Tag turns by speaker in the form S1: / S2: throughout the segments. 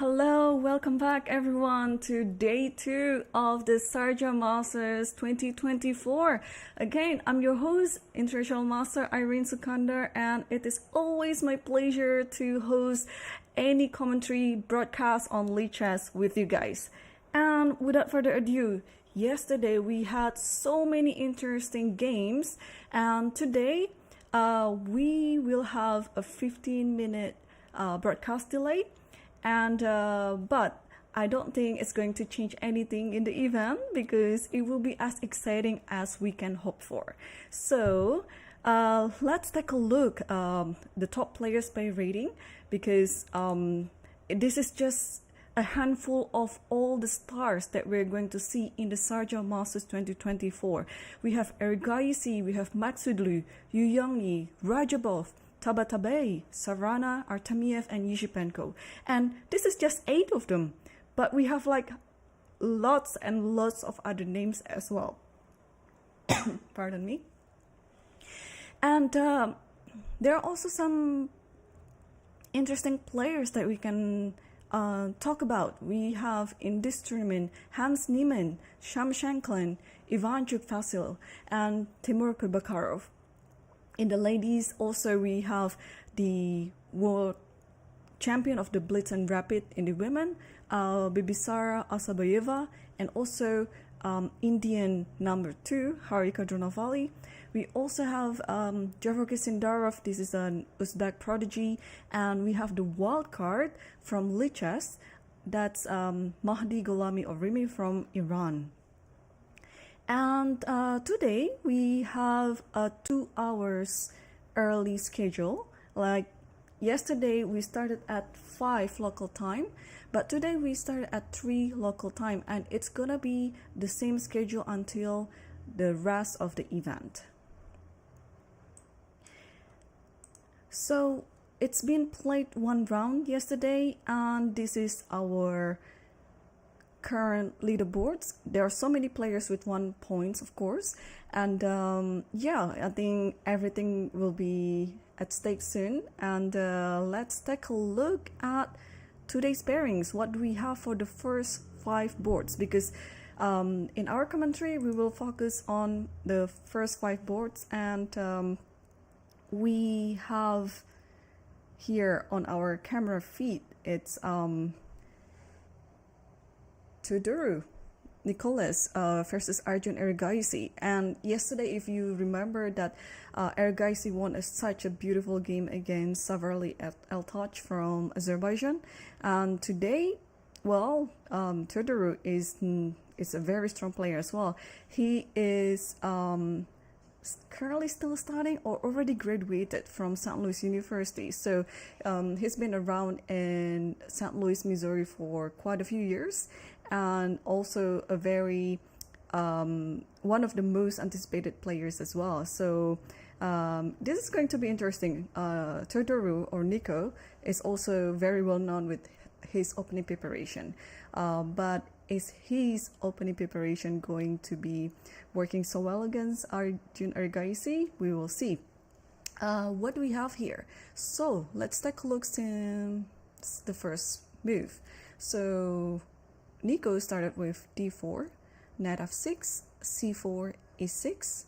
S1: Hello, welcome back everyone to day 2 of the Sharjah Masters 2024. Again, I'm your host, International Master Irene Sukandar, and it is always my pleasure to host any commentary broadcast on Lichess with you guys. And without further ado, yesterday we had so many interesting games, and today we will have a 15-minute broadcast delay, and but I don't think it's going to change anything in the event because it will be as exciting as we can hope for. So let's take a look the top players by rating, because this is just a handful of all the stars that we're going to see in the Sharjah Masters 2024. We have Ergaisi, we have Matsudlu, Yu Yongyi, Rajabov, Tabatabai, Sarana, Artemiev, and Yishipenko. And this is just 8 of them. But we have like lots and lots of other names as well. Pardon me. And there are also some interesting players that we can talk about. We have in this tournament Hans Niemann, Shanklin, Ivan Vasil, and Timur Kurbakarov. In the ladies, also we have the world champion of the Blitz and Rapid in the women, Bibisara Asabayeva, and also Indian number 2, Harika Dronavali. We also have Georgi Sindarov, this is an Uzbek prodigy, and we have the wild card from Lichess, that's Mahdi Gholami Orimi from Iran. And today we have a 2 hours early schedule. Like yesterday we started at 5 local time, but today we started at 3 local time, and it's gonna be the same schedule until the rest of the event. So it's been played 1 round yesterday, and this is our current leaderboards. There are so many players with 1 point, of course, and yeah, I think everything will be at stake soon. And let's take a look at today's pairings. What do we have for the first 5 boards? Because in our commentary we will focus on the first 5 boards, and we have here on our camera feed, it's Tuduru Nicholas versus Arjun Ergaisi. And yesterday, if you remember, that Ergaisi won such a beautiful game against Savarli Eltach from Azerbaijan. And today, well, Tuduru is a very strong player as well. He is currently still studying or already graduated from St. Louis University. So he's been around in St. Louis, Missouri for quite a few years, and also a very one of the most anticipated players as well. So this is going to be interesting. Todoro, or Nico, is also very well known with his opening preparation, but is his opening preparation going to be working so well against Arjun Ergaisi? We will see. What do we have here? So let's take a look at the first move. So Nico started with d4, knight f6, c4, e6,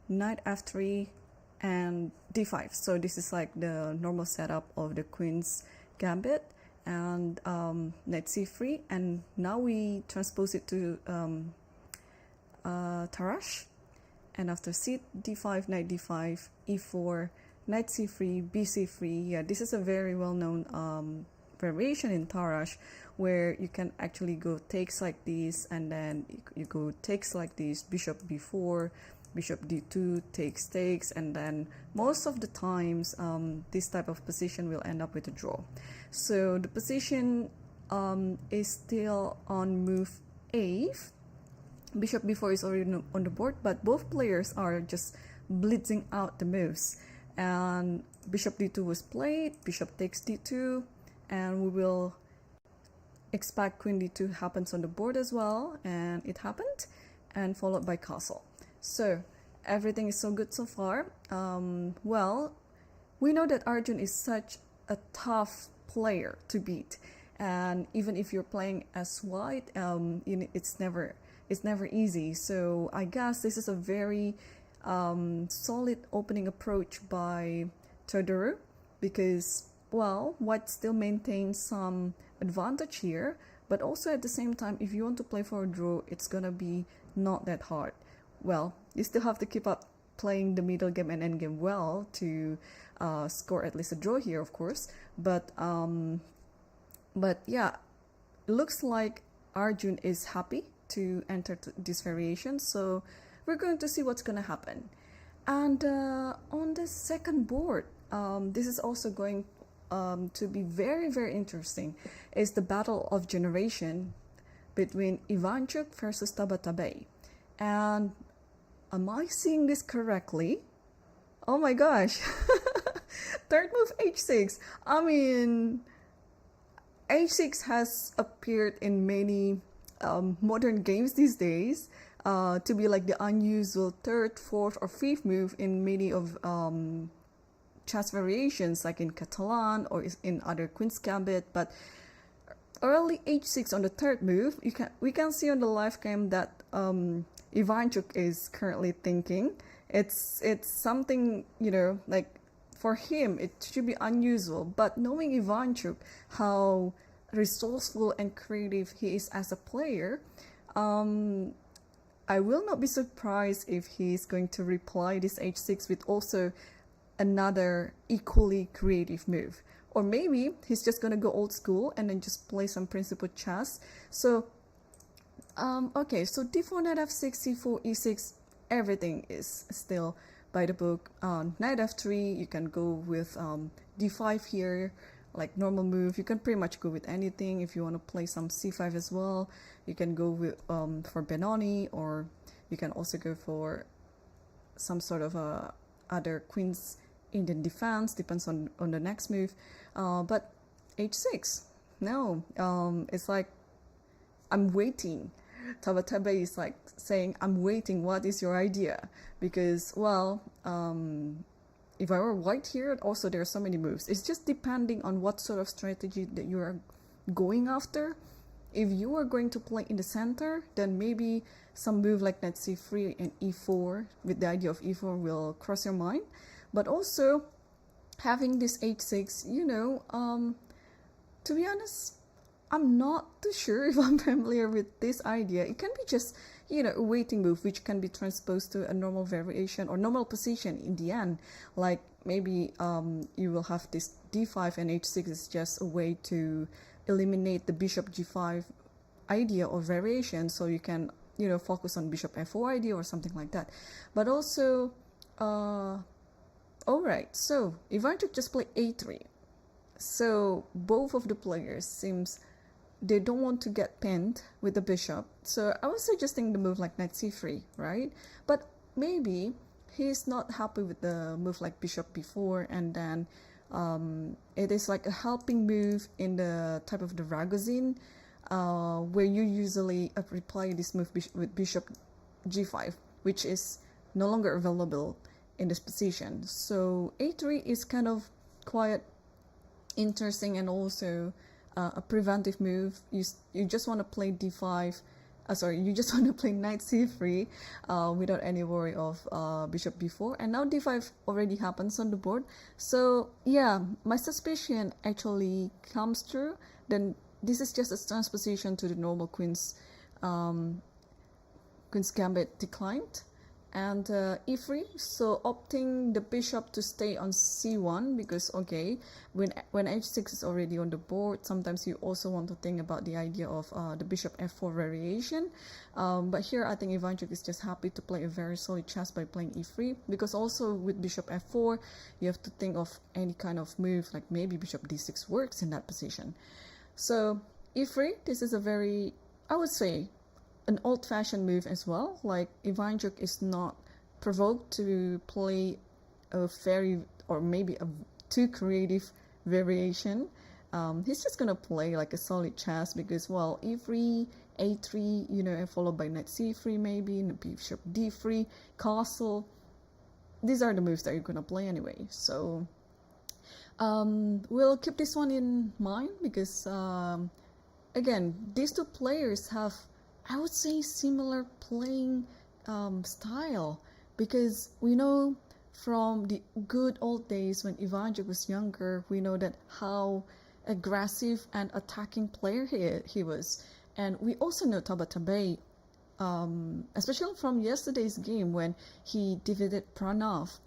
S1: knight f3, and d5. So this is like the normal setup of the queen's gambit, and knight c3, and now we transpose it to Tarrasch, and after c d5, knight d5, e4, knight c3, bc3. Yeah, this is a very well-known variation in Tarrasch, where you can actually go takes like this, and then you go takes like this, bishop b4, bishop d2, takes, and then most of the times this type of position will end up with a draw. So the position is still on move a. Bishop b4 is already on the board, but both players are just blitzing out the moves. And bishop d2 was played, bishop takes d2, and we will expect queen d2 happens on the board as well, and it happened, and followed by castle. So everything is so good so far. Well, we know that Arjun is such a tough player to beat, and even if you're playing as white, it's never easy. So I guess this is a very solid opening approach by Todoro, because, well, white still maintains some advantage here, but also at the same time, if you want to play for a draw, it's gonna be not that hard. Well, you still have to keep up playing the middle game and end game well to score at least a draw here, of course. But yeah, looks like Arjun is happy to enter this variation, so we're going to see what's going to happen. And on the second board, this is also going to be very, very interesting, is the battle of generation between Ivanchuk versus Tabatabai. And am I seeing this correctly? Oh my gosh. Third move h6. I mean, h6 has appeared in many modern games these days to be like the unusual third, fourth, or fifth move in many of chess variations, like in Catalan or in other Queen's Gambit. But early h6 on the third move, we can see on the live game that Ivanchuk is currently thinking. It's something, you know, like for him it should be unusual, but knowing Ivanchuk, how resourceful and creative he is as a player, I will not be surprised if he's going to reply this h6 with also another equally creative move. Or maybe he's just gonna go old school and then just play some principal chess. So okay, so d4, knight f6, c4, e6, everything is still by the book. Knight f3, you can go with d5 here, like normal move. You can pretty much go with anything. If you want to play some c5 as well, you can go with for Benoni, or you can also go for some sort of other queen's Indian defense, depends on the next move. But h6, no, it's like I'm waiting. Tabatabai is like saying, I'm waiting, what is your idea? Because, well, if I were white here, also there are so many moves. It's just depending on what sort of strategy that you are going after. If you are going to play in the center, then maybe some move like knight c3 and e4 with the idea of e4 will cross your mind. But also having this h6, you know, to be honest, I'm not too sure if I'm familiar with this idea. It can be just, you know, a waiting move which can be transposed to a normal variation or normal position in the end. Like maybe you will have this d5 and h6 is just a way to eliminate the bishop g5 idea or variation, so you can, you know, focus on bishop f4 idea or something like that. But also, alright, so Ivanchuk just play a3. So both of the players seems they don't want to get pinned with the bishop. So I was suggesting the move like knight c3, right? But maybe he's not happy with the move like bishop b4, and then it is like a helping move in the type of the Ragozin, where you usually reply this move with bishop g5, which is no longer available in this position. So a3 is kind of quite interesting, and also a preventive move. You just want to play d5, you just want to play knight c3 without any worry of bishop b4, and now d5 already happens on the board. So yeah, my suspicion actually comes true. Then this is just a transposition to the normal queen's gambit declined, and e3, so opting the bishop to stay on c1, because okay, when h6 is already on the board, sometimes you also want to think about the idea of the bishop f4 variation. But here I think Ivanchuk is just happy to play a very solid chess by playing e3, because also with bishop f4 you have to think of any kind of move, like maybe bishop d6 works in that position. So e3, this is a very, I would say, an old-fashioned move as well. Like Ivanchuk is not provoked to play a very, or maybe a too creative variation. He's just gonna play like a solid chess, because, well, e3, a3, you know, followed by knight c3 maybe, and bishop d3, castle. These are the moves that you're gonna play anyway. So We'll keep this one in mind because, again, these two players have, I would say, similar playing style, because we know from the good old days when Ivanchuk was younger, we know that how aggressive and attacking player he was. And we also know Tabatabai, especially from yesterday's game when he defeated Pranav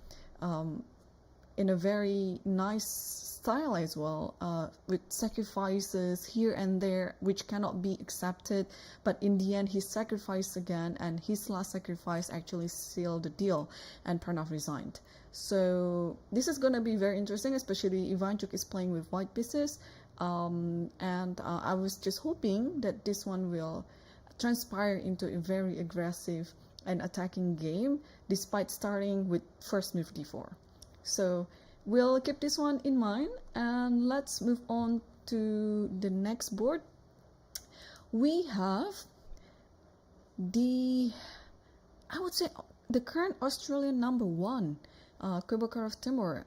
S1: in a very nice style as well, with sacrifices here and there which cannot be accepted, but in the end he sacrificed again, and his last sacrifice actually sealed the deal and Pranav resigned. So this is going to be very interesting, especially Ivanchuk is playing with white pieces, and I was just hoping that this one will transpire into a very aggressive and attacking game despite starting with first move d4. So we'll keep this one in mind, and let's move on to the next board. We have I would say, the current Australian number one, Kubakarov Timur.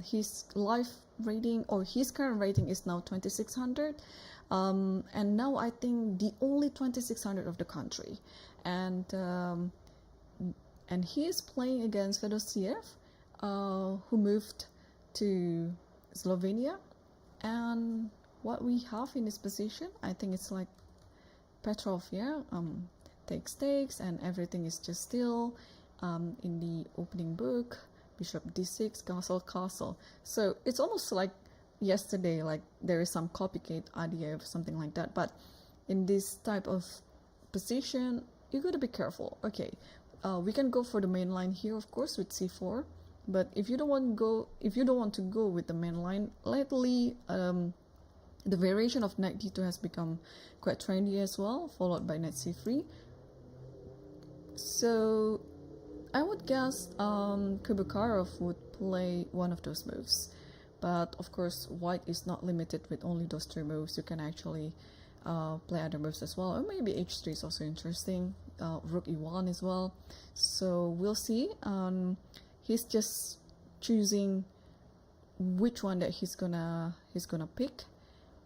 S1: His live rating, or his current rating, is now 2600, and now I think the only 2600 of the country, and he is playing against Fedosiev, who moved to Slovenia. And what we have in this position, I think it's like Petrov, yeah, takes, and everything is just still. In the opening book, Bishop d6, castle. So it's almost like yesterday, like there is some copycat idea of something like that. But in this type of position, you gotta be careful. Okay, we can go for the main line here, of course, with c4. But if you don't want to go with the main line, lately the variation of knight d2 has become quite trendy as well, followed by knight c3. So I would guess Kubakarov would play one of those moves. But of course, white is not limited with only those two moves. You can actually play other moves as well. Or maybe h3 is also interesting. Rook e1 as well. So we'll see. He's just choosing which one that he's gonna pick,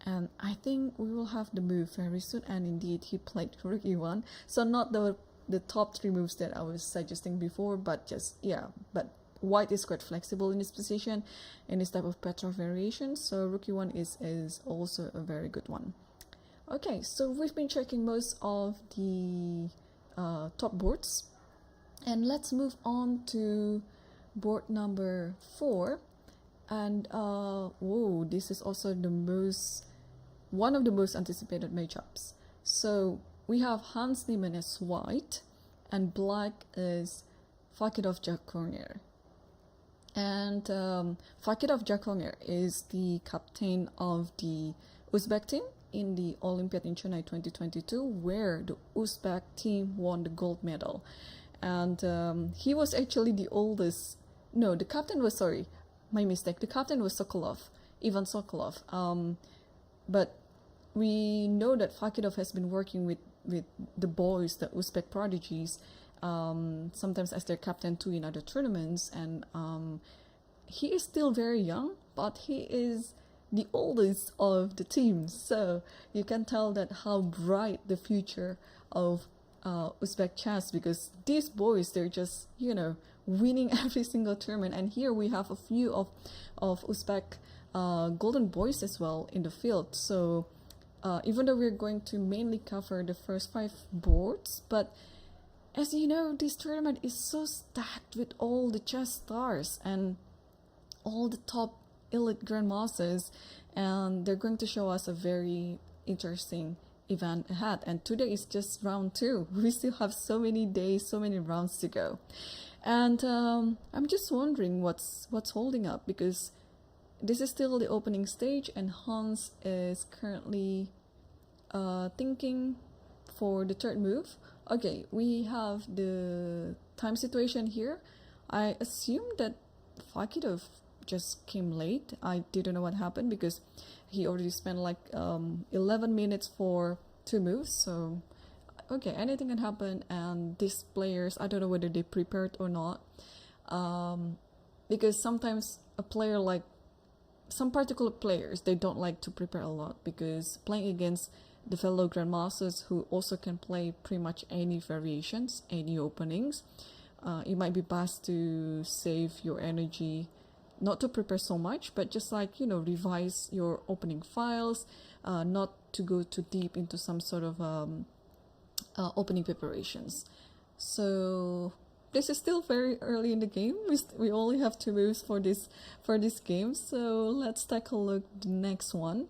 S1: and I think we will have the move very soon. And indeed, he played Rook e1. So not the top three moves that I was suggesting before, but just, yeah. But white is quite flexible in this position, in this type of Petrov variation. So Rook e1 is also a very good one. Okay, so we've been checking most of the top boards, and let's move on to board number 4. And whoa, this is also one of the most anticipated matchups. So we have Hans Niemann as white, and black is Fakidov Jakhonier. And Fakidov Jakhonier is the captain of the Uzbek team in the Olympiad in Chennai 2022, where the Uzbek team won the gold medal. And he was actually the oldest. No, the captain was, sorry, my mistake. The captain was Sokolov, Ivan Sokolov. But we know that Fakidov has been working with the boys, the Uzbek prodigies, sometimes as their captain too in other tournaments. And he is still very young, but he is the oldest of the team. So you can tell that how bright the future of Uzbek chess, because these boys, they're just, winning every single tournament. And here we have a few of Uzbek golden boys as well in the field. So even though we're going to mainly cover the first 5 boards, but as you know, this tournament is so stacked with all the chess stars and all the top elite grandmasters, and they're going to show us a very interesting event ahead. And today is just round 2. We still have so many days, so many rounds to go. And I'm just wondering what's holding up, because this is still the opening stage, and Hans is currently thinking for the third move. Okay, we have the time situation here. I assume that Fakidov just came late. I didn't know what happened, because he already spent like 11 minutes for 2 moves. So okay, anything can happen. And these players, I don't know whether they prepared or not, because sometimes a player like some particular players, they don't like to prepare a lot, because playing against the fellow grandmasters who also can play pretty much any variations, any openings, it might be best to save your energy, not to prepare so much, but just like, you know, revise your opening files, not to go too deep into some sort of opening preparations. So this is still very early in the game. We only have 2 moves for this game. So let's take a look at the next one.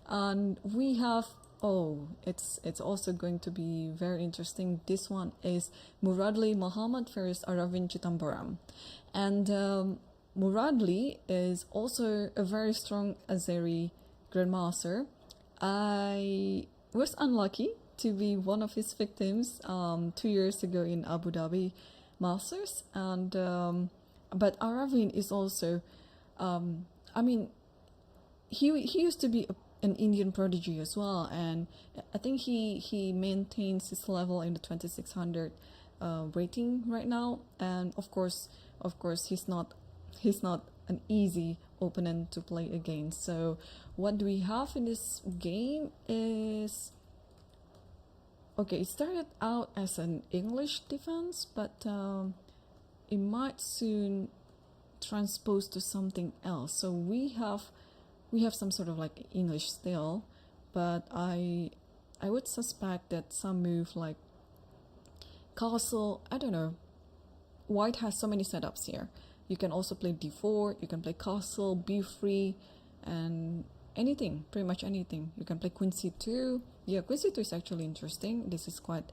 S1: And we have, oh, it's also going to be very interesting. This one is Muradli Muhammad versus Aravind Chidambaram. And Muradli is also a very strong Azeri grandmaster. I was unlucky to be one of his victims 2 years ago in Abu Dhabi Masters, and but Aravind is also, I mean, he used to be an Indian prodigy as well, and I think he maintains his level in the 2600 rating right now, and of course he's not an easy opponent to play against. So what do we have in this game is, okay, it started out as an English defense, but it might soon transpose to something else. So we have some sort of like English still, but I would suspect that some move like castle, I don't know. White has so many setups here. You can also play d4, you can play castle, b3, and anything, pretty much anything. You can play queen c2. Yeah, queen c2 is actually interesting. This is quite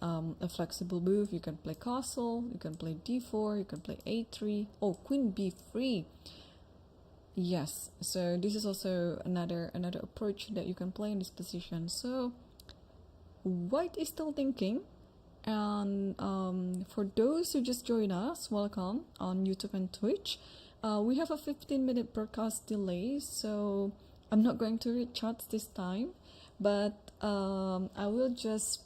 S1: a flexible move. You can play castle, you can play d4, you can play a3. Oh, queen b3. Yes, so this is also another approach that you can play in this position. So white is still thinking. And for those who just joined us, welcome on YouTube and Twitch. We have a 15-minute broadcast delay, so I'm not going to read chats this time, but I will just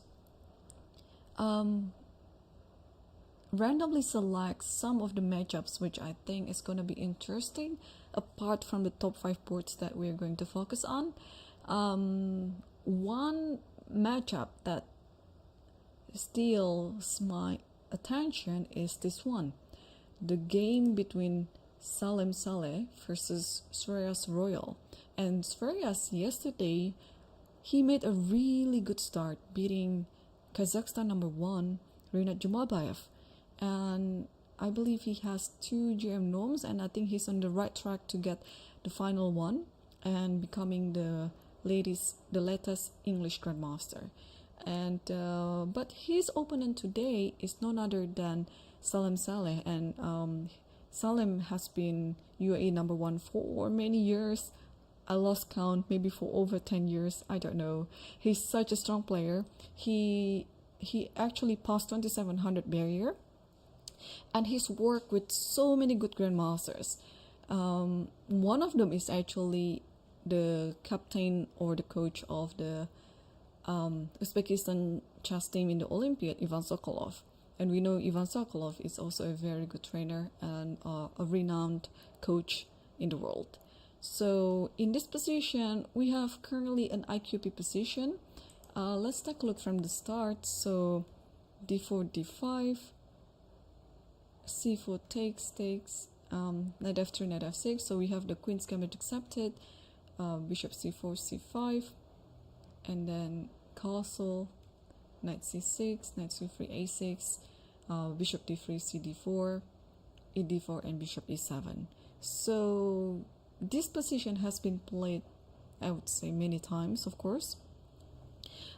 S1: randomly select some of the matchups which I think is going to be interesting, apart from the top 5 boards that we're going to focus on. One matchup that steals my attention is this one, the game between Salim Saleh versus Shreyas Royal. And Shreyas yesterday, he made a really good start, beating Kazakhstan #1 Rinat Jumabayev, and I believe he has 2 GM norms, and I think he's on the right track to get the final one and becoming the latest English grandmaster. And but his opponent today is none other than Salim Saleh, and Salim has been UAE #1 for many years. I lost count, maybe for over 10 years, I don't know. He's such a strong player. He actually passed 2700 barrier, and he's worked with so many good grandmasters. One of them is actually the captain or the coach of the Uzbekistan chess team in the Olympiad, Ivan Sokolov. And we know Ivan Sokolov is also a very good trainer and a renowned coach in the world. So in this position, we have currently an IQP position. Let's take a look from the start. So d4, d5, c4 takes, knight f3, knight f6. So we have the queen's gambit accepted, bishop c4, c5, and then castle, knight c6, knight c3, a6, bishop d3, cd4, ed4, and bishop e7. So this position has been played, I would say, many times, of course.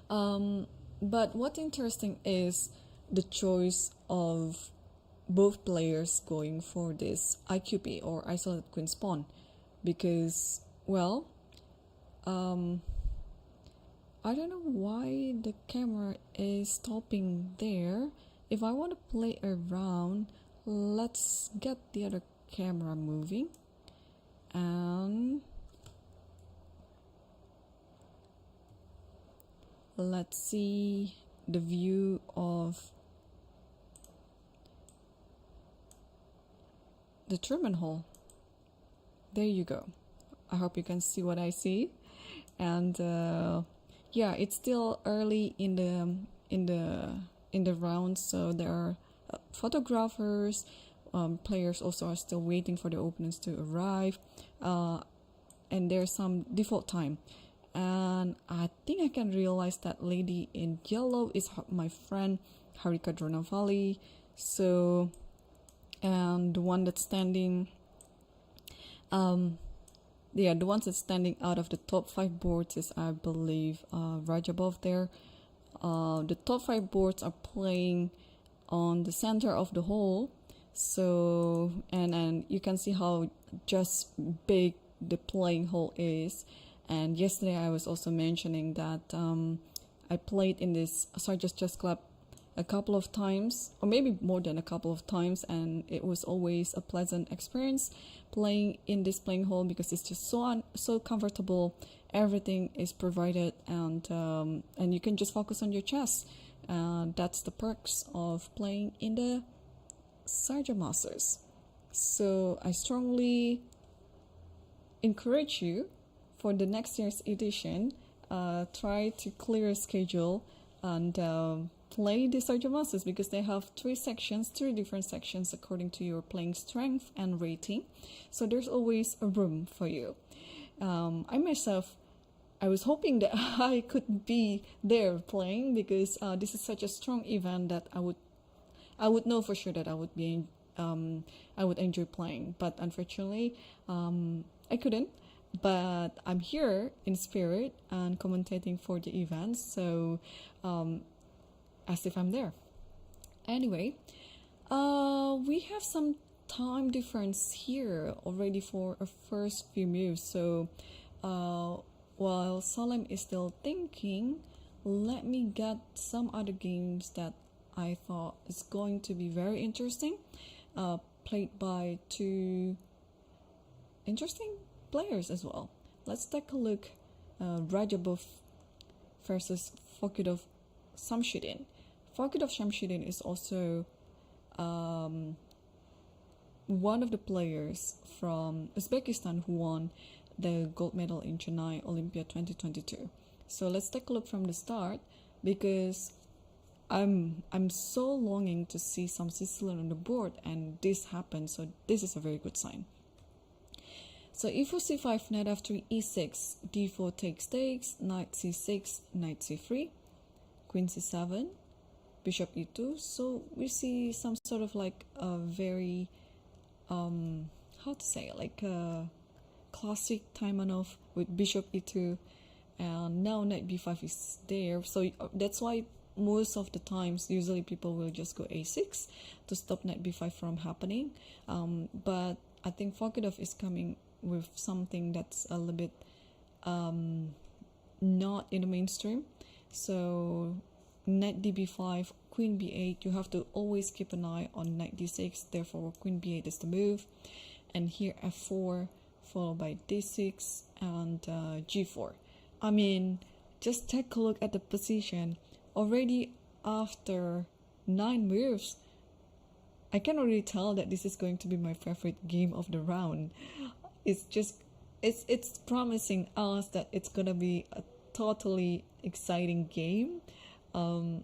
S1: But what's interesting is the choice of both players going for this IQP or isolated queen's pawn, because, well, I don't know why the camera is stopping there. If I want to play around, let's get the other camera moving, and let's see the view of the tournament hall. There you go. I hope you can see what I see. And yeah, it's still early in the round, so there are photographers, players also are still waiting for the opponents to arrive, and there's some default time. And I think I can realize that lady in yellow is my friend Harika Dronavali. So, and the one that's standing, the ones that's standing out of the top 5 boards is, I believe, right above there. The top 5 boards are playing on the center of the hole. So, and you can see how just big the playing hole is. And yesterday I was also mentioning that I played in this Sharjah Chess Club a couple of times, or maybe more than a couple of times, and it was always a pleasant experience playing in this playing hall because it's just so comfortable. Everything is provided, and you can just focus on your chess. That's the perks of playing in the Sharjah Masters. So I strongly encourage you for the next year's edition, try to clear a schedule and play the Sharjah Masters, because they have 3 different sections according to your playing strength and rating. So there's always a room for you. I myself, I was hoping that I could be there playing, because this is such a strong event that I would know for sure that I would enjoy playing. But unfortunately, I couldn't. But I'm here in spirit and commentating for the event, so as if I'm there. Anyway, we have some time difference here already for a first few moves. So while Salem is still thinking, let me get some other games that I thought is going to be very interesting, played by 2 interesting players as well. Let's take a look. Rajabov versus Fakidov Shamshiddin. Fakidov Shamshiddin is also one of the players from Uzbekistan who won the gold medal in Chennai Olympia 2022. So let's take a look from the start, because I'm so longing to see some Sicilian on the board, and this happened, so this is a very good sign. So e4 c5, knight f3, e6, d4 takes, knight c6, knight c3, queen c7, bishop e2. So we see some sort of like a very how to say, like a classic Taimanov with bishop e2, and now knight b5 is there. So that's why most of the times usually people will just go a6 to stop knight b5 from happening, but I think Fakidov is coming with something that's a little bit not in the mainstream. So knight db5, queen b8, you have to always keep an eye on knight d6, therefore queen b8 is the move, and here f4 followed by d6 and g4. I mean, just take a look at the position already. After 9 moves, I can already tell that this is going to be my favorite game of the round. It's promising us that it's gonna be a totally exciting game. No,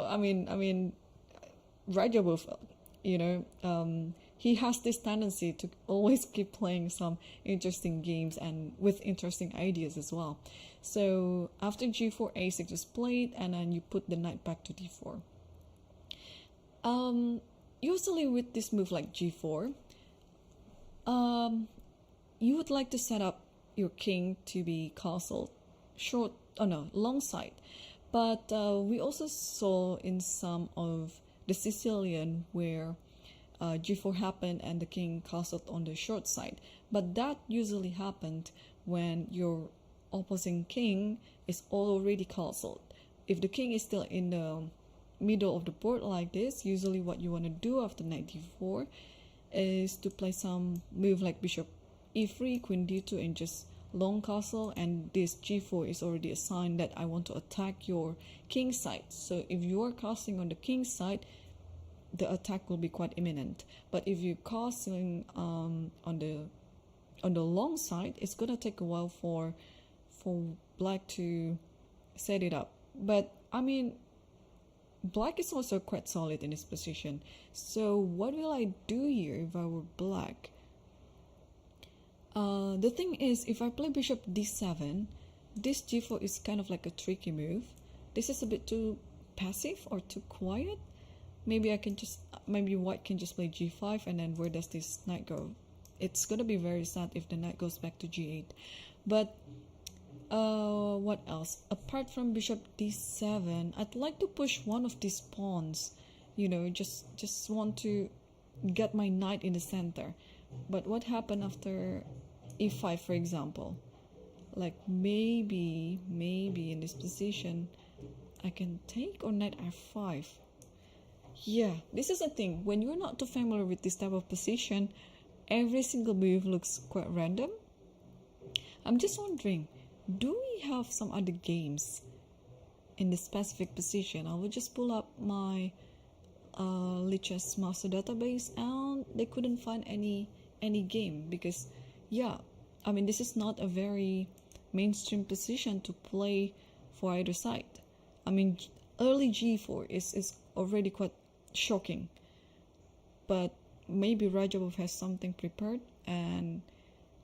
S1: I mean, Rajabov, he has this tendency to always keep playing some interesting games and with interesting ideas as well. So after g4, a6 is played, and then you put the knight back to d4. Usually with this move like g4, you would like to set up your king to be castled long side. But we also saw in some of the Sicilian where g4 happened and the king castled on the short side. But that usually happened when your opposing king is already castled. If the king is still in the middle of the board like this, usually what you want to do after knight d4 is to play some move like bishop e3, queen d2, and just long castle, and this g4 is already a sign that I want to attack your king side. So if you are castling on the king side, the attack will be quite imminent. But if you're castling on the on the long side, it's gonna take a while for black to set it up. But I mean, black is also quite solid in this position. So what will I do here if I were black? The thing is, if I play bishop d7, this g4 is kind of like a tricky move. This is a bit too passive or too quiet. Maybe white can just play g5, and then where does this knight go? It's gonna be very sad if the knight goes back to g8. But what else? Apart from bishop d7, I'd like to push one of these pawns. You know, just want to get my knight in the center. But what happened after e5, for example? Like maybe in this position I can take, or knight f5. Yeah, this is a thing. When you're not too familiar with this type of position, every single move looks quite random. I'm just wondering, do we have some other games in this specific position? I will just pull up my Lichess master database, and they couldn't find any game, because yeah, I mean, this is not a very mainstream position to play for either side. I mean, early g4 is already quite shocking, but maybe Rajabov has something prepared, and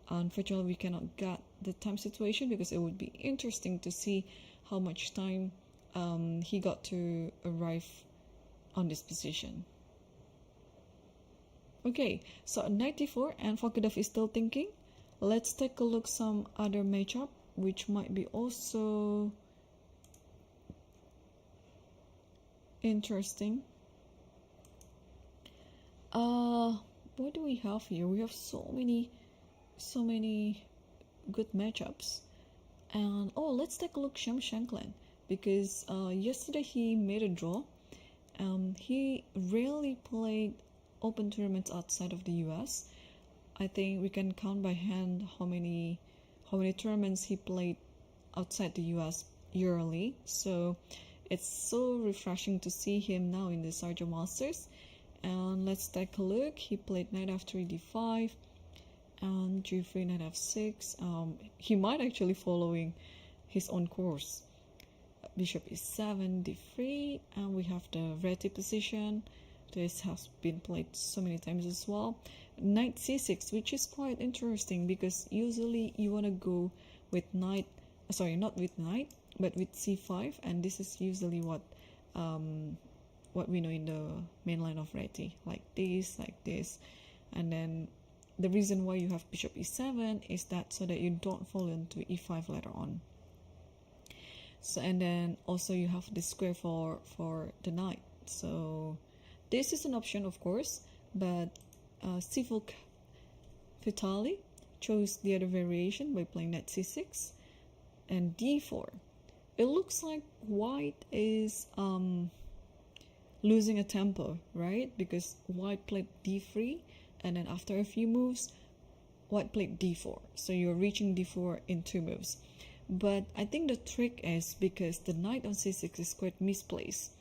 S1: unfortunately we cannot get the time situation, because it would be interesting to see how much time he got to arrive on this position. Okay, so knight d4, and Fakadov is still thinking. Let's take a look some other matchup which might be also interesting. What do we have here? We have so many good matchups. And let's take a look Shanklin, because yesterday he made a draw. He rarely played open tournaments outside of the US. I think we can count by hand how many tournaments he played outside the US yearly. So it's so refreshing to see him now in the Sharjah Masters. And let's take a look. He played knight f3 d5 and g3 knight f6. He might actually following his own course. Bishop e7 d3, and we have the ready position. This has been played so many times as well. Knight c6, which is quite interesting, because usually you want to go with knight, not with knight, but with c5, and this is usually what we know in the main line of ready, like this, and then the reason why you have bishop e7 is that so that you don't fall into e5 later on. So, and then also you have the square for the knight. So this is an option, of course, but Fatali chose the other variation by playing knight c6 and d4. It looks like white is losing a tempo, right? Because white played d3, and then after a few moves, white played d4. So you're reaching d4 in 2 moves. But I think the trick is because the knight on c6 is quite misplaced.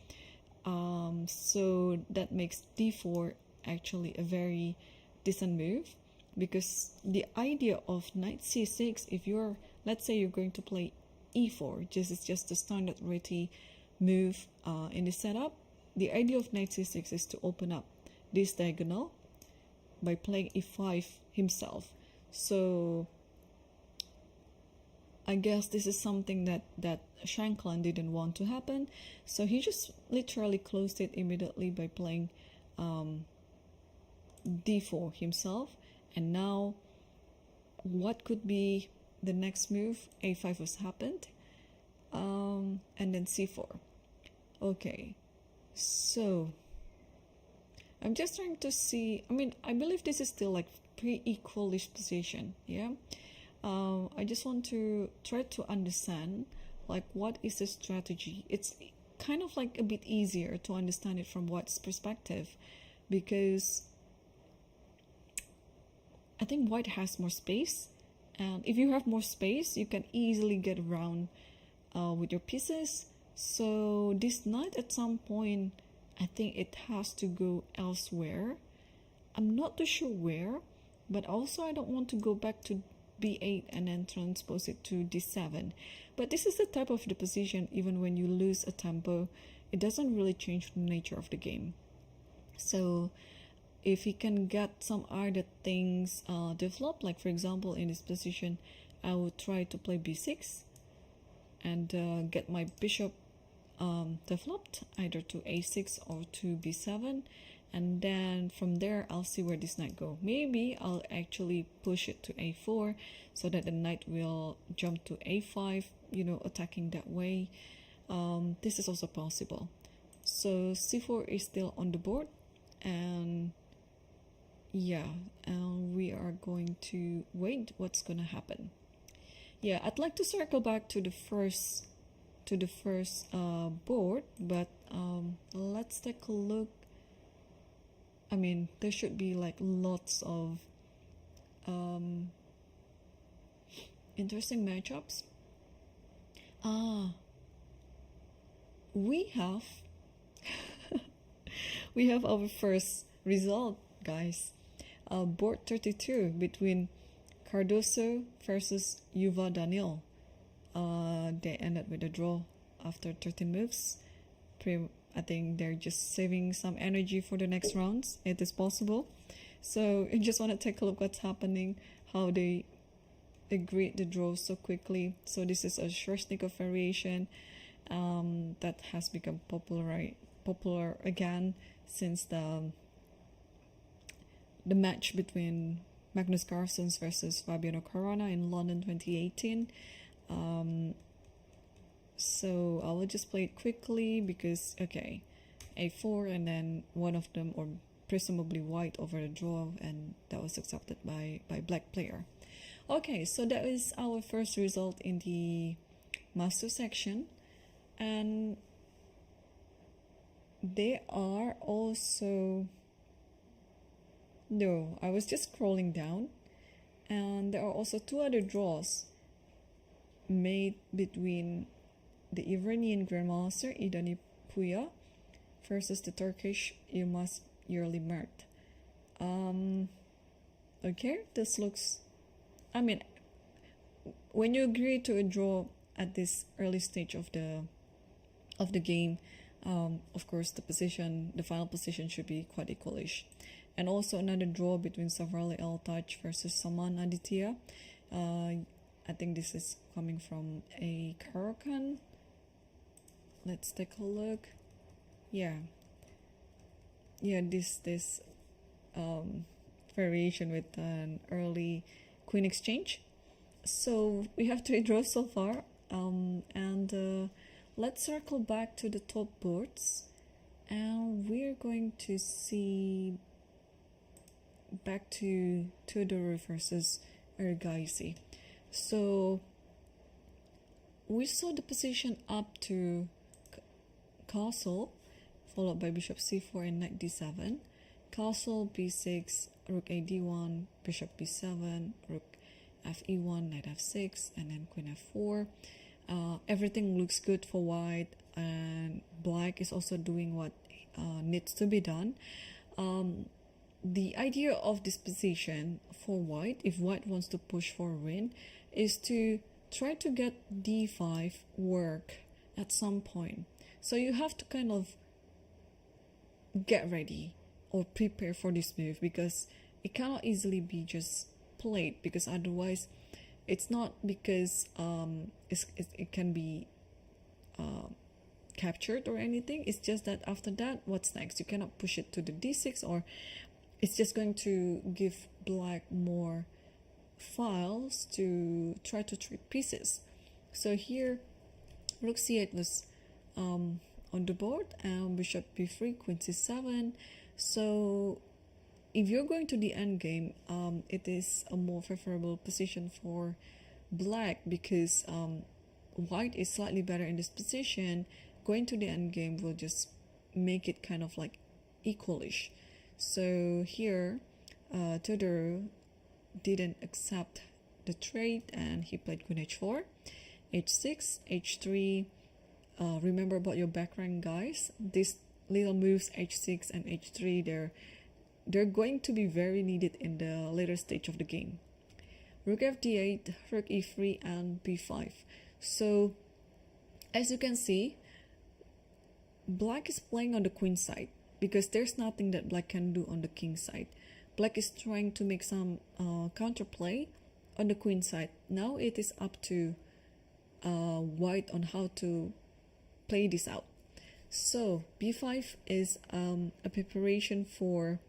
S1: So that makes d4 actually a very decent move, because the idea of knight c6, if you're, let's say you're going to play e4, this is just a standard ready move in the setup. The idea of knight c6 is to open up this diagonal by playing e5 himself. So I guess this is something that Shanklin didn't want to happen, so he just literally closed it immediately by playing d4 himself. And now what could be the next move? a5 has happened, and then c4. Okay, so I'm just trying to see, I mean, I believe this is still like pre-equalish position, yeah. I just want to try to understand like what is the strategy. It's kind of like a bit easier to understand it from white's perspective, because I think white has more space, and if you have more space you can easily get around with your pieces. So this knight at some point, I think it has to go elsewhere. I'm not too sure where, but also I don't want to go back to b8 and then transpose it to d7. But this is the type of the position, even when you lose a tempo, it doesn't really change the nature of the game. So if he can get some other things developed, like for example in this position, I would try to play b6 and get my bishop developed either to a6 or to b7, and then from there I'll see where this knight go. Maybe I'll actually push it to a4 so that the knight will jump to a5, you know, attacking that way. This is also possible. So c4 is still on the board, and yeah, we are going to wait what's gonna happen. Yeah, I'd like to circle back to the first board, but let's take a look. I mean, there should be like lots of interesting matchups. We have we have our first result, guys. Board 32 between Cardoso versus Yuval Daniel. They ended with a draw after 13 moves. I think they're just saving some energy for the next rounds. It is possible. So I just want to take a look what's happening, how they agreed the draw so quickly. So this is a Sharjah variation that has become popular again since the match between Magnus Carlsen versus Fabiano Caruana in London 2018. So I will just play it quickly because, okay, a4 and then one of them, or presumably white, over the draw, and that was accepted by black player. Okay, so that is our first result in the master section, and they are also, no, I was just scrolling down, and there are also two other draws made between the Iranian Grandmaster Idani Puya versus the Turkish Yilmaz Yerlimert. Okay, this looks, I mean, when you agree to a draw at this early stage of the game, of course the final position should be quite equalish. And also another draw between Savrali Altaj versus Saman Aditya. I think this is coming from a Karakan. Let's take a look. Yeah, this variation with an early queen exchange. So we have 3 draws so far, and let's circle back to the top boards, and we're going to see back to Tudor versus Ergaisi. So we saw the position up to castle, followed by bishop c4 and knight d7, castle b6, rook a d1, bishop b7, rook fe1, knight f6, and then queen f4. Everything looks good for white, and black is also doing what needs to be done. The idea of this position for white, if white wants to push for a win, is to try to get d5 work at some point. So you have to kind of get ready or prepare for this move, because it cannot easily be just played, because otherwise it's not because it can be captured or anything. It's just that after that, what's next? You cannot push it to the d6, or it's just going to give black more files to try to trade pieces. So here rook c8 was on the board, and bishop b3, queen c7. So if you're going to the endgame, it is a more favorable position for black, because white is slightly better in this position. Going to the endgame will just make it kind of like equalish. So here Tudor didn't accept the trade, and he played queen h4, h6, h3. Remember about your back rank, guys. These little moves h6 and h3, they're going to be very needed in the later stage of the game. Rook f8, rook e3, and b5. So as you can see, black is playing on the queen side because there's nothing that black can do on the king side. Black is trying to make some counterplay on the queen side. Now it is up to white on how to play this out. So b5 is a preparation for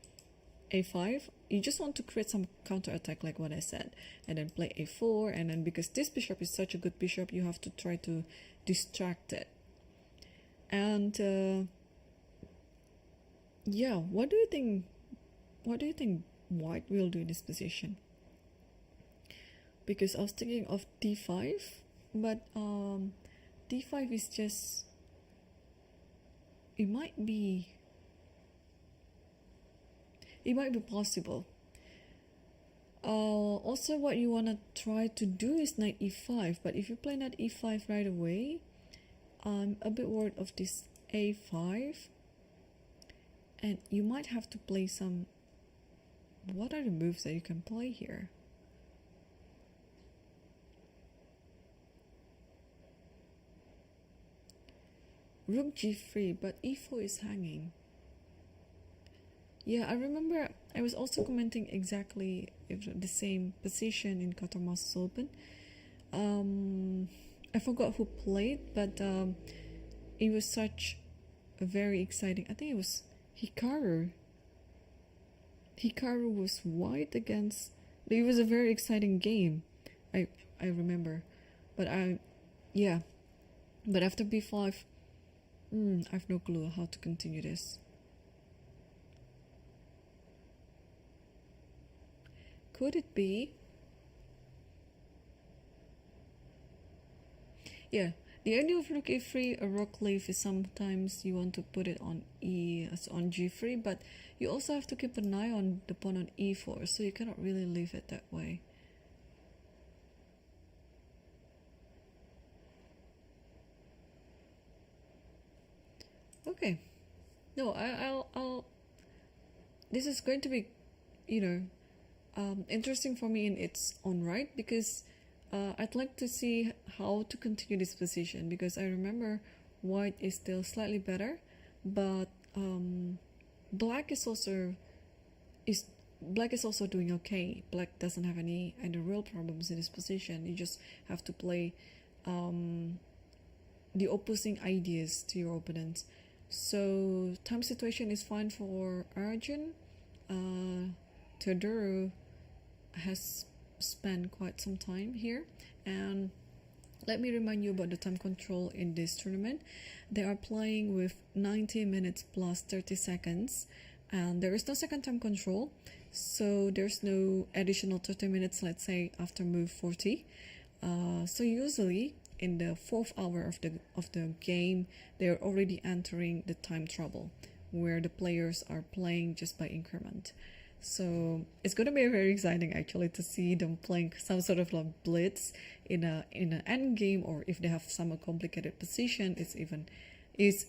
S1: a5. You just want to create some counter attack like what I said, and then play a4, and then because this bishop is such a good bishop, you have to try to distract it. And yeah, what do you think white will do in this position? Because I was thinking of d5, but d5 is just, it might be possible. Also, what you want to try to do is knight e5, but if you play knight e5 right away, I'm a bit worried of this a5, and you might have to play some. What are the moves that you can play here? Rook g3, but e4 is hanging. Yeah, I remember I was also commenting exactly the same position in Qatar Masters Open. I forgot who played, but it was such a very exciting. I think it was Hikaru. Hikaru was white against. It was a very exciting game. I remember, but yeah. But after b5, I have no clue how to continue this. Could it be? Yeah, the idea of rook a3, a rook leaf, is sometimes you want to put it on on g3, but you also have to keep an eye on the pawn on e4, so you cannot really leave it that way. Okay, no, I'll. This is going to be, interesting for me in its own right, because I'd like to see how to continue this position, because I remember white is still slightly better, but black is also doing okay. Black doesn't have any real problems in this position. You just have to play the opposing ideas to your opponents. So time situation is fine for Arjun. Teodoro has spent quite some time here, and let me remind you about the time control in this tournament. They are playing with 90 minutes plus 30 seconds, and there is no second time control, so there's no additional 30 minutes, let's say, after move 40. So usually in the 4th hour of the game, they're already entering the time trouble, where the players are playing just by increment. So it's going to be very exciting actually to see them playing some sort of like blitz in an end game, or if they have some complicated position, it's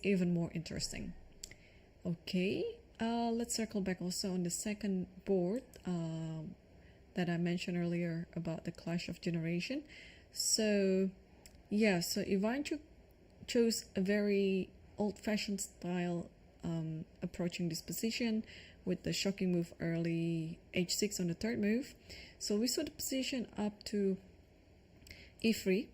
S1: even more interesting. Okay, let's circle back also on the second board that I mentioned earlier about the clash of generation. So yeah, so Irene chose a very old-fashioned style approaching this position, with the shocking move early h6 on the third move. So we saw the position up to e3,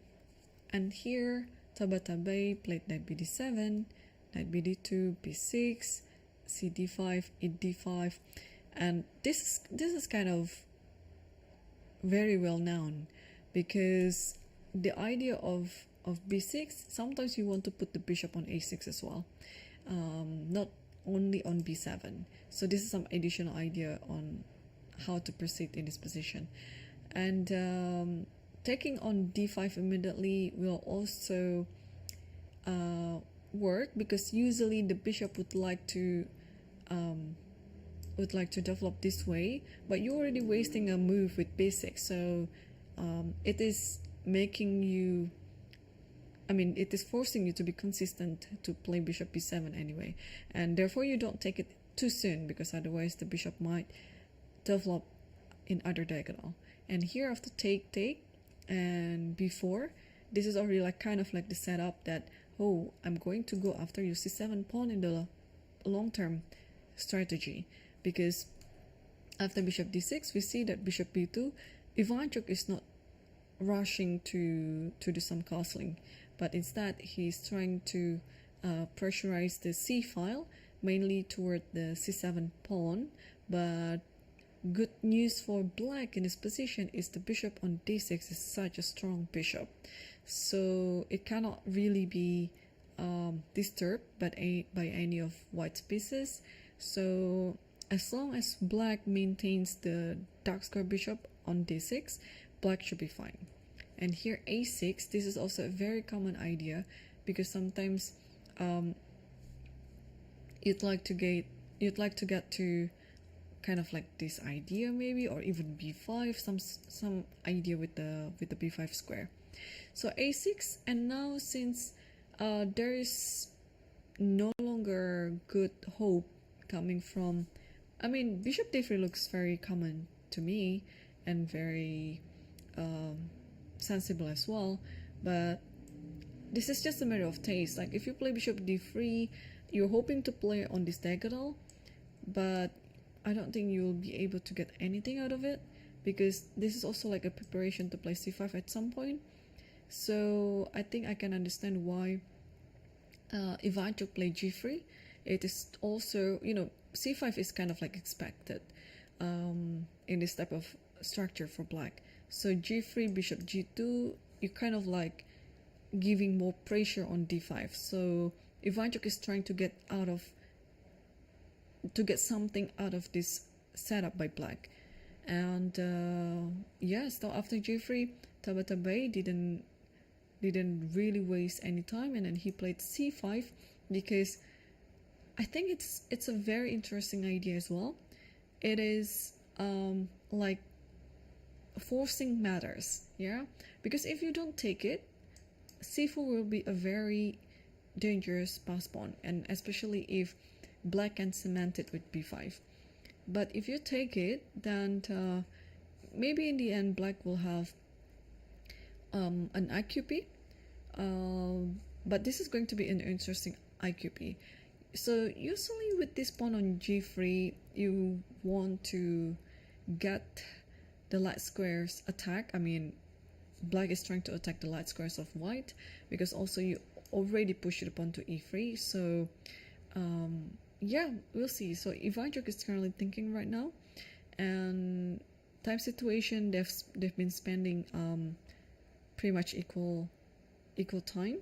S1: and here Tabatabai played knight bd7, knight bd2, b6, cd5, ed5, and this is kind of very well known, because the idea of b6, sometimes you want to put the bishop on a6 as well, not only on b7. So this is some additional idea on how to proceed in this position. And taking on d5 immediately will also work, because usually the bishop would like to develop this way, but you're already wasting a move with b6. So it is making you, it is forcing you to be consistent to play bishop b7 anyway, and therefore you don't take it too soon, because otherwise the bishop might develop in other diagonal. And here after take and b4, this is already like kind of like the setup that, oh, I'm going to go after your c7 pawn in the long-term strategy, because after bishop d6 we see that bishop b2, Ivanchuk is not rushing to do some castling, but instead he's trying to pressurize the c file, mainly toward the c7 pawn. But good news for black in this position is the bishop on d6 is such a strong bishop, so it cannot really be disturbed by any of white's pieces. So as long as black maintains the dark square bishop on d6, black should be fine. And here a6, this is also a very common idea, because sometimes you'd like to get to kind of like this idea maybe, or even b5, some idea with the b5 square. So a6, and now since there is no longer good hope coming from, I mean, bishop d3 looks very common to me and very sensible as well, but this is just a matter of taste. Like if you play bishop d3, you're hoping to play on this diagonal, but I don't think you'll be able to get anything out of it, because this is also like a preparation to play c5 at some point. So I think I can understand why Ivanchuk played g3. It is also, you know, c5 is kind of like expected in this type of structure for black. So g3, bishop g2, you kind of like giving more pressure on d5. So Ivanchuk is trying to get something out of this setup by black. And yes, so after g3, Tabatabai didn't really waste any time, and then he played c5, because I think it's a very interesting idea as well. It is like forcing matters, yeah, because if you don't take it, c4 will be a very dangerous pass pawn, and especially if black can cement it with b5. But if you take it, then maybe in the end black will have an IQP, but this is going to be an interesting IQP. So usually with this pawn on g3, you want to get the light squares attack. I mean, black is trying to attack the light squares of white, because also you already pushed the pawn to e3. So yeah, we'll see. So Ivanchuk is currently thinking right now, and time situation, they've been spending pretty much equal time.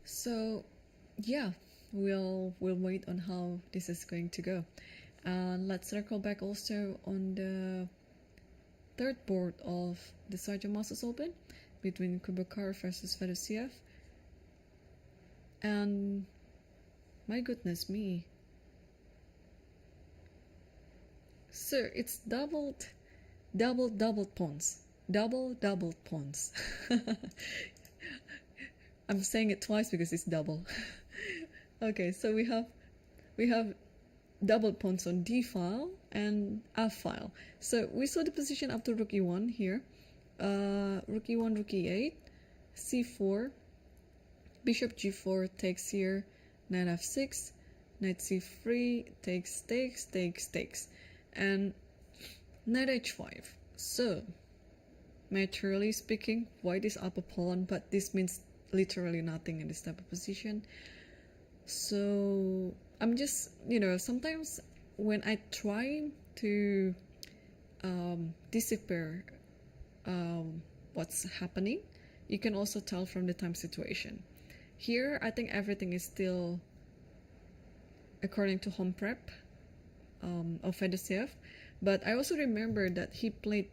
S1: So yeah, we'll wait on how this is going to go. And let's circle back also on the third board of the Sharjah Masters Open between Kubakar versus Fedosiev. And my goodness me, sir, it's doubled pawns, double pawns. I'm saying it twice because it's double. Okay, so we have double pawns on d file and f file. So we saw the position after rook e1 here. Rook e1, rook e8, c4, bishop g4 takes here, knight f6, knight c3, takes, and knight h5. So materially speaking, white is up a pawn, but this means literally nothing in this type of position. So I'm just, you know, sometimes when I try to decipher what's happening, you can also tell from the time situation. Here, I think everything is still according to home prep of Fedosiev, but I also remember that he played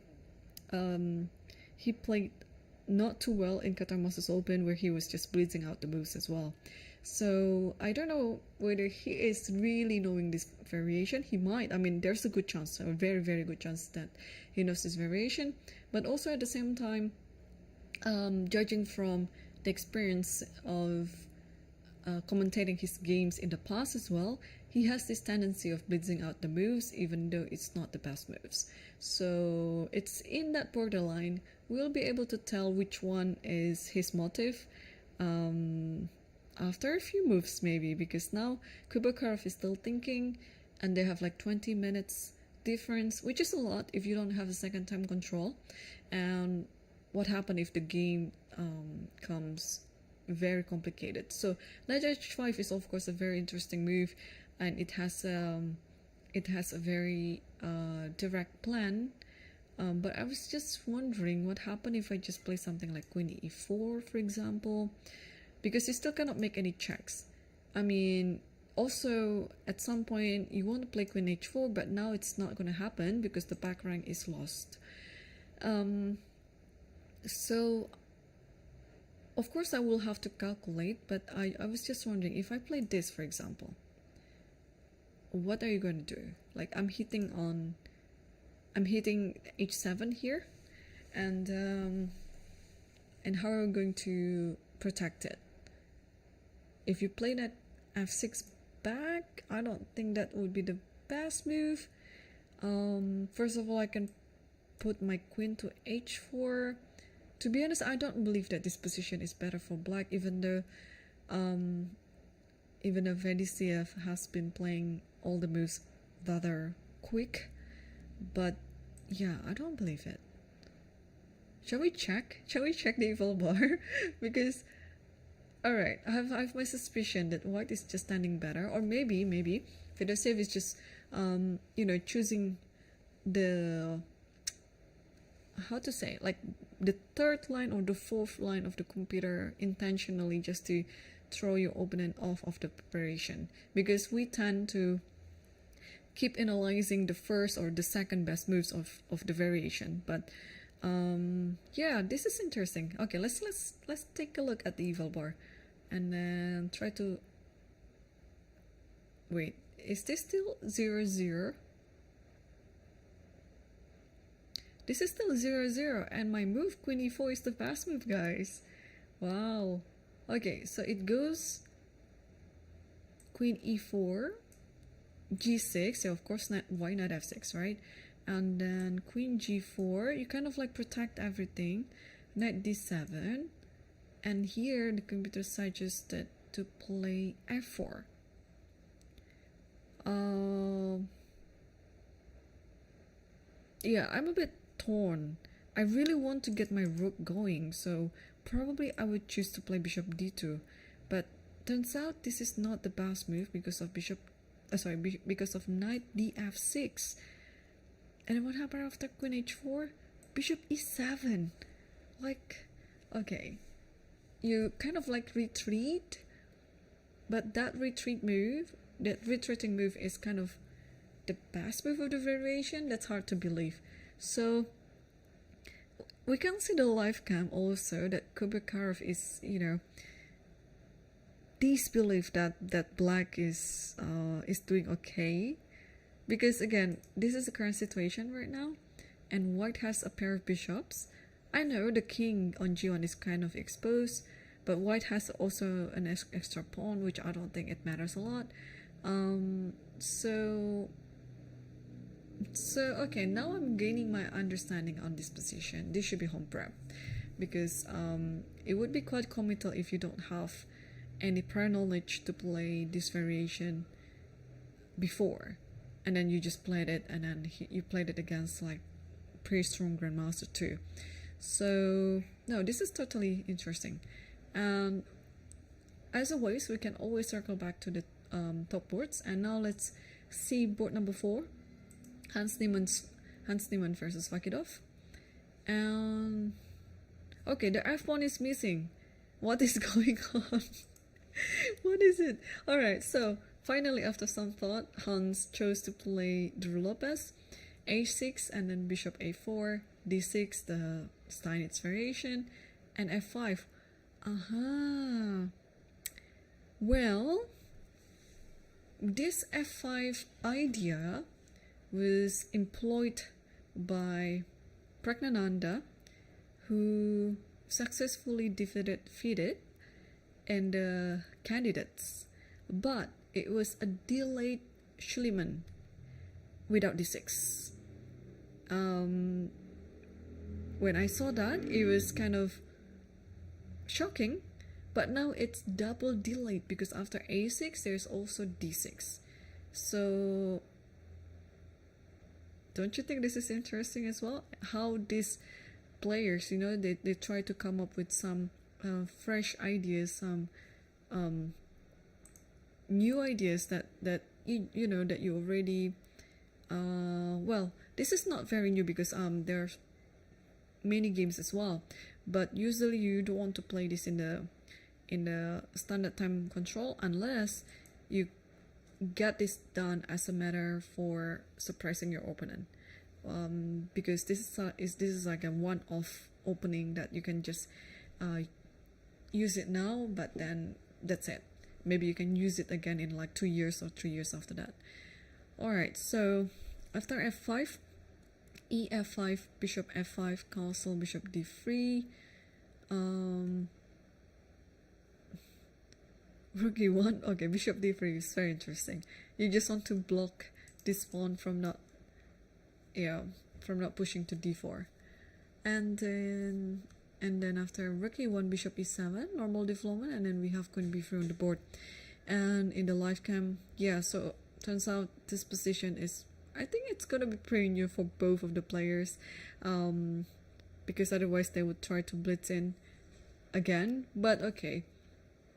S1: not too well in Qatar Masters Open, where he was just blitzing out the moves as well. So I don't know whether he is really knowing this variation. He might. I mean, there's a good chance, a very, very good chance that he knows this variation. But also at the same time, judging from the experience of commentating his games in the past as well, he has this tendency of blitzing out the moves even though it's not the best moves. So it's in that borderline. We'll be able to tell which one is his motive after a few moves maybe, because now Kubakarov is still thinking and they have like 20 minutes difference, which is a lot if you don't have a second time control. And what happened if the game comes very complicated? So knight h5 is of course a very interesting move, and it has a very direct plan. But I was just wondering what happened if I just play something like queen e4, for example, because you still cannot make any checks. I mean, also at some point you want to play queen h4, but now it's not going to happen because the back rank is lost. So of course I will have to calculate, but I was just wondering, if I play this, for example, what are you going to do? Like I'm hitting h7 here, and how are we going to protect it? If you play that f6 back, I don't think that would be the best move. First of all, I can put my queen to h4. To be honest, I don't believe that this position is better for black, even though Vedisiev has been playing all the moves rather quick. But yeah, I don't believe it. Shall we check? Shall we check the evil bar? Because, alright, I have my suspicion that white is just standing better. Or maybe Vedisiev is just, choosing the, how to say, like the third line or the fourth line of the computer intentionally, just to throw your opponent off of the preparation. Because we tend to keep analyzing the first or the second best moves of the variation. But yeah, this is interesting. Okay, let's take a look at the evil bar and then try to wait. Is this still 0-0? This is still 0-0, and my move queen e4 is the best move, guys. Wow. Okay, so it goes queen e4, g6, so of course why not f6, right? And then queen g4, you kind of like protect everything. Knight d7, and here the computer suggested to play f4. Yeah, I'm a bit torn. I really want to get my rook going, so probably I would choose to play bishop d2, but turns out this is not the best move because of because of knight df6. And then what happened after queen h4? Bishop e7. Like, okay, you kind of like retreat, but that retreating move is kind of the best move of the variation. That's hard to believe. So we can see the live cam also that Kubakarov is, disbelieve that black is doing okay, because again, this is the current situation right now, and white has a pair of bishops. I know the king on g1 is kind of exposed, but white has also an extra pawn, which I don't think it matters a lot. So okay, now I'm gaining my understanding on this position. This should be home prep, because it would be quite comical if you don't have any prior knowledge to play this variation before, and then you just played it, and then you played it against like pretty strong grandmaster too. So no, this is totally interesting. And as always, we can always circle back to the top boards. And now let's see board number 4, Hans Niemann versus Vakidov. And okay, the f1 is missing. What is going on? What is it? Alright, so finally, after some thought, Hans chose to play Drew Lopez, h6, and then bishop a4, d6, the Steinitz variation, and f5. Well, this f5 idea was employed by Pragnananda, who successfully defeated and the candidates, but it was a delayed Schliemann without d6. When I saw that, it was kind of shocking, but now it's double delayed because after a6 there's also d6. So don't you think this is interesting as well? How these players, you know, they try to come up with some fresh ideas, some new ideas that you know that you already well, this is not very new because there's many games as well, but usually you don't want to play this in the standard time control unless you get this done as a matter for surprising your opponent, because this is like a one-off opening that you can just use it now, but then that's it. Maybe you can use it again in like 2 years or 3 years after that. Alright, so after f5, e5, bishop f5, castle, bishop d3, rook e1. Okay, bishop d3 is very interesting. You just want to block this pawn from not pushing to d4. And then after rook e1, bishop e7, normal development, and then we have queen b3 on the board. And in the live cam, yeah, so turns out this position is, I think it's gonna be pretty new for both of the players, because otherwise they would try to blitz in again. But okay,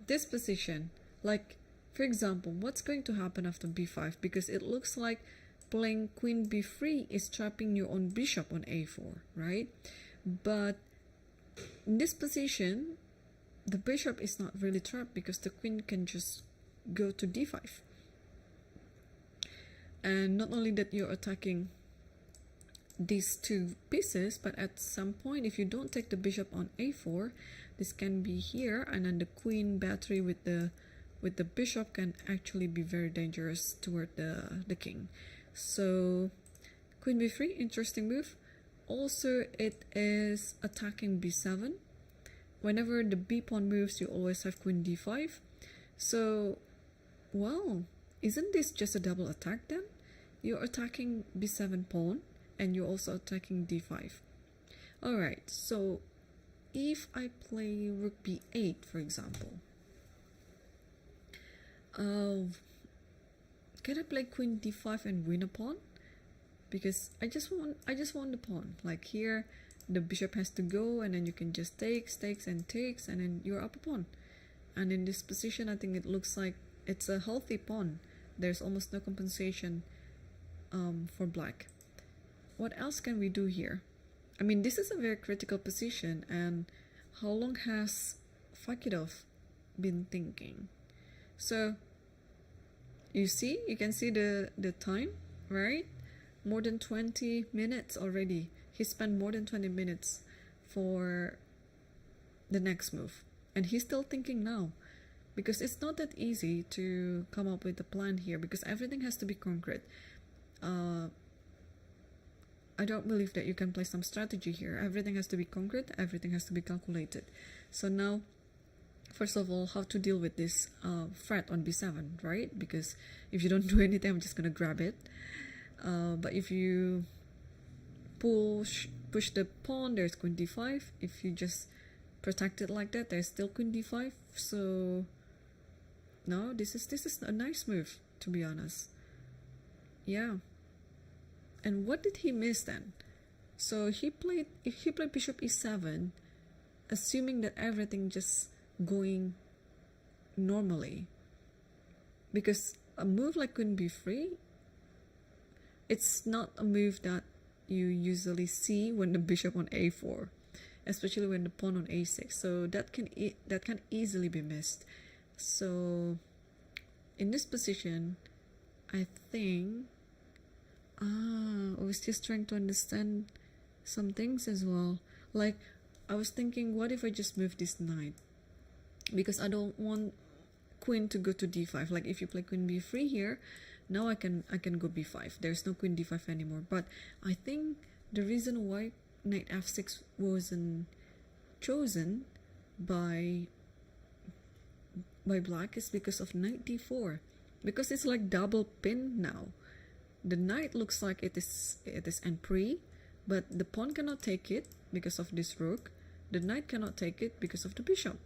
S1: this position, like for example, what's going to happen after b5? Because it looks like playing queen b3 is trapping your own bishop on a4, right? But in this position, the bishop is not really trapped because the queen can just go to d5. And not only that you're attacking these two pieces, but at some point, if you don't take the bishop on a4, this can be here, and then the queen battery with the bishop can actually be very dangerous toward the king. So queen b3, interesting move. Also, it is attacking b7. Whenever the b pawn moves, you always have queen d5. So, well, isn't this just a double attack then? You're attacking b7 pawn, and you're also attacking d5. Alright, so if I play rook b8, for example, can I play queen d5 and win a pawn? Because I just want the pawn. Like here, the bishop has to go, and then you can just takes, and then you're up a pawn. And in this position, I think it looks like it's a healthy pawn. There's almost no compensation for black. What else can we do here? I mean, this is a very critical position, and how long has Fakidov been thinking? So you can see the time, right? More than 20 minutes already. He spent more than 20 minutes for the next move, and he's still thinking now, because it's not that easy to come up with a plan here, because everything has to be concrete. I don't believe that you can play some strategy here. Everything has to be concrete, everything has to be calculated. So now, first of all, how to deal with this threat on b7, right? Because if you don't do anything, I'm just gonna grab it. But if you push the pawn, there's queen d5. If you just protect it like that, there's still queen d5. So no, this is a nice move, to be honest. Yeah. And what did he miss then? So if he played bishop e7, assuming that everything just going normally, because a move like queen b3, it's not a move that you usually see when the bishop on a4, especially when the pawn on a6. So that can easily be missed. So in this position, I think I was just trying to understand some things as well. Like, I was thinking, what if I just move this knight? Because I don't want queen to go to d5. Like, if you play queen b3 here, now I can go b5. There's no queen d5 anymore. But I think the reason why knight f6 wasn't
S2: chosen by black is because of knight d4, because it's like double pinned now. The knight looks like it is en prise, but the pawn cannot take it because of this rook. The knight cannot take it because of the bishop.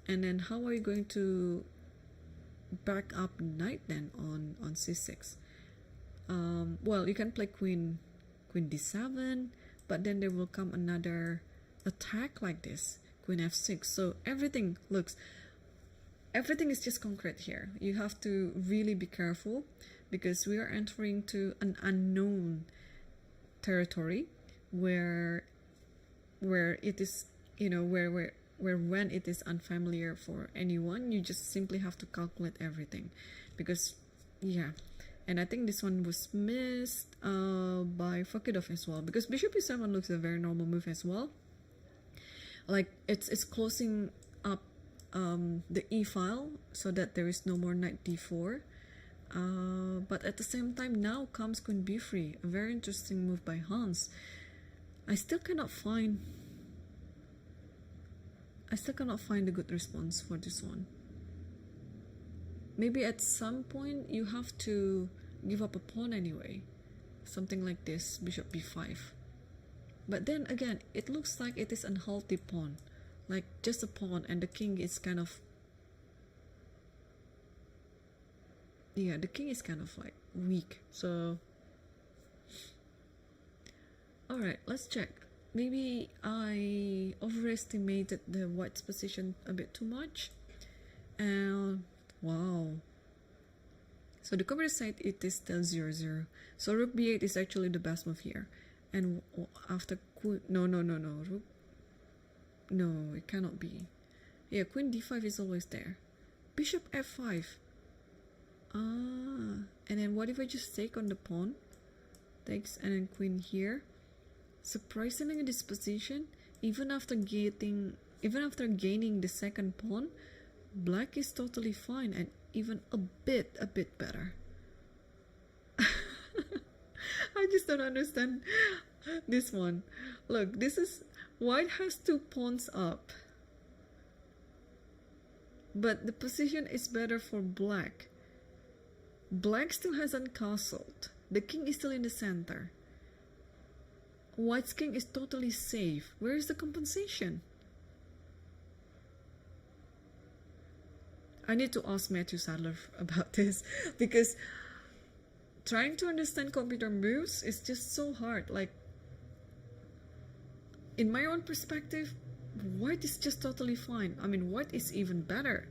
S2: And then how are you going to back up knight then on c6? Well, you can play queen d7, but then there will come another attack like this, queen f6. So everything is just concrete here. You have to really be careful, because we are entering to an unknown territory where it is, you know, where when it is unfamiliar for anyone, you just simply have to calculate everything. Because yeah, and I think this one was missed by Fakidov as well, because bishop e7 looks a very normal move as well. Like it's closing up the e file so that there is no more knight d4. But at the same time, now comes queen b3, a very interesting move by Hans. I still cannot find a good response for this one. Maybe at some point you have to give up a pawn anyway, something like this, bishop b5. But then again, it looks like it is an unhealthy pawn, like just a pawn, and the king is kind of, yeah, the king is kind of like weak. So all right, let's check. Maybe I overestimated the white's position a bit too much. And wow, so the computer said it is still 0-0. So rook b8 is actually the best move here. And after queen, no, rook, no, it cannot be. Yeah, queen d5 is always there. Bishop f5. And then what if I just take on the pawn? Takes, and then queen here. Surprisingly, in this position, even after gaining the second pawn, black is totally fine and even a bit better. I just don't understand this one. Look, this is white has 2 pawns up, but the position is better for black. Black still hasn't castled. The king is still in the center. White's king is totally safe. Where is the compensation? I need to ask Matthew Sadler about this, because trying to understand computer moves is just so hard. Like, in my own perspective, white is just totally fine. I mean, white is even better.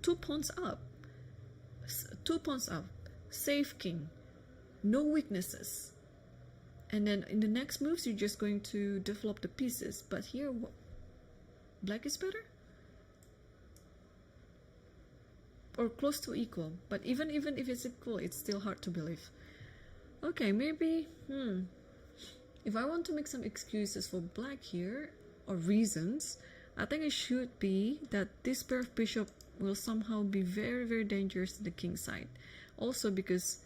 S2: 2 pawns up. 2 pawns up. Safe king. No weaknesses. And then in the next moves, you're just going to develop the pieces. But here, black is better? Or close to equal. But even if it's equal, it's still hard to believe. Okay, maybe, if I want to make some excuses for black here, or reasons, I think it should be that this pair of bishop will somehow be very, very dangerous to the king side. Also because,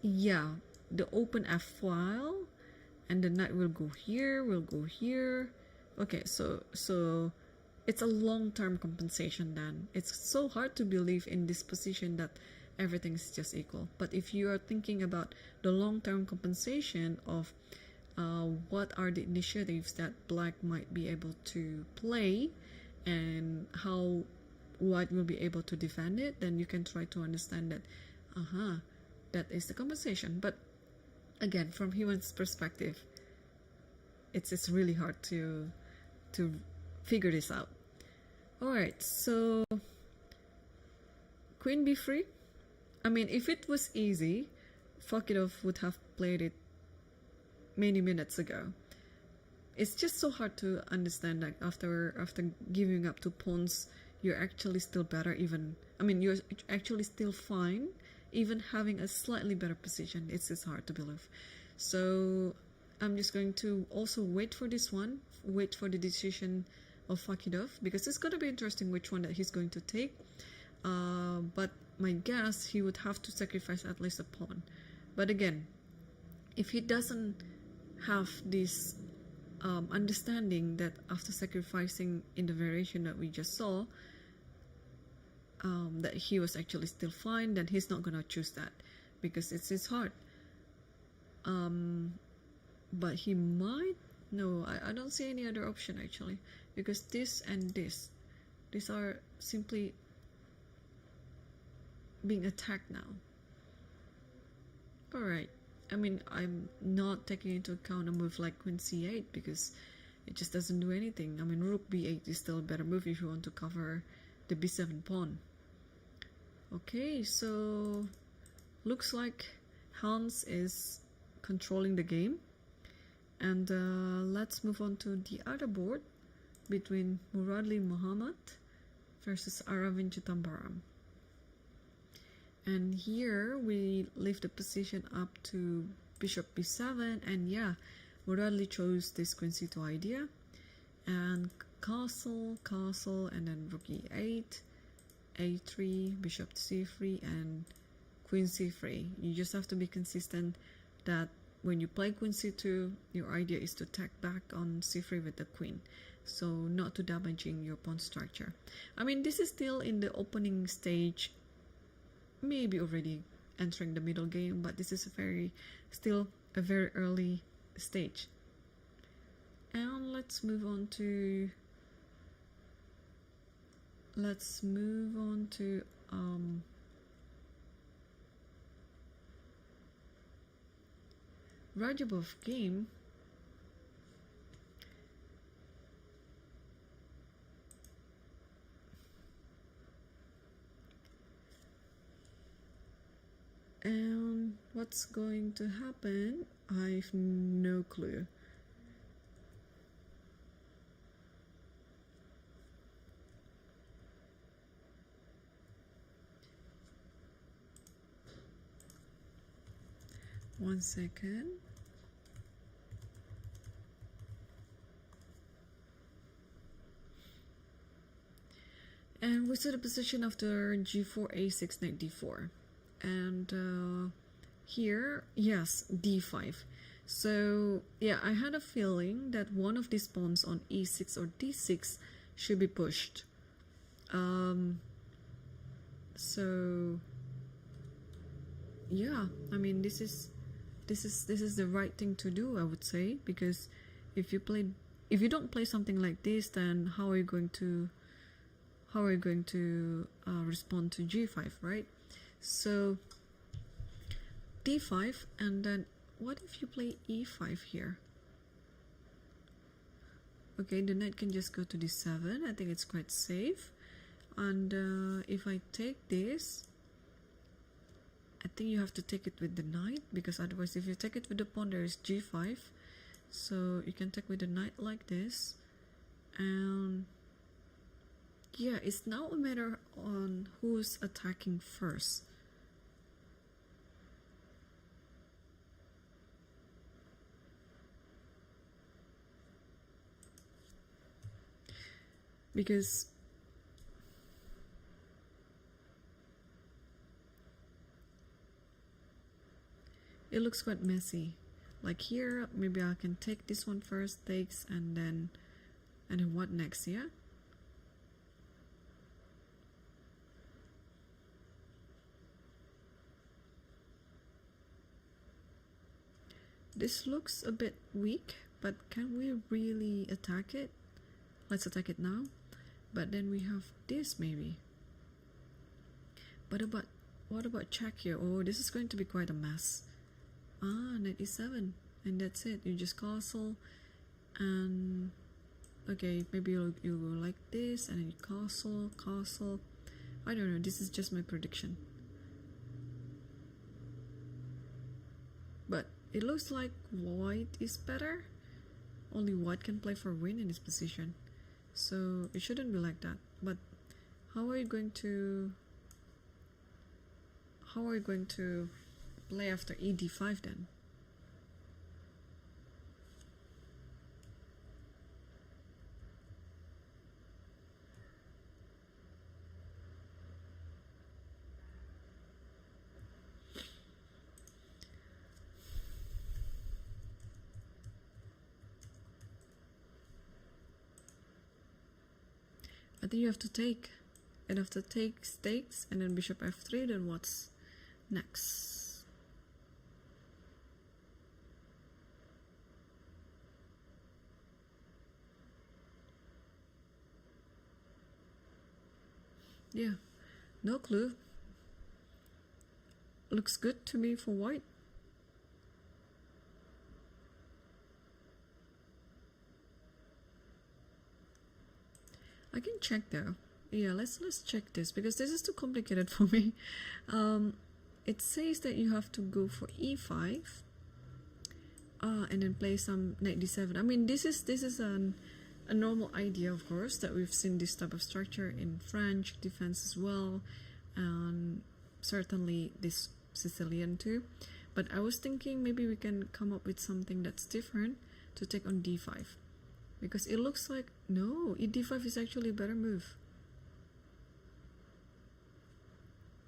S2: yeah, the open f file, and the knight will go here, Okay, so it's a long-term compensation then. It's so hard to believe in this position that everything is just equal. But if you are thinking about the long-term compensation of what are the initiatives that black might be able to play and how white will be able to defend it, then you can try to understand that that is the compensation. But again, from human's perspective, it's really hard to figure this out. All right, so queen b3. I mean, if it was easy, Fakidov would have played it many minutes ago. It's just so hard to understand that after giving up 2 pawns, you're actually still better. You're actually still fine, even having a slightly better position. It's just hard to believe. So I'm just going to also wait for this one, wait for the decision of Fakidov, because it's going to be interesting which one that he's going to take. But my guess, he would have to sacrifice at least a pawn. But again, if he doesn't have this understanding that after sacrificing in the variation that we just saw, that he was actually still fine, then he's not gonna choose that because it's his heart. But he might, no, I don't see any other option actually, because this and this, these are simply being attacked now. Alright, I mean, I'm not taking into account a move like Queen C8 because it just doesn't do anything. I mean, Rook B8 is still a better move if you want to cover the B7 pawn. Okay, so looks like Hans is controlling the game. And let's move on to the other board between Muradli Muhammad versus Aravind Chidambaram. And here we leave the position up to Bishop B7, and yeah, Muradli chose this Queen C2 idea, and castle, and then Rook E8, A3, Bishop C3, and Queen C3. You just have to be consistent that when you play Queen C2, your idea is to attack back on C3 with the Queen, so not to damaging your pawn structure. I mean, this is still in the opening stage, maybe already entering the middle game, but this is still a very early stage. And let's move on to Rajabov game. And what's going to happen? I've no clue. One second. And we saw the position after G4, A6, Knight D4. And here, yes, D5. So yeah, I had a feeling that one of these pawns on E6 or D6 should be pushed. So yeah, I mean, this is the right thing to do, I would say, because if you don't play something like this, then how are you going to respond to G5, right? So D5, and then what if you play E5 here? Okay, the knight can just go to D7. I think it's quite safe. And if I take this, I think you have to take it with the knight, because otherwise if you take it with the pawn, there is G5. So you can take with the knight like this. And yeah, it's now a matter on who's attacking first. Because it looks quite messy. Like here, maybe I can take this one first, takes, and then what next, yeah? This looks a bit weak, but can we really attack it? Let's attack it now. But then we have this maybe. But what about check here? Oh, this is going to be quite a mess. Knight E7, and that's it. You just castle, and okay, maybe you go like this, and then you castle. I don't know. This is just my prediction. But it looks like white is better. Only white can play for win in this position, so it shouldn't be like that. But how are you going to play after ED5 then? I think you have to take. And after takes, and then bishop f3, then what's next? Yeah, no clue. Looks good to me for white. I can check though. Yeah, let's check this because this is too complicated for me. It says that you have to go for e5, and then play some knight d7. I mean, this is a normal idea, of course, that we've seen this type of structure in French defense as well, and certainly this Sicilian too. But I was thinking maybe we can come up with something that's different to take on d5, because it looks like no, d5 is actually a better move.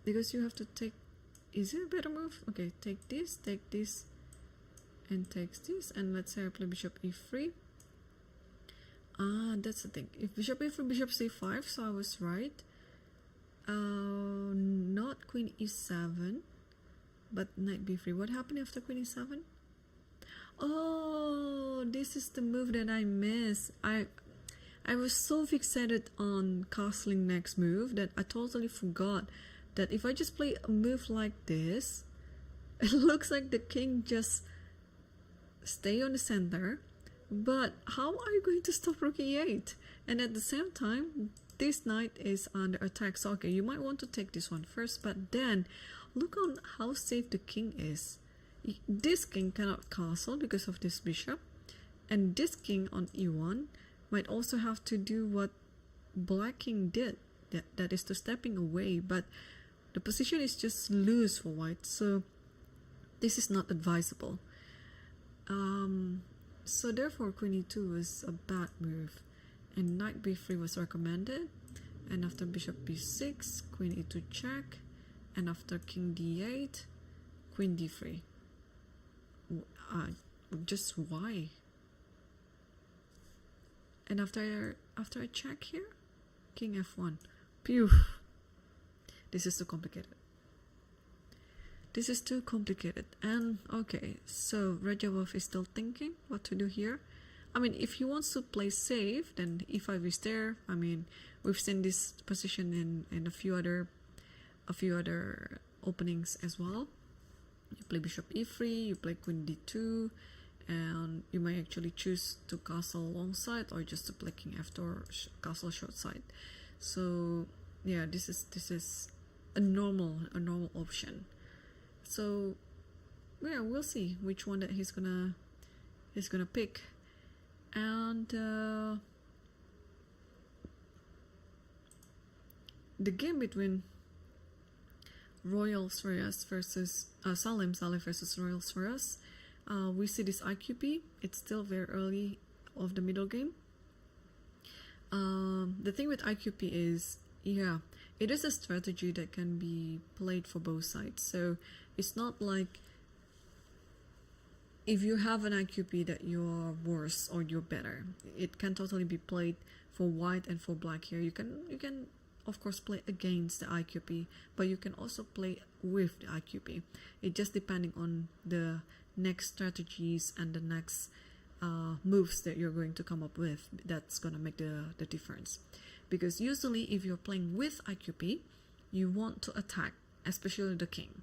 S2: Because you have to take, is it a better move? Okay, take this, and takes this, and let's say I play bishop e3. That's the thing. If bishop e3, bishop c5, so I was right. Not queen e7, but knight b3. What happened after queen e7? Oh, this is the move that I missed. I was so fixated on castling next move that I totally forgot that if I just play a move like this, it looks like the king just stay on the center. But how are you going to stop rook e8? And at the same time, this knight is under attack. So okay, you might want to take this one first, but then look on how safe the king is. This king cannot castle because of this bishop, and this king on e1 might also have to do what black king did, that is to stepping away, but the position is just loose for white, so this is not advisable. So therefore queen e2 was a bad move, and knight b3 was recommended, and after bishop b6, queen e2 check, and after king d8, queen d3. Just why? And after I check here, king f1. Pew. This is too complicated. This is too complicated. And okay, so Rajawov is still thinking what to do here. I mean, if he wants to play safe, then e5 is there. I mean, we've seen this position in a few other openings as well. You play bishop e3, you play queen d2, and you might actually choose to castle long side or just to play king f2 castle short side. So yeah, this is a normal option. So yeah, we'll see which one that he's gonna pick. And the game between Royal Swaraj versus Salem versus Royal Swaraj, we see this IQP. It's still very early of the middle game. The thing with IQP is, yeah, it is a strategy that can be played for both sides. So it's not like if you have an IQP that you're worse or you're better. It can totally be played for white and for black here. You can of course play against the IQP, but you can also play with the IQP. It just depending on the next strategies and the next moves that you're going to come up with. That's gonna make the difference. Because usually if you're playing with IQP, you want to attack, especially the king.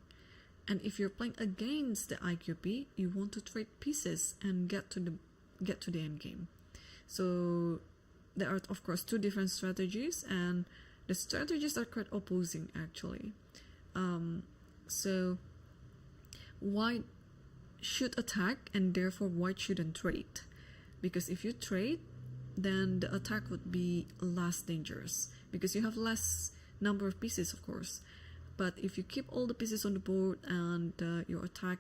S2: And if you're playing against the IQP, you want to trade pieces and get to the end game. So there are of course two different strategies, and the strategies are quite opposing actually. So white should attack, and therefore white shouldn't trade, because if you trade, then the attack would be less dangerous because you have less number of pieces, of course. But if you keep all the pieces on the board, and your attack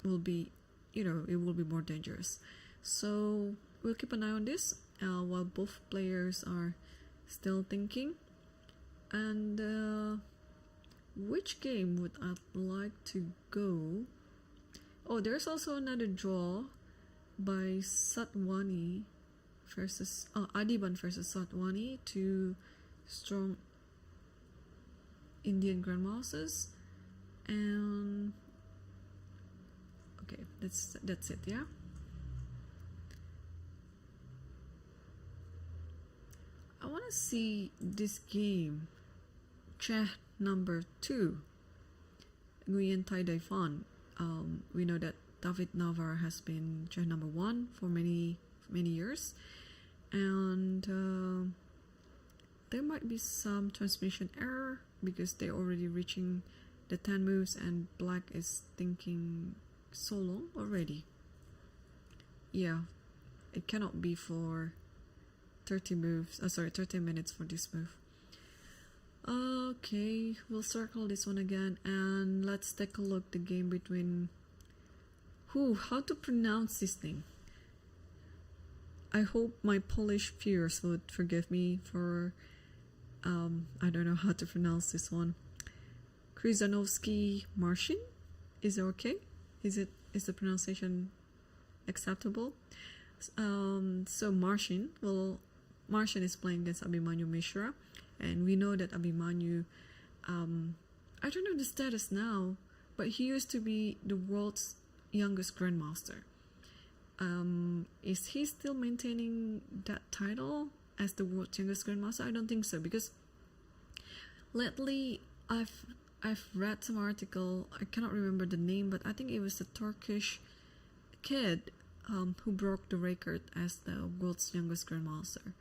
S2: will be, it will be more dangerous. So we'll keep an eye on this while both players are still thinking. And which game would I like to go? Oh, there's also another draw by Satwani versus Adiban versus Satwani to strong Indian grandmasters. And okay, that's it. Yeah, I want to see this game, chess number 2, Nguyen Tai Dai Fan. We know that David Navarre has been chess number 1 for many years, and there might be some transmission error because they're already reaching the 10 moves and black is thinking so long already. Yeah, it cannot be for 30 minutes for this move. Okay, we'll circle this one again and let's take a look the game between how to pronounce this thing. I hope my Polish viewers would forgive me for I don't know how to pronounce this one. Krzyzanowski Marcin? Is it okay? Is the pronunciation acceptable? So Marcin is playing against Abhimanyu Mishra, and we know that Abhimanyu, I don't know the status now, but he used to be the world's youngest grandmaster. Is he still maintaining that title as the world's youngest grandmaster? I don't think so, because lately I've read some article, I cannot remember the name, but I think it was a Turkish kid who broke the record as the world's youngest grandmaster.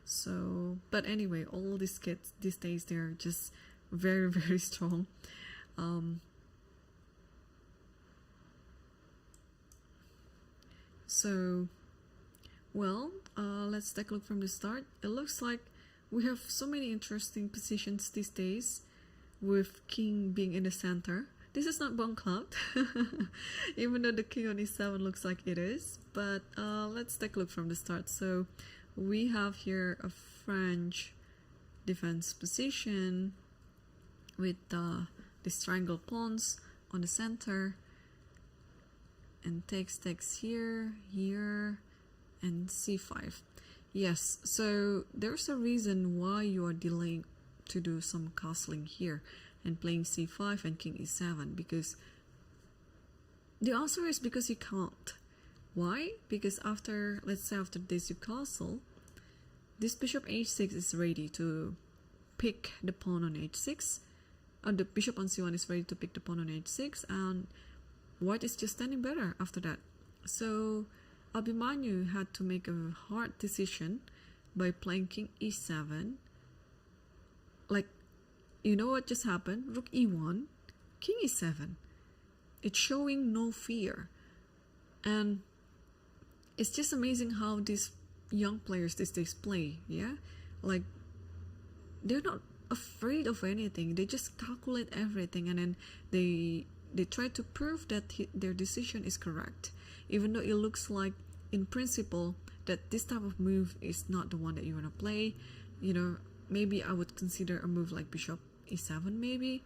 S2: So, but anyway, all these kids these days, they're just very, very strong. So, well, let's take a look from the start. It looks like we have so many interesting positions these days, with king being in the center. This is not bunked out, even though the king on e7 looks like it is. But let's take a look from the start. So we have here a French defense position with these triangle pawns on the center, and takes here, and c5. Yes, so there's a reason why you are delaying to do some castling here and playing c5 and king e7, because the answer is because you can't. Why? Because let's say after this you castle, this bishop h6 is ready to pick the pawn on h6, and the bishop on c1 is ready to pick the pawn on h6, and white is just standing better after that. So Abhimanyu had to make a hard decision by playing king e7. Like, you know what just happened? Rook e1, king e7. It's showing no fear. And it's just amazing how these young players these days play, yeah? Like, they're not afraid of anything. They just calculate everything, and then they try to prove that their decision is correct, even though it looks like in principle that this type of move is not the one that you want to play. You know, maybe I would consider a move like bishop e7, maybe,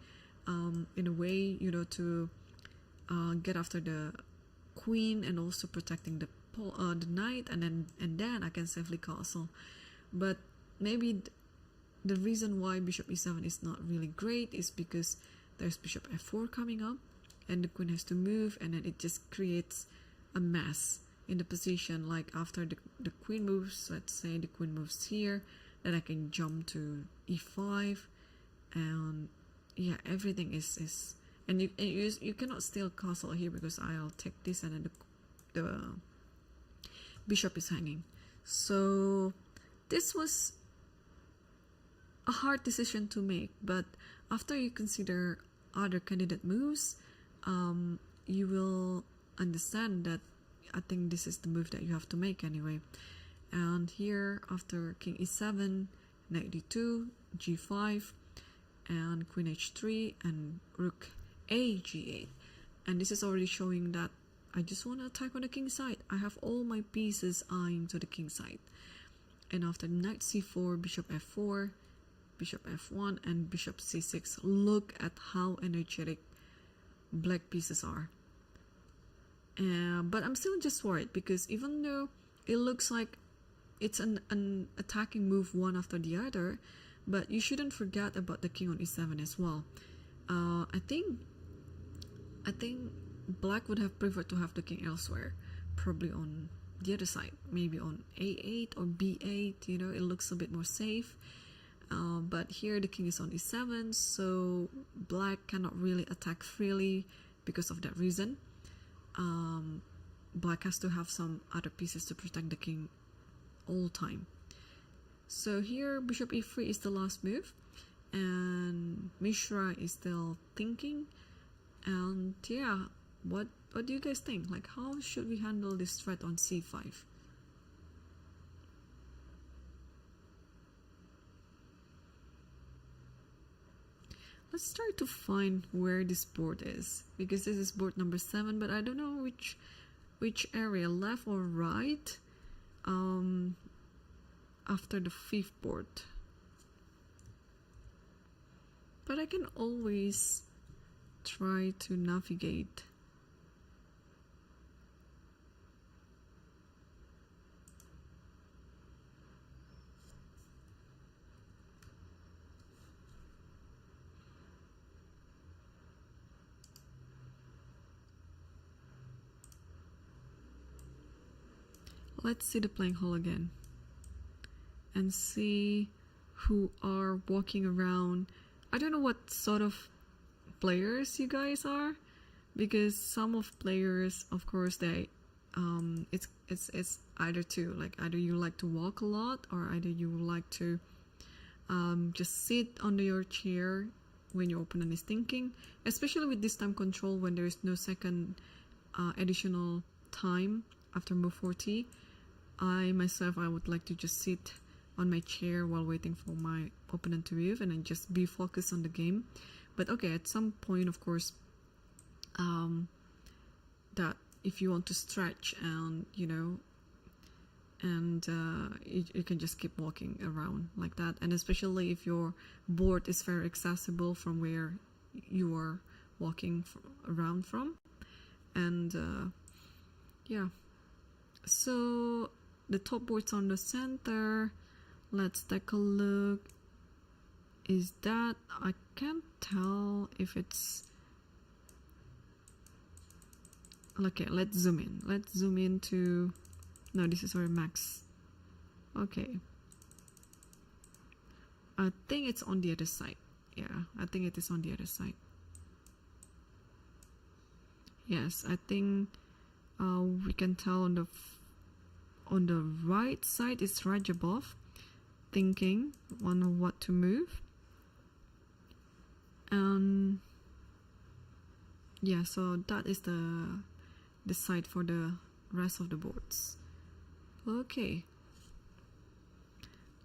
S2: in a way, you know, to get after the queen and also protecting the knight, and then I can safely castle. But maybe the reason why bishop e7 is not really great is because there's bishop f4 coming up, and the queen has to move, and then it just creates a mess in the position. Like after the queen moves, let's say the queen moves here, then I can jump to e5, and yeah, everything is and you cannot steal castle here because I'll take this, and then the bishop is hanging. So this was a hard decision to make, but after you consider other candidate moves, you will understand that I think this is the move that you have to make anyway. And here, after king e7, knight d2, g5, and queen h3, and rook a g8. And this is already showing that I just want to attack on the king side. I have all my pieces eyeing to the king side. And after knight c4, bishop f4, bishop f1, and bishop c6. Look at how energetic black pieces are. But I'm still just worried, because even though it looks like it's an attacking move one after the other, but you shouldn't forget about the king on e7 as well. I think black would have preferred to have the king elsewhere, probably on the other side, maybe on a8 or b8. You know, it looks a bit more safe. But here the king is on e7, so black cannot really attack freely because of that reason. Black has to have some other pieces to protect the king all time. So here bishop e3 is the last move, and Mishra is still thinking. And yeah, what do you guys think? Like, how should we handle this threat on c5? Let's try to find where this board is, because this is board number 7, but I don't know which area, left or right, after the 5th board. But I can always try to navigate. Let's see the playing hall again and see who are walking around. I don't know what sort of players you guys are, because some of players, of course, they it's either two, like either you like to walk a lot, or either you like to just sit under your chair when your opponent is thinking, especially with this time control when there is no second additional time after move 40. I myself, I would like to just sit on my chair while waiting for my opponent to move and then just be focused on the game. But okay, at some point, of course, that if you want to stretch and, you know, and you can just keep walking around like that. And especially if your board is very accessible from where you are walking around from. And yeah, so the top board's on the center. Let's take a look. Is that, I can't tell if it's, okay, let's zoom in. Let's zoom in to, no, this is where max. Okay, I think it's on the other side. Yeah, I think it is on the other side. Yes, I think we can tell on the right side is Rajabov thinking on what to move. Yeah, so that is the side for the rest of the boards. Okay,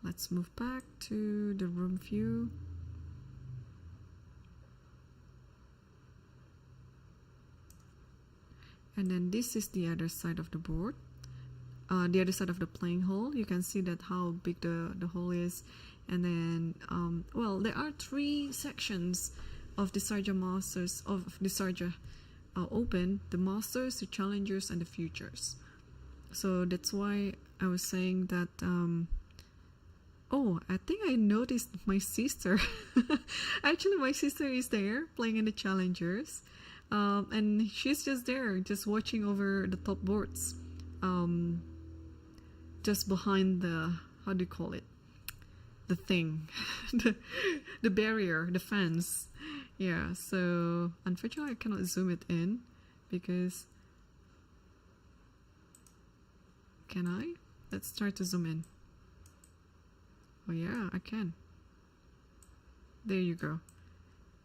S2: let's move back to the room view. And then this is the other side of the board, the other side of the playing hall. You can see that how big the hall is. And then well, there are 3 sections of the Sharjah Masters, of the Sharjah Open: the Masters, the Challengers, and the Futures. So that's why I was saying that oh, I think I noticed my sister. Actually, my sister is there playing in the Challengers, and she's just there, just watching over the top boards, just behind the, how do you call it, the thing, the barrier, the fence. Yeah, so unfortunately I cannot zoom it in, because, can I? Let's try to zoom in. Oh yeah, I can. There you go.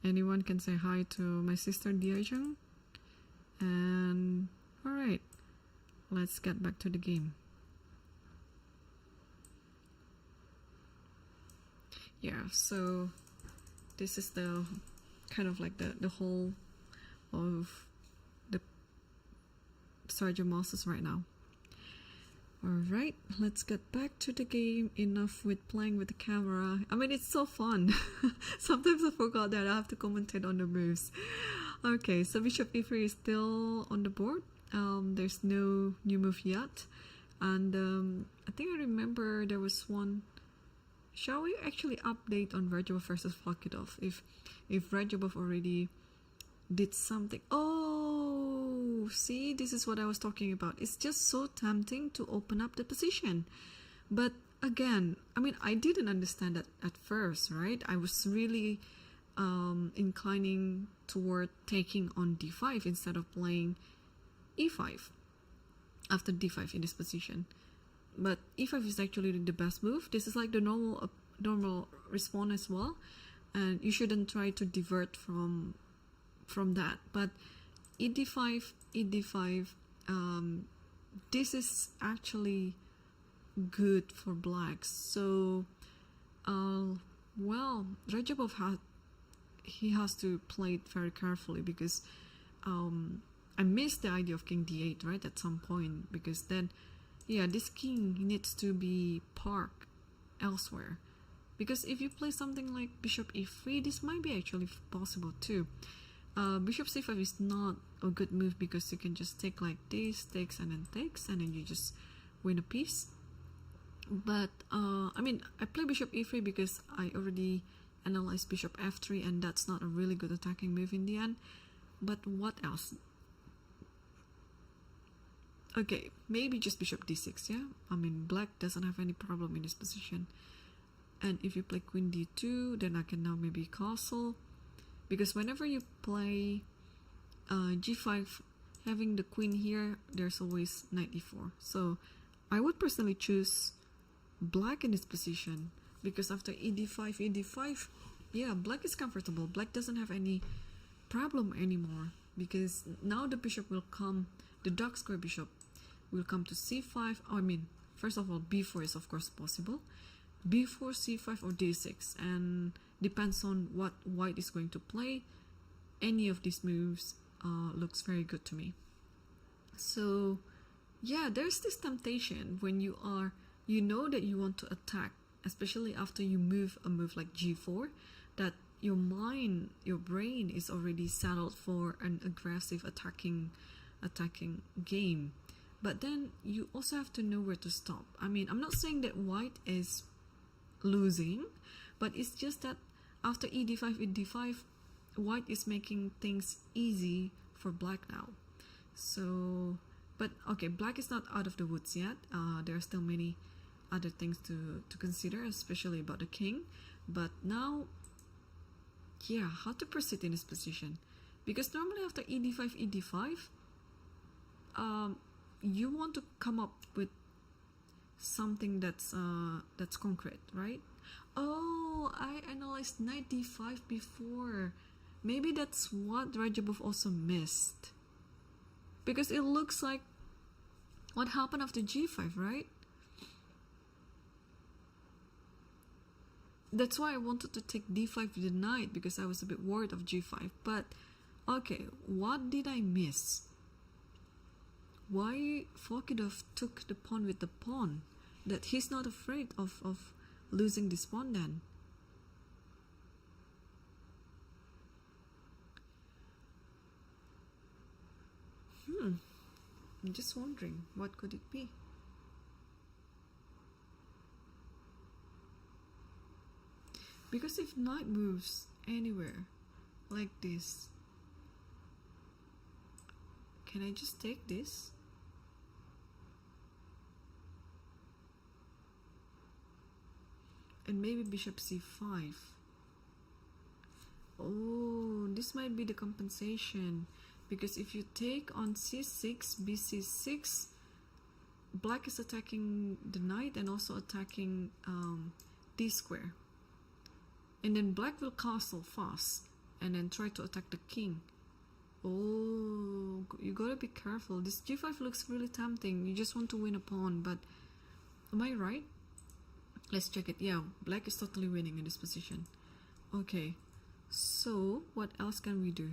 S2: Anyone can say hi to my sister Diajeng. And alright, let's get back to the game. Yeah, so this is the kind of like the whole of the Sharjah Masters right now. Alright, let's get back to the game. Enough with playing with the camera. I mean, it's so fun. Sometimes I forgot that I have to commentate on the moves. Okay, so bishop e3 is still on the board. There's no new move yet. And I think I remember there was one Shall we actually update on Rajabov versus Fakidov if Rajabov already did something? Oh, see, this is what I was talking about. It's just so tempting to open up the position, but again, I mean, I didn't understand that at first, right? I was really inclining toward taking on d5 instead of playing e5 after d5 in this position. But e5 is actually the best move. This is like the normal response as well, and you shouldn't try to divert from that. But e5, this is actually good for blacks. So well, Rajabov has to play it very carefully, because I missed the idea of king d8 right at some point, because then yeah, this king needs to be parked elsewhere, because if you play something like bishop e3, this might be actually possible too. Bishop c5 is not a good move, because you can just take like this, takes, and then you just win a piece. But I mean, I play bishop e3 because I already analyzed bishop f3, and that's not a really good attacking move in the end. But what else? Okay, maybe just bishop d6, yeah? I mean, black doesn't have any problem in this position. And if you play queen d2, then I can now maybe castle. Because whenever you play g5, having the queen here, there's always knight e4. So I would personally choose black in this position, because after e5, yeah, black is comfortable. Black doesn't have any problem anymore, because now the bishop will come, the dark square bishop will come to c5. I mean, first of all, b4 is of course possible, b4, c5, or d6, and depends on what white is going to play. Any of these moves looks very good to me. So yeah, there's this temptation when you know that you want to attack, especially after you move a move like g4, that your mind, your brain is already settled for an aggressive attacking game. But then you also have to know where to stop. I mean, I'm not saying that white is losing, but it's just that after e5, white is making things easy for black now. So, but okay, black is not out of the woods yet. There are still many other things to consider, especially about the king. But now, yeah, how to proceed in this position? Because normally after e5, you want to come up with something that's concrete, right? Oh, I analyzed knight d5 before. Maybe that's what Rajabov also missed, because it looks like what happened after g5, right? That's why I wanted to take d5 with the knight, because I was a bit worried of g5. But okay, what did I miss? Why Fakidov took the pawn with the pawn? That he's not afraid of losing this pawn then? I'm just wondering, what could it be? Because if knight moves anywhere like this, can I just take this? And maybe bishop c5. Oh, this might be the compensation, because if you take on c6, bc6, black is attacking the knight and also attacking d square, and then black will castle fast and then try to attack the king. Oh, you gotta be careful. This g5 looks really tempting. You just want to win a pawn, but am I right? Let's check it. Yeah, black is totally winning in this position. Okay, so what else can we do?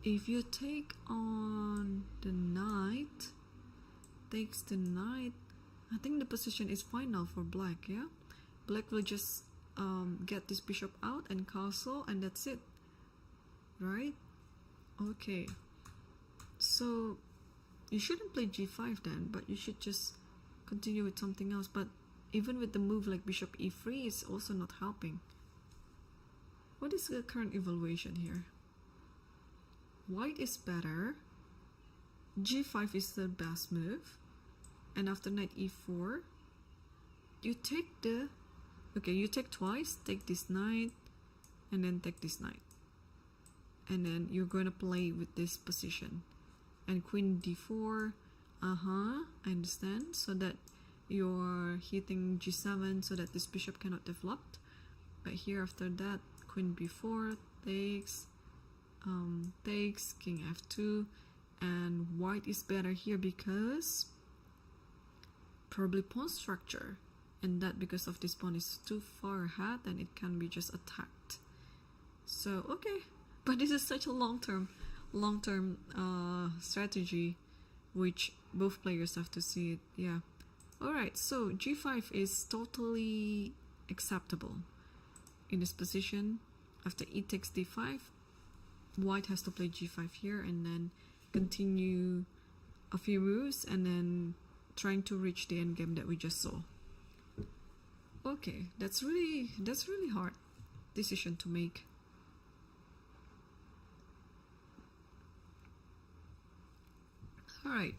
S2: If you take on the knight, takes the knight, I think the position is fine now for black, yeah? Black will just get this bishop out and castle, and that's it, right? Okay, so you shouldn't play g5 then, but you should just continue with something else. But even with the move like bishop e3, it's also not helping. What is the current evaluation here? White is better. G5 is the best move. And after knight e4, you take the... Okay, you take twice. Take this knight. And then take this knight. And then you're going to play with this position. And queen d4. I understand. So that you're hitting g7 so that this bishop cannot develop. But here after that, queen b4 takes, king f2, and white is better here because probably pawn structure, and that because of this pawn is too far ahead and it can be just attacked. So okay, but this is such a long-term strategy, which both players have to see it. Yeah. Alright, so g5 is totally acceptable in this position. After e takes d5, white has to play g5 here and then continue a few moves and then trying to reach the endgame that we just saw. Okay, that's really hard decision to make. Alright,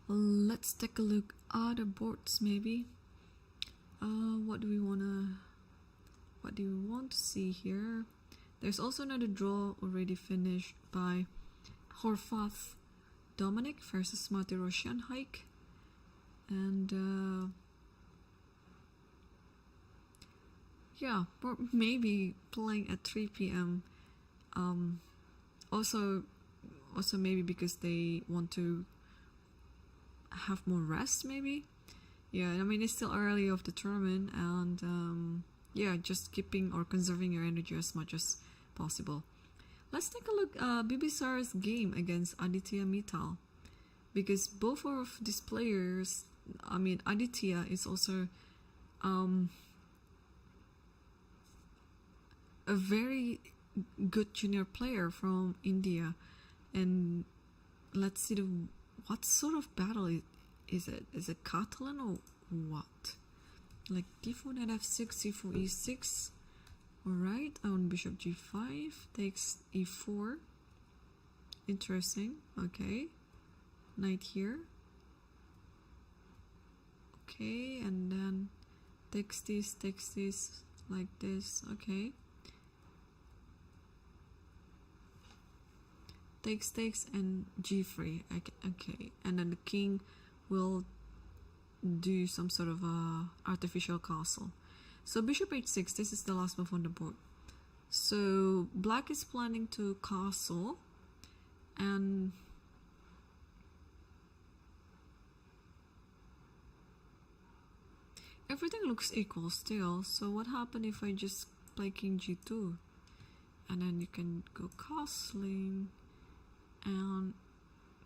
S2: let's take a look at the boards maybe. What do we want to see here? There's also another draw already finished by Horvath Dominic versus Matiro Shanhaik, and yeah, or maybe playing at 3 p.m. Also maybe because they want to have more rest, maybe. Yeah, I mean, it's still early of the tournament, and yeah, just keeping or conserving your energy as much as possible. Let's take a look at Bibisar's game against Aditya Mittal, because both of these players, I mean, Aditya is also a very good junior player from India, and let's see what sort of battle is it? Is it Catalan or what? Like d4 knight f6, c4 e6. Alright, on bishop g5 takes e4. Interesting. Okay, knight here. Okay, and then takes this like this. Okay, takes and g3. Okay, and then the king will do some sort of artificial castle. So bishop h6, this is the last move on the board. So black is planning to castle, and everything looks equal still. So what happened if I just play king g2, and then you can go castling and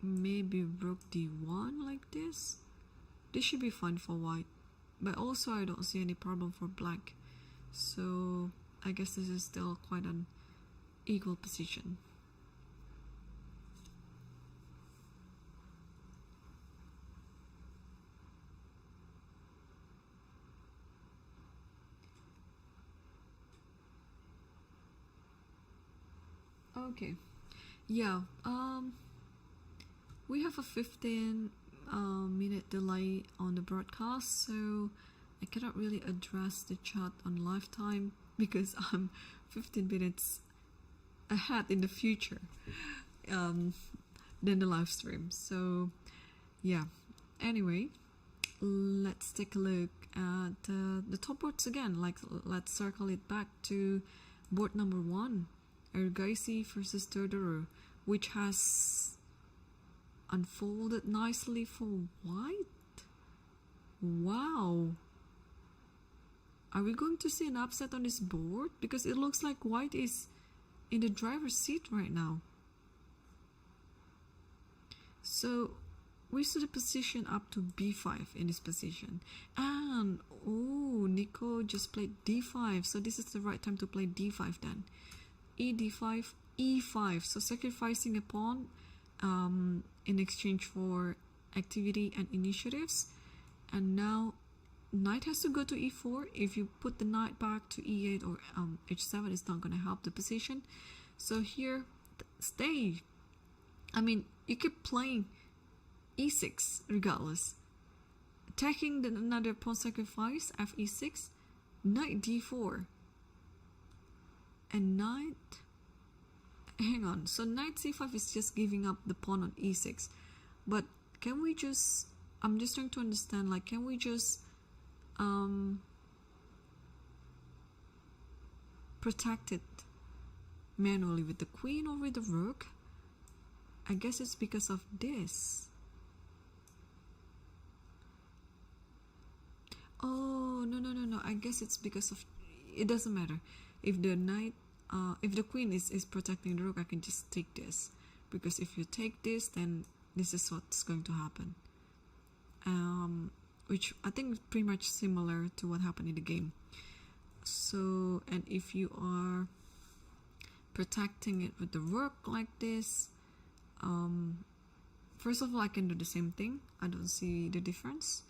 S2: maybe rook d1 like this. This should be fine for white, but also I don't see any problem for black. So I guess this is still quite an equal position. Okay, yeah, we have a 15-minute delay on the broadcast, so I cannot really address the chat on live time because I'm 15 minutes ahead in the future than the live stream. So yeah, anyway, let's take a look at the top boards again. Like, let's circle it back to board number 1, Ergaisi versus Teodoro, which has unfolded nicely for white. Wow, are we going to see an upset on this board? Because it looks like white is in the driver's seat right now. So we saw the position up to b5 in this position, and oh, Nico just played d5, so this is the right time to play d5 then. E d5, e5, so sacrificing a pawn in exchange for activity and initiatives. And now knight has to go to e4. If you put the knight back to e8 or h7, it's not going to help the position. So here, stay. I mean, you keep playing e6 regardless. Taking another pawn sacrifice, fe6, knight d4, and knight. Hang on. So knight c5 is just giving up the pawn on e6. But can we just? I'm just trying to understand. Like, can we just protect it manually with the queen or with the rook? I guess it's because of this. Oh, no. I guess it's because of, it doesn't matter. If the knight, if the queen is protecting the rook, I can just take this. Because if you take this, then this is what's going to happen. Which I think is pretty much similar to what happened in the game. So, and if you are protecting it with the rook like this, first of all, I can do the same thing. I don't see the difference.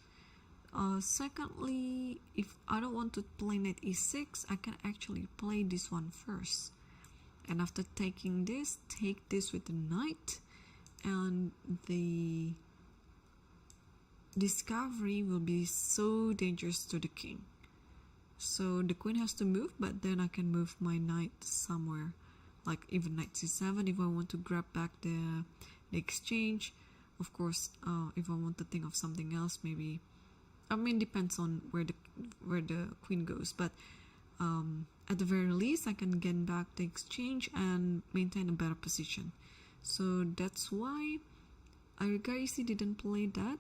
S2: Secondly, if I don't want to play knight e6, I can actually play this one first. And after taking this, take this with the knight, and the discovery will be so dangerous to the king. So the queen has to move, but then I can move my knight somewhere, like even knight c7 if I want to grab back the exchange. Of course, if I want to think of something else, maybe, I mean, depends on where the queen goes, but at the very least I can get back the exchange and maintain a better position. So that's why Irene didn't play that.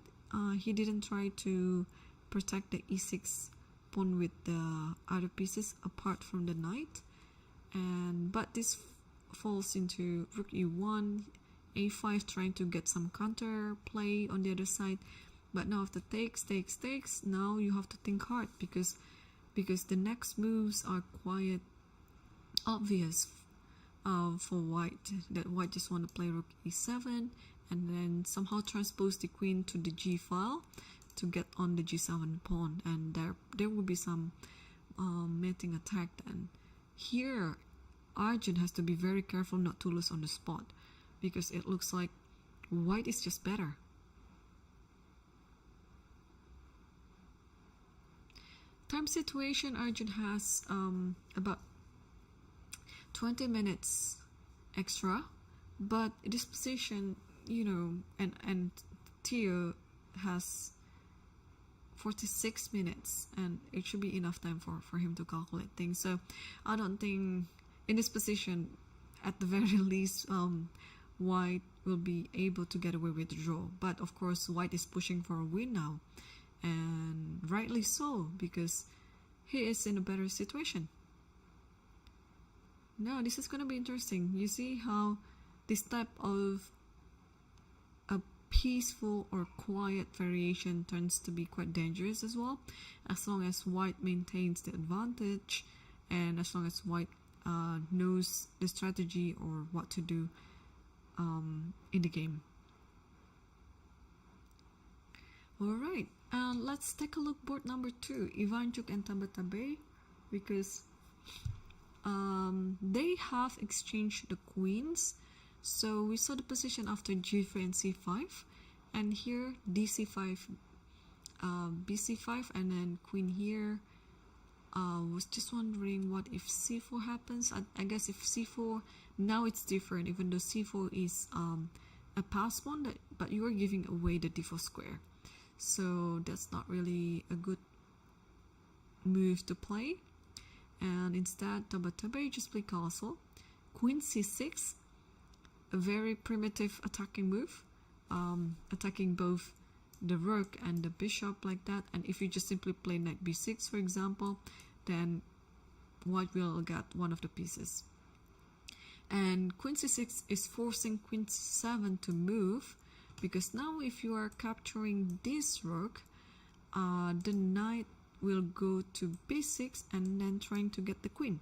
S2: He didn't try to protect the e6 pawn with the other pieces apart from the knight, but this falls into rook e1, a5, trying to get some counter play on the other side. But now after takes, now you have to think hard, because the next moves are quite obvious for white. That white just want to play rook e7 and then somehow transpose the queen to the g file to get on the g7 pawn, and there will be some mating attack. Then here Arjun has to be very careful not to lose on the spot, because it looks like white is just better. Time situation, Arjun has about 20 minutes extra, but this position, you know, and Theo has 46 minutes, and it should be enough time for him to calculate things. So I don't think in this position, at the very least, white will be able to get away with the draw. But of course, white is pushing for a win now, and rightly so, because he is in a better situation. Now this is going to be interesting. You see how this type of a peaceful or quiet variation turns to be quite dangerous as well, as long as white maintains the advantage, and as long as white knows the strategy or what to do in the game. Alright, let's take a look board number 2, Ivanchuk and Tabatabai, because they have exchanged the queens. So we saw the position after g3 and c5, and here dc5, bc5, and then queen here. Was just wondering what if c4 happens. I guess if c4, now it's different, even though c4 is a pass pawn, but you are giving away the d4 square. So that's not really a good move to play. And instead, Tabatabai just play castle. Queen c6, a very primitive attacking move, attacking both the rook and the bishop like that. And if you just simply play knight b6, for example, then white will get one of the pieces. And queen c6 is forcing queen c7 to move, because now if you are capturing this rook, the knight will go to b6 and then trying to get the queen.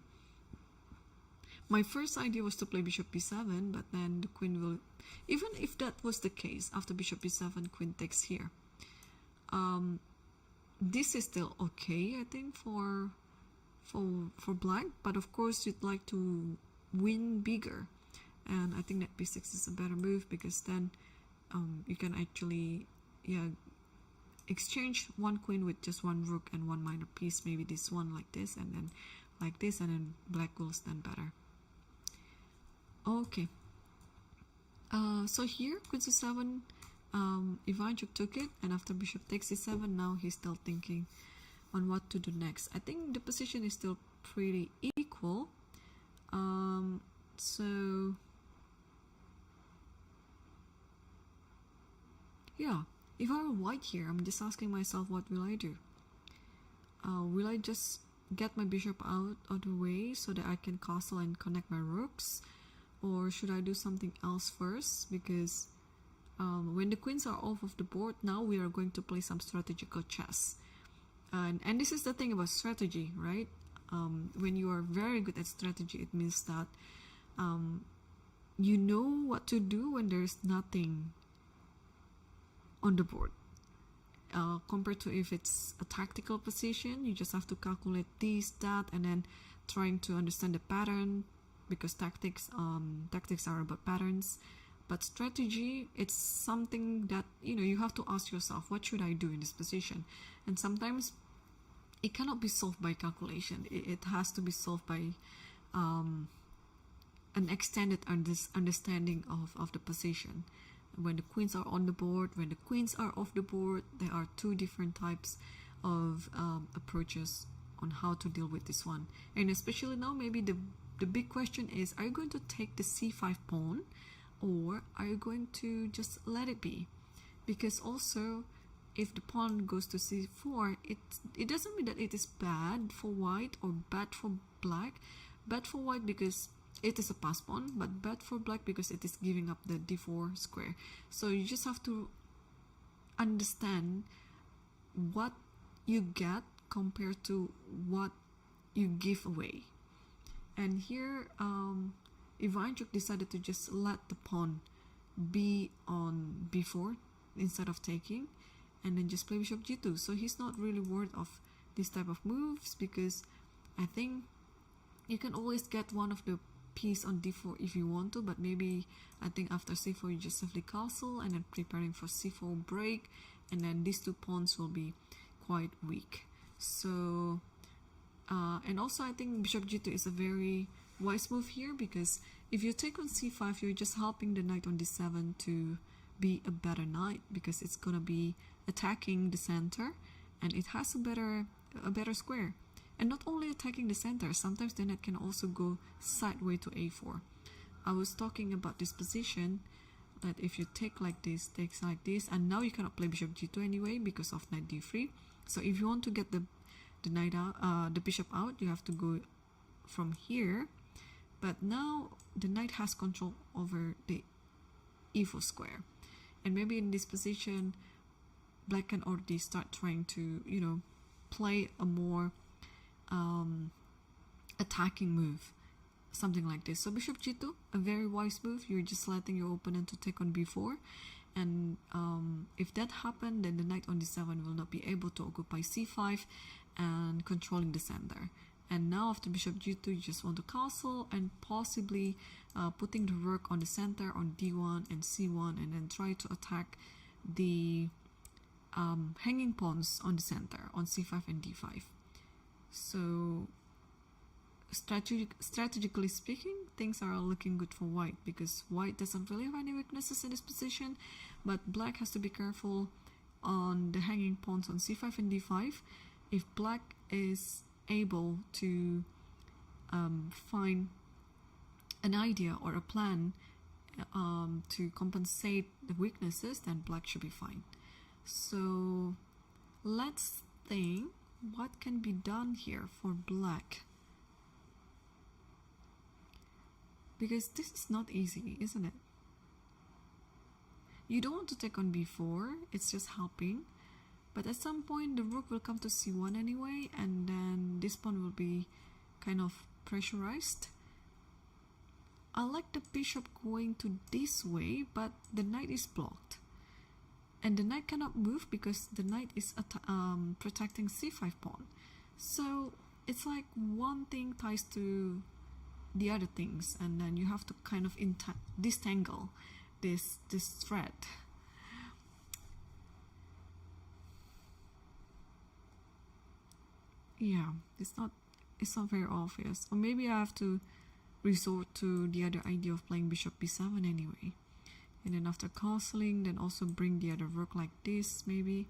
S2: My first idea was to play bishop b7, but then the queen will, even if that was the case, after bishop b7, queen takes here. This is still okay, I think, for black, but of course you'd like to win bigger, and I think that b6 is a better move, because then you can actually exchange one queen with just one rook and one minor piece, maybe this one like this, and then like this, and then black will stand better. Okay, so here queen c7, Ivanchuk took it, and after bishop takes c7, now he's still thinking on what to do next. I think the position is still pretty equal. So yeah, if I were white here, I'm just asking myself, what will I do? Will I just get my bishop out of the way so that I can castle and connect my rooks, or should I do something else first? Because when the queens are off of the board, now we are going to play some strategical chess. And this is the thing about strategy, right? When you are very good at strategy, it means that you know what to do when there's nothing on the board. Compared to if it's a tactical position, you just have to calculate this, that, and then trying to understand the pattern, because tactics are about patterns. But strategy, it's something that, you know, you have to ask yourself, what should I do in this position? And sometimes it cannot be solved by calculation. It has to be solved by an extended understanding of the position. When the queens are on the board, when the queens are off the board, there are two different types of approaches on how to deal with this one. And especially now, maybe the big question is, are you going to take the c5 pawn, or are you going to just let it be? Because also, if the pawn goes to c4, it doesn't mean that it is bad for white or bad for black. Bad for white because it is a pass pawn, but bad for black because it is giving up the d4 square. So you just have to understand what you get compared to what you give away. And here Ivanchuk decided to just let the pawn be on b4 instead of taking, and then just play bishop g2. So he's not really worried of this type of moves, because I think you can always get one of the piece on d4 if you want to, but maybe I think after c4 you just simply castle and then preparing for c4 break, and then these two pawns will be quite weak. So and also I think bishop g2 is a very wise move here, because if you take on c5, you're just helping the knight on d7 to be a better knight, because it's gonna be attacking the center, and it has a better square. And not only attacking the center, sometimes the knight can also go sideways to a4. I was talking about this position, that if you take like this, takes like this, and now you cannot play bishop g2 anyway because of knight d3. So if you want to get the knight out, the bishop out, you have to go from here. But now the knight has control over the e4 square, and maybe in this position, black can already start trying to, you know, play a more attacking move, something like this. So bishop g2, a very wise move. You're just letting your opponent to take on b4, and if that happened, then the knight on d7 will not be able to occupy c5 and controlling the center. And now after bishop g2, you just want to castle and possibly putting the rook on the center on d1 and c1, and then try to attack the hanging pawns on the center on c5 and d5. So strategically speaking, things are looking good for white, because white doesn't really have any weaknesses in this position, but black has to be careful on the hanging pawns on c5 and d5. If black is able to find an idea or a plan to compensate the weaknesses, then black should be fine. So let's think what can be done here for black, because this is not easy, isn't it? You don't want to take on b4, it's just helping, but at some point the rook will come to c1 anyway, and then this pawn will be kind of pressurized. I like the bishop going to this way, but the knight is blocked. And the knight cannot move because the knight is protecting c5 pawn. So it's like one thing ties to the other things, and then you have to kind of disentangle this thread. Yeah, it's not very obvious. Or maybe I have to resort to the other idea of playing bishop b7 anyway. And then after castling, then also bring the other rook like this, maybe.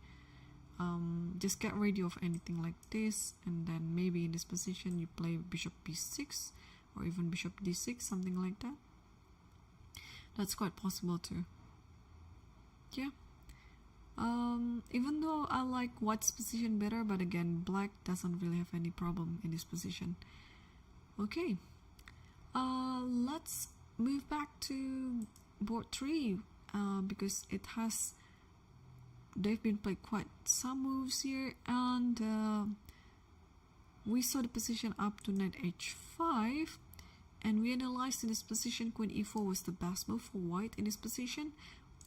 S2: Just get ready of anything like this, and then maybe in this position you play bishop b6 or even bishop d6, something like that. That's quite possible too. Yeah. Even though I like white's position better, but again, black doesn't really have any problem in this position. Okay. Let's move back to board 3 because they've been played quite some moves here, and we saw the position up to knight h5, and we analyzed in this position queen e4 was the best move for white in this position,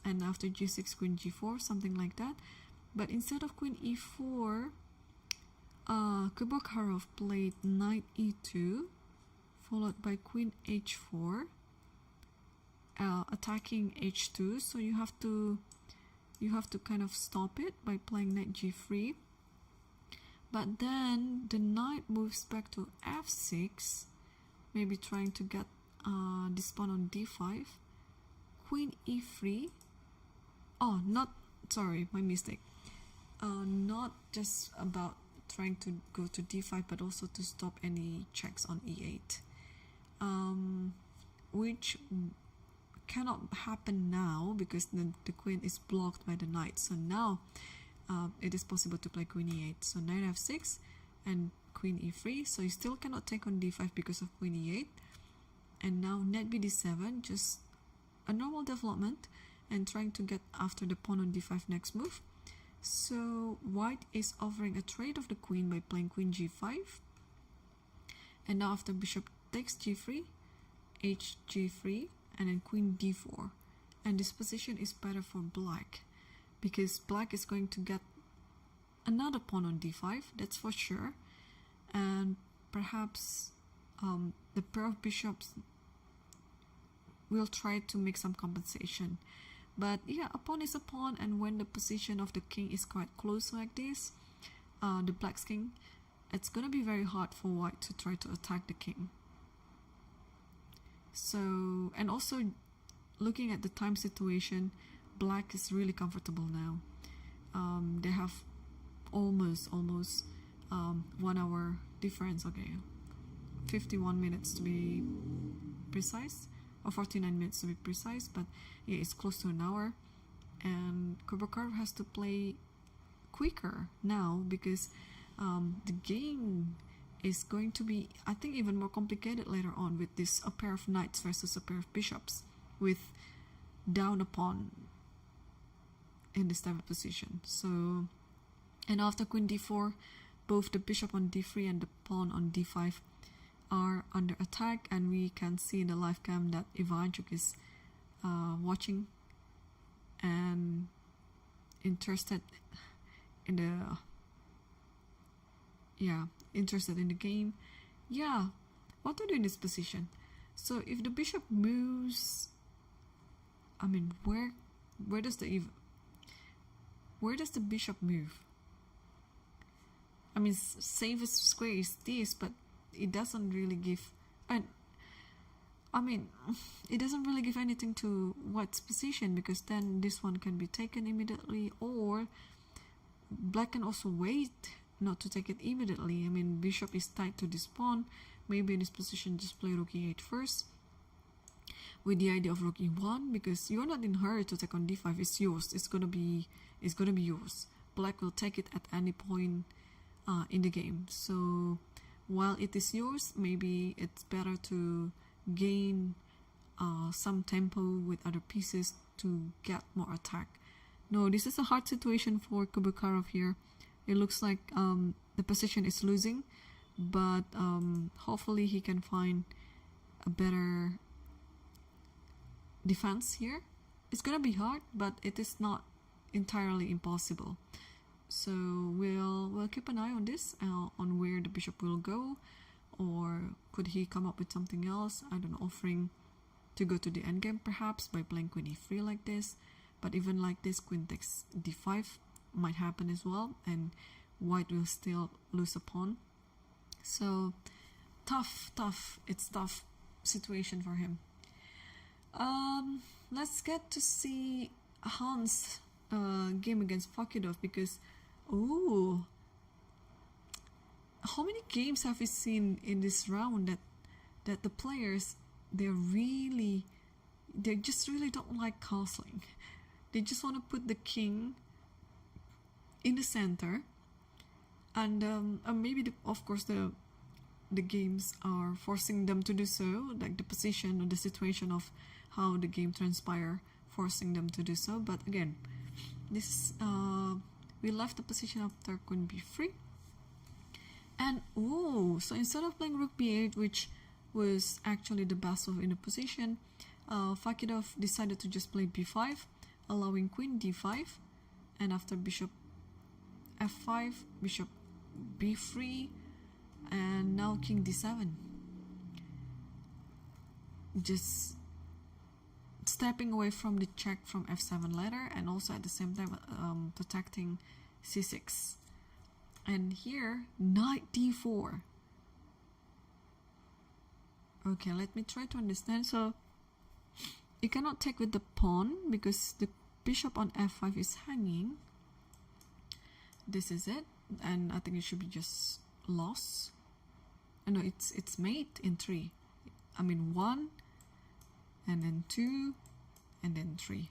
S2: and after g6 queen g4, something like that. But instead of queen e4, Kubokarov played knight e2 followed by queen h4, attacking h2. So you have to kind of stop it by playing knight g3. But then the knight moves back to f6, maybe trying to get this pawn on d5. Queen e3. Oh, sorry, my mistake. Not just about trying to go to d5, but also to stop any checks on e8, which cannot happen now because the queen is blocked by the knight. So now it is possible to play queen e8. So knight f6 and queen e3. So you still cannot take on d5 because of queen e8. And now knight b d7, just a normal development, and trying to get after the pawn on d5 next move. So white is offering a trade of the queen by playing queen g5. And now after bishop takes g3, h g3, and then queen d4. And this position is better for black because black is going to get another pawn on d5, that's for sure. And perhaps the pair of bishops will try to make some compensation. But yeah, a pawn is a pawn, and when the position of the king is quite close like this, the black's king, it's gonna be very hard for white to try to attack the king. So, and also looking at the time situation, black is really comfortable now. They have almost 1 hour difference. Okay, 51 minutes to be precise, or 49 minutes to be precise, but yeah, it's close to an hour. And Kubokarov has to play quicker now because the game is going to be, I think, even more complicated later on with this a pair of knights versus a pair of bishops with down a pawn in this type of position. So, and after queen d4, both the bishop on d3 and the pawn on d5 are under attack, and we can see in the live cam that Ivanchuk is watching and interested in the game. Yeah, what to do in this position? So if the bishop moves, I mean, where does the bishop move? I mean, safest square is this, but it doesn't really give, and I mean, it doesn't really give anything to white's position, because then this one can be taken immediately, or black can also wait not to take it immediately. I mean, bishop is tied to this pawn. Maybe in this position just play rook e8 first with the idea of rook e1, because you're not in a hurry to take on d5. It's yours. It's gonna be yours. Black will take it at any point in the game. So while it is yours, maybe it's better to gain some tempo with other pieces to get more attack. No, this is a hard situation for Kubokarov here. It looks like the position is losing, but hopefully he can find a better defense here. It's gonna be hard, but it is not entirely impossible. So we'll keep an eye on this, on where the bishop will go, or could he come up with something else? I don't know, offering to go to the endgame perhaps by playing queen e3 like this. But even like this, queen takes d5 might happen as well, and white will still lose a pawn. So tough. It's tough situation for him. Let's get to see Hans' game against Fakidov, because how many games have we seen in this round that the players they just really don't like castling. They just want to put the king in the center, and maybe of course the games are forcing them to do so, like the position or the situation of how the game transpire forcing them to do so. But again, this we left the position after queen b3, and so instead of playing rook b8, which was actually the best move in the position, Fakidov decided to just play b5, allowing queen d5, and after bishop f5, bishop b3, and now king d7. Just stepping away from the check from f7 ladder, and also at the same time protecting c6. And here, knight d4. Okay, let me try to understand. So you cannot take with the pawn because the bishop on f5 is hanging. This is it, and I think it should be just loss. No, it's mate in 3. I mean 1, and then 2, and then 3.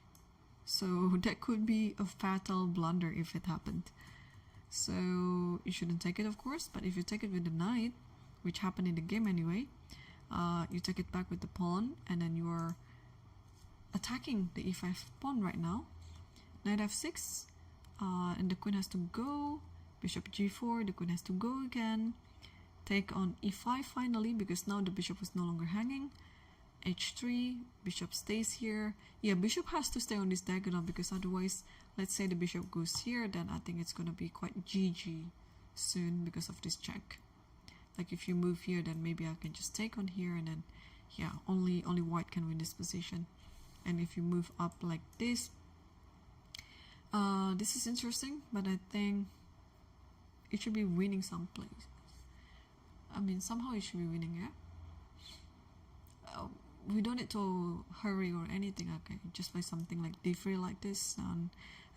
S2: So that could be a fatal blunder if it happened. So you shouldn't take it, of course, but if you take it with the knight, which happened in the game anyway, you take it back with the pawn, and then you are attacking the e5 pawn right now. Knight f6, and the queen has to go. Bishop g4, the queen has to go again. Take on e5 finally, because now the bishop is no longer hanging. h3, bishop stays here. Yeah, bishop has to stay on this diagonal, because otherwise, let's say the bishop goes here, then I think it's gonna be quite GG soon because of this check. Like if you move here, then maybe I can just take on here, and then yeah, only white can win this position. And if you move up like this, this is interesting, but I think it should be winning some place. I mean, somehow it should be winning, yeah? We don't need to hurry or anything, okay? Just play something like d3 like this,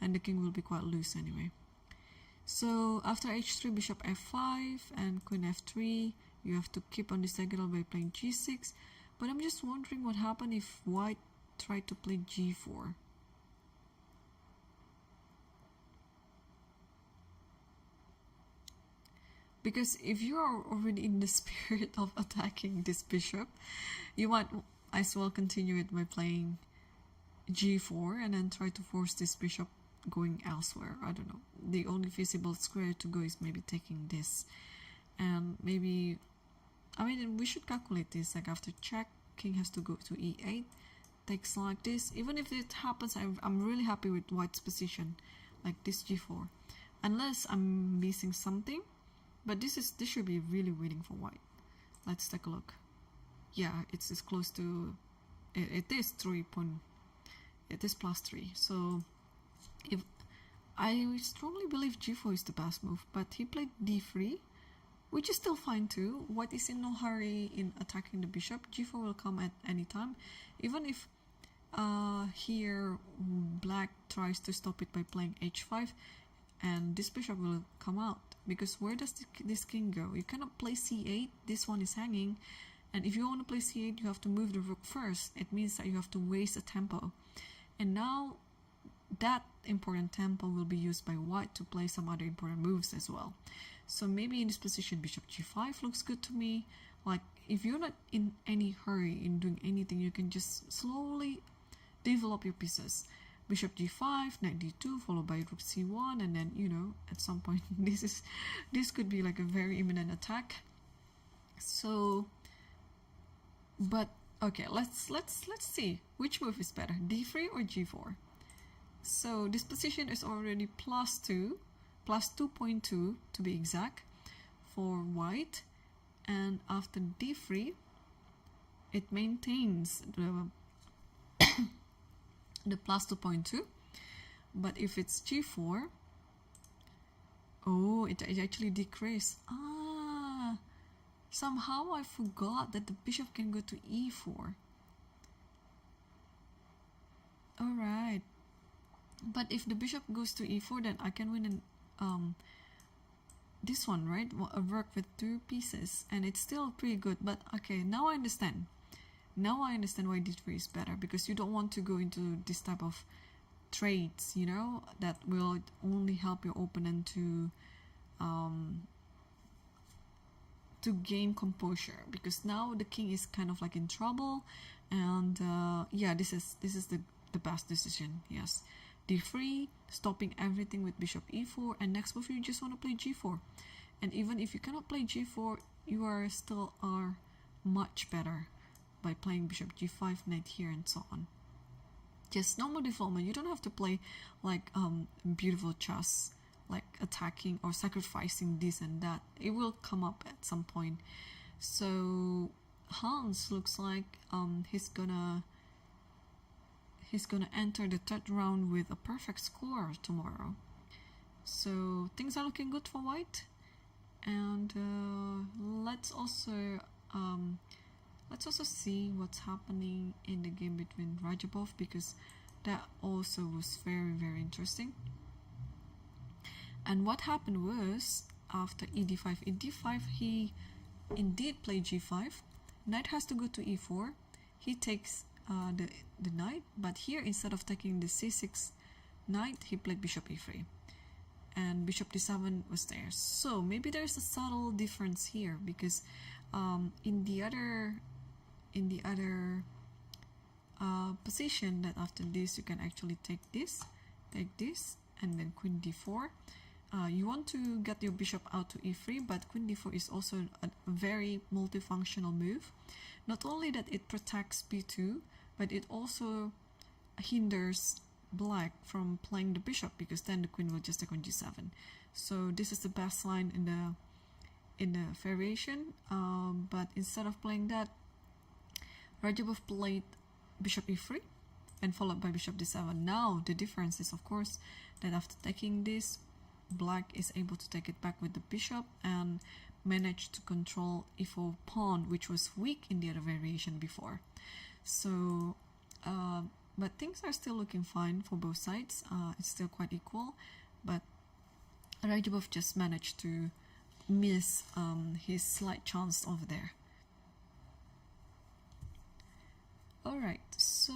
S2: and the king will be quite loose anyway. So after h3, bishop f5 and queen f3, you have to keep on this diagonal by playing g6. But I'm just wondering what happened if white tried to play g4. Because if you are already in the spirit of attacking this bishop, you might as well continue it by playing g4 and then try to force this bishop going elsewhere. I don't know. The only feasible square to go is maybe taking this. And maybe, I mean, we should calculate this. Like after check, king has to go to e8, takes like this. Even if it happens, I'm really happy with white's position, like this g4. Unless I'm missing something. But this should be really winning for white. Let's take a look. Yeah, it's close to, it is 3 point, it is +3. So if I strongly believe g4 is the best move, but he played d3, which is still fine too. White is in no hurry in attacking the bishop. g4 will come at any time. Even if here black tries to stop it by playing h5, and this bishop will come out. Because where does this king go? You cannot play c8, this one is hanging, and if you want to play c8, you have to move the rook first. It means that you have to waste a tempo. And now, that important tempo will be used by white to play some other important moves as well. So maybe in this position, bishop g5 looks good to me. Like, if you're not in any hurry in doing anything, you can just slowly develop your pieces. Bishop g5, knight d2, followed by rook c1, and then, you know, at some point this could be like a very imminent attack. So, but Okay, let's see which move is better, d3 or g4. So this position is already +2, +2.2 to be exact, for white, and after d3 it maintains the the +2.2, but if it's g4, oh, it actually decreased. Somehow I forgot that the bishop can go to e4. Alright, but if the bishop goes to e4, then I can win this one, right? Work with 2 pieces, and it's still pretty good. But okay, now I understand. Now I understand why d3 is better, because you don't want to go into this type of trades, you know, that will only help your opponent to gain composure, because now the king is kind of like in trouble. And yeah, this is the best decision. Yes, d3, stopping everything with bishop e4, and next move you just want to play g4. And even if you cannot play g4, you are still much better by playing bishop g5, knight here, and so on. Just normal development. You don't have to play like beautiful chess, like attacking or sacrificing this and that. It will come up at some point. So Hans looks like he's gonna enter the third round with a perfect score tomorrow. So things are looking good for white. And let's also see what's happening in the game between Rajabov, because that also was very, very interesting. And what happened was, after e5, he indeed played g5. Knight has to go to e4. He takes the knight, but here, instead of taking the c6 knight, he played bishop e3, and bishop d7 was there. So maybe there's a subtle difference here, because in the other position, that after this you can actually take this, and then queen d4. You want to get your bishop out to e3, but queen d4 is also a very multifunctional move. Not only that it protects b2, but it also hinders black from playing the bishop, because then the queen will just take on g7. So this is the best line in the variation. But instead of playing that, Rajabov played bishop e3 and followed by bishop d7. Now the difference is, of course, that after taking this, black is able to take it back with the bishop and manage to control e4 pawn, which was weak in the other variation before. So but things are still looking fine for both sides. It's still quite equal, but Rajabov just managed to miss his slight chance over there. Alright, so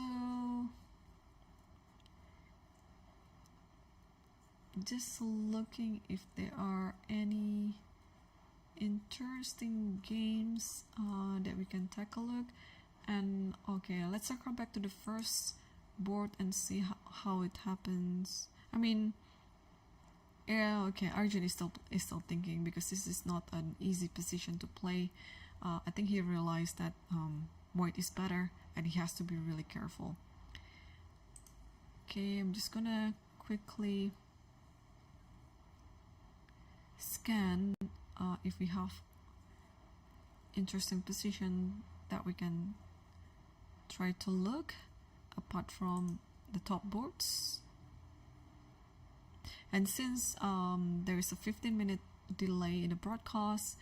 S2: just looking if there are any interesting games that we can take a look. And okay, let's circle back to the first board and see how it happens. I mean, yeah, okay, Arjun is still thinking, because this is not an easy position to play. I think he realized that white is better, and he has to be really careful. Okay, I'm just gonna quickly scan if we have interesting position that we can try to look apart from the top boards. And since there is a 15-minute delay in the broadcast,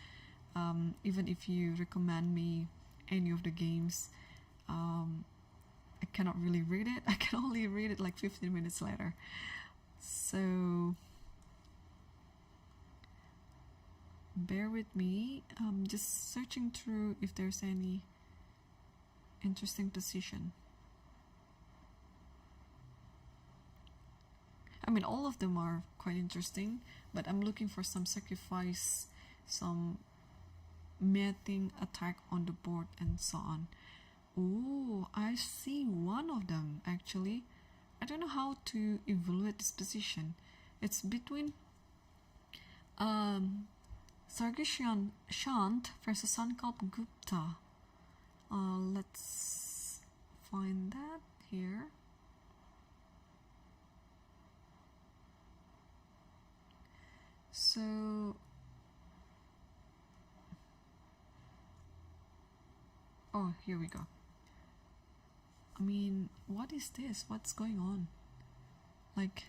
S2: even if you recommend me any of the games, I cannot really read it. I can only read it like 15 minutes later. So bear with me. I'm just searching through if there's any interesting position. I mean, all of them are quite interesting, but I'm looking for some sacrifice, some mating attack on the board, and so on. Oh, I see one of them actually. I don't know how to evaluate this position. It's between Sargsyan Shant versus Sankalp Gupta. Let's Oh, here we go. I mean, what is this? What's going on? Like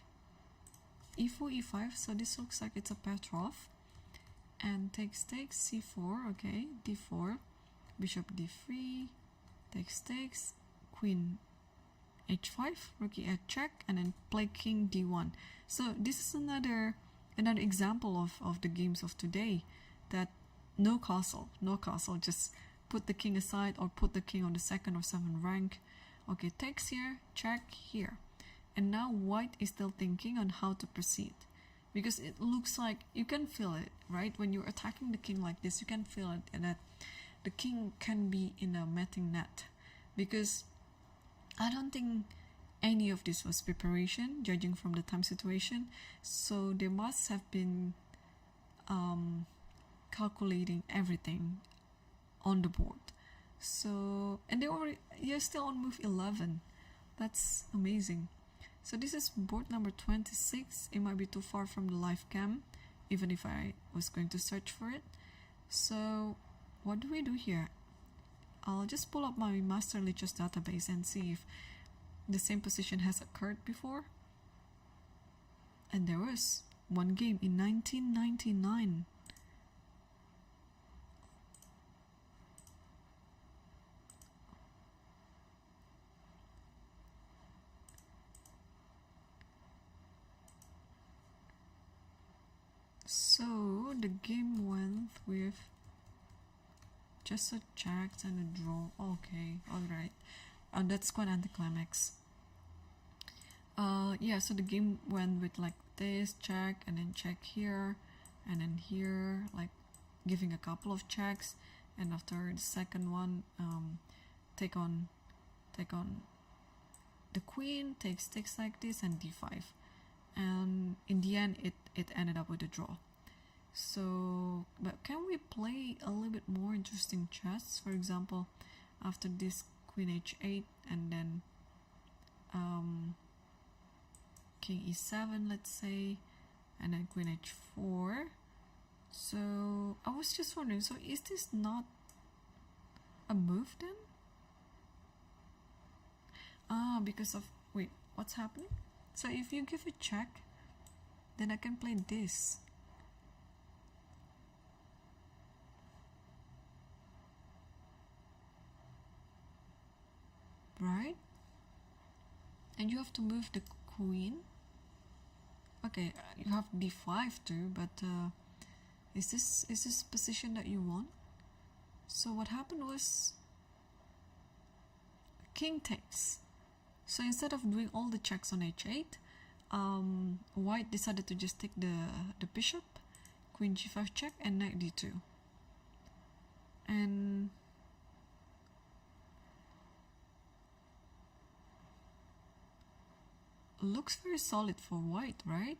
S2: e4, e5, so this looks like it's a Petrov. And takes, c4, okay, d4, bishop d3, takes, queen h5, rook e8 check, and then play king d1. So this is another example of the games of today, that no castle, just put the king aside or put the king on the 2nd or 7th rank. Okay, takes here, check here. And now white is still thinking on how to proceed, because it looks like you can feel it, right? When you're attacking the king like this, you can feel it, and that the king can be in a matting net, because I don't think any of this was preparation, judging from the time situation. So they must have been calculating everything on the board. So, and you're still on move 11. That's amazing. So this is board number 26. It might be too far from the live cam, even if I was going to search for it. So what do we do here? I'll just pull up my master Lichess database and see if the same position has occurred before. And there was one game in 1999. So the game went with just a check and a draw. Okay, alright. That's quite anticlimax. Yeah, so the game went with like this, check, and then check here, and then here, like giving a couple of checks, and after the second one, take on the queen, takes like this, and d5. And in the end, it ended up with a draw. So, but can we play a little bit more interesting chess? For example, after this, queen h8, and then king e7, let's say, and then queen h4. So I was just wondering, so is this not a move then? Because of, wait, what's happening? So if you give a check, then I can play this. Right? And you have to move the queen. Okay, you have d5 too, but is this position that you want? So what happened was king takes. So instead of doing all the checks on h8, white decided to just take the bishop, queen g5 check, and knight d2. And looks very solid for white, right?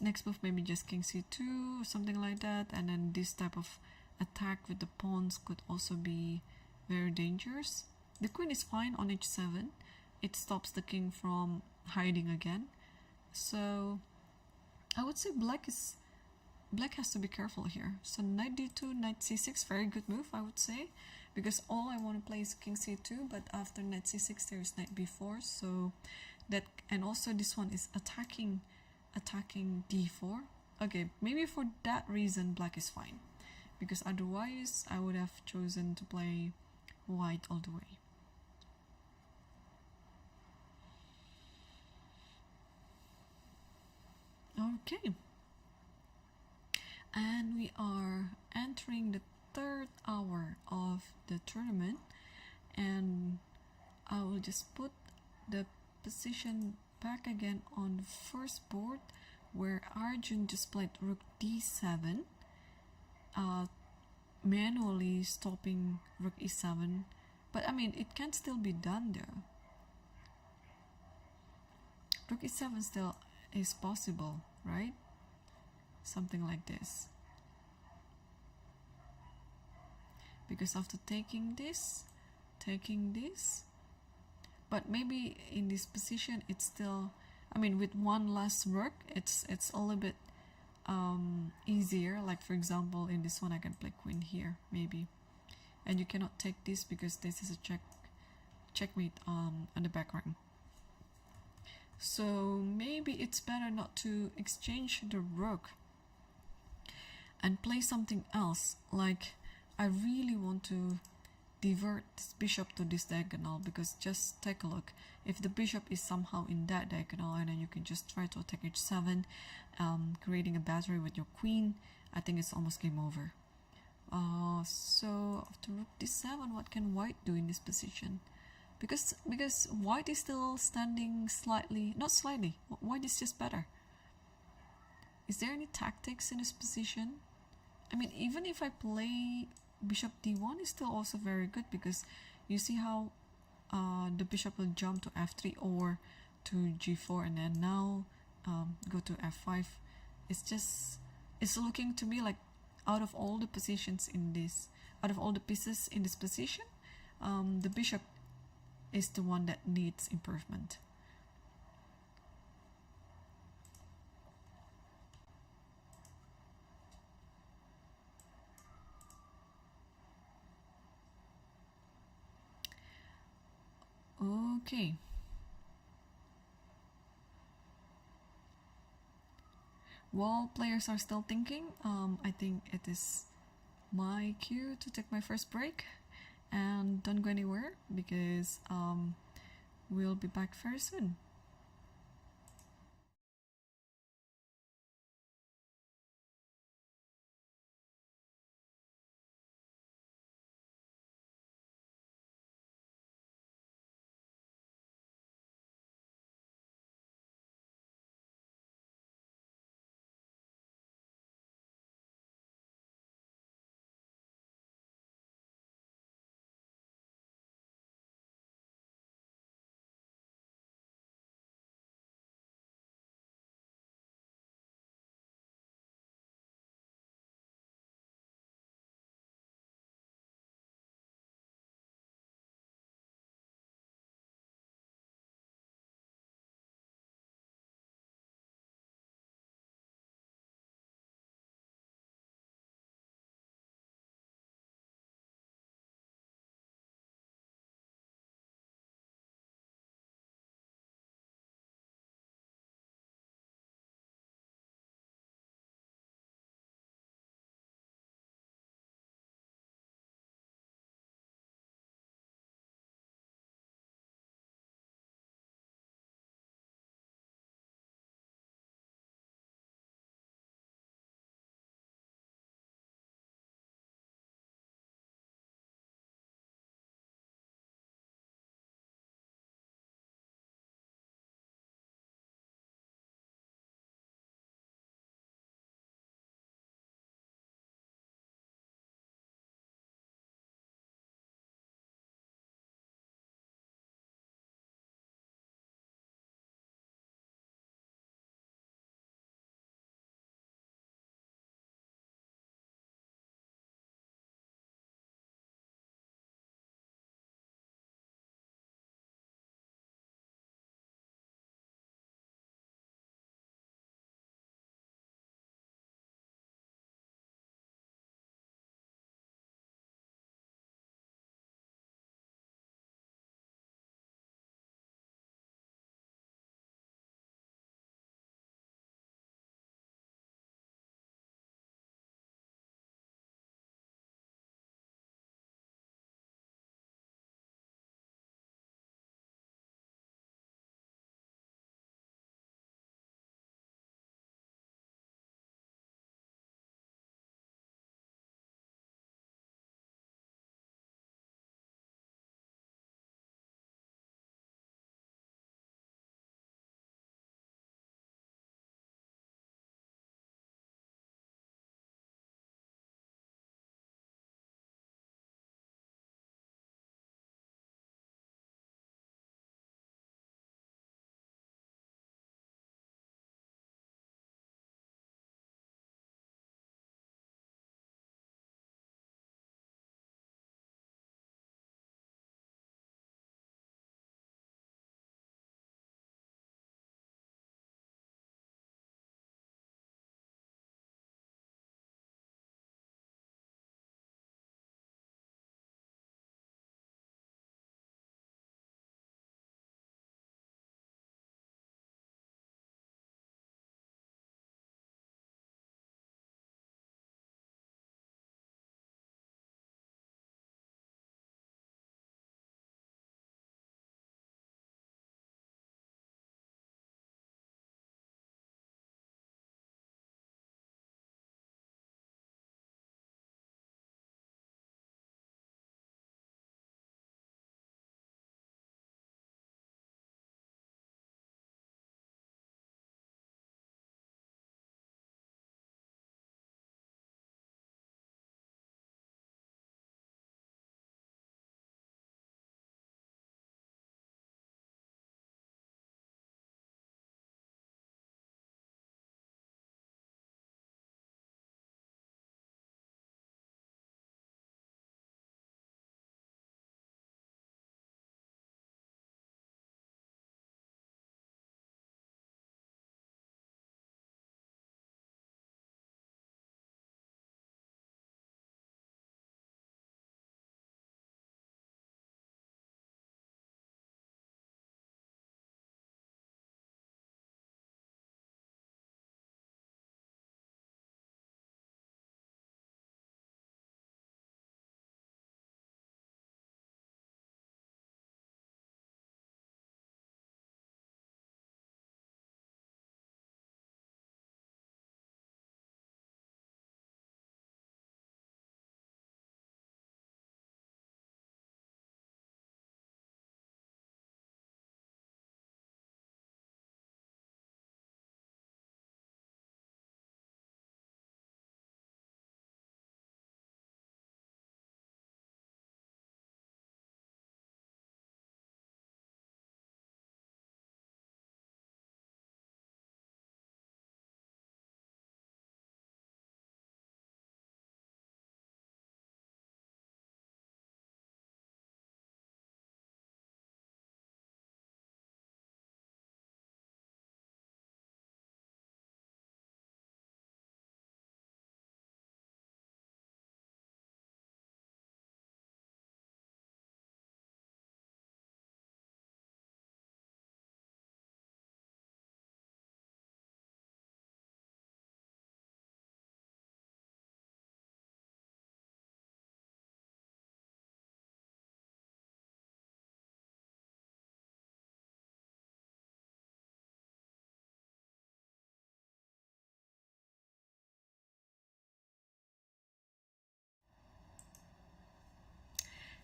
S2: Next move maybe just king c2 or something like that, and then this type of attack with the pawns could also be very dangerous. The queen is fine on h7. It stops the king from hiding again. So I would say black has to be careful here. So knight d2, knight c6, very good move I would say, because all I want to play is king c2, but after knight c6 there is knight b4. So that, and also this one is attacking d4. Okay, maybe for that reason black is fine, because otherwise I would have chosen to play white all the way. Okay, and we are entering the third hour of the tournament, and I will just put the position back again on the first board, where Arjun just played rook d7, manually stopping rook e7, but I mean it can still be done there. Rook e7 still is possible, right? Something like this, because after taking this, but maybe in this position it's still, I mean with one last rook it's a little bit easier. Like for example in this one I can play queen here maybe, and you cannot take this because this is a checkmate on the back rank. So maybe it's better not to exchange the rook and play something else. Like, I really want to divert this bishop to this diagonal, because just take a look, if the bishop is somehow in that diagonal, and then you can just try to attack h7, creating a battery with your queen, I think it's almost game over. So after rook d7, what can white do in this position? Because white is still standing slightly, not slightly, white is just better. Is there any tactics in this position? I mean, even if I play bishop d1, is still also very good, because you see how the bishop will jump to f3 or to g4, and then now go to f5. It's looking to me like, out of all the positions in this, out of all the pieces in this position, the bishop is the one that needs improvement. Okay. While players are still thinking, I think it is my cue to take my first break, and don't go anywhere, because we'll be back very soon.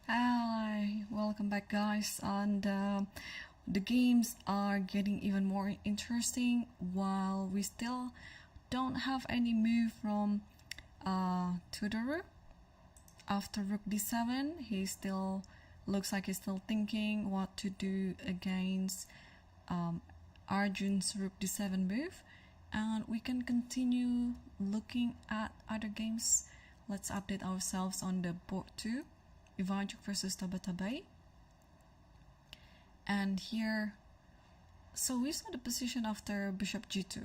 S1: Hi, welcome back, guys. And the games are getting even more interesting while we still don't have any move from Tudor. After rook d7, he still looks like he's still thinking what to do against Arjun's rook d7 move. And we can continue looking at other games. Let's update ourselves on the board too. Ivanchuk versus Tabatabai. And here, so we saw the position after bishop g2.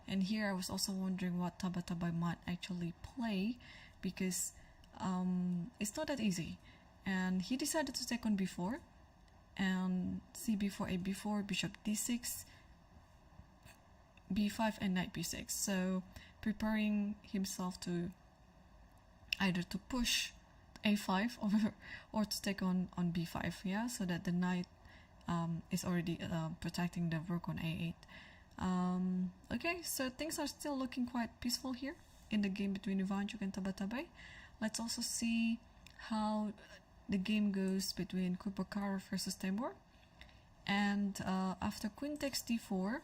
S1: And here I was also wondering what Tabatabai might actually play, because it's not that easy. And he decided to take on b4 and cb4, ab4, bishop d6, b5 and knight b6. So preparing himself to either to push a5 or to take on b5, yeah, so that the knight is already protecting the rook on a8. Okay, so things are still looking quite peaceful here in the game between Ivanchuk and Tabatabai. Let's also see how the game goes between Kubakarov versus Temur. And after queen takes d4,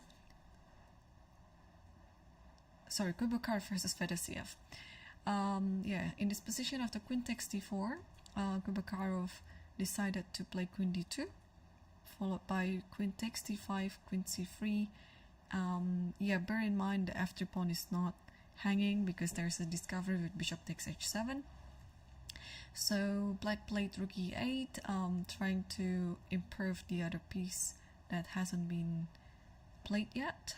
S1: sorry, Kubakarov versus Fedosiev. Yeah, in this position after queen takes d4, Kubakarov decided to play queen d2, followed by queen takes d5, queen c3. Yeah, bear in mind the f3 pawn is not hanging because there's a discovery with bishop takes h7. So black played rook e8, trying to improve the other piece that hasn't been played yet.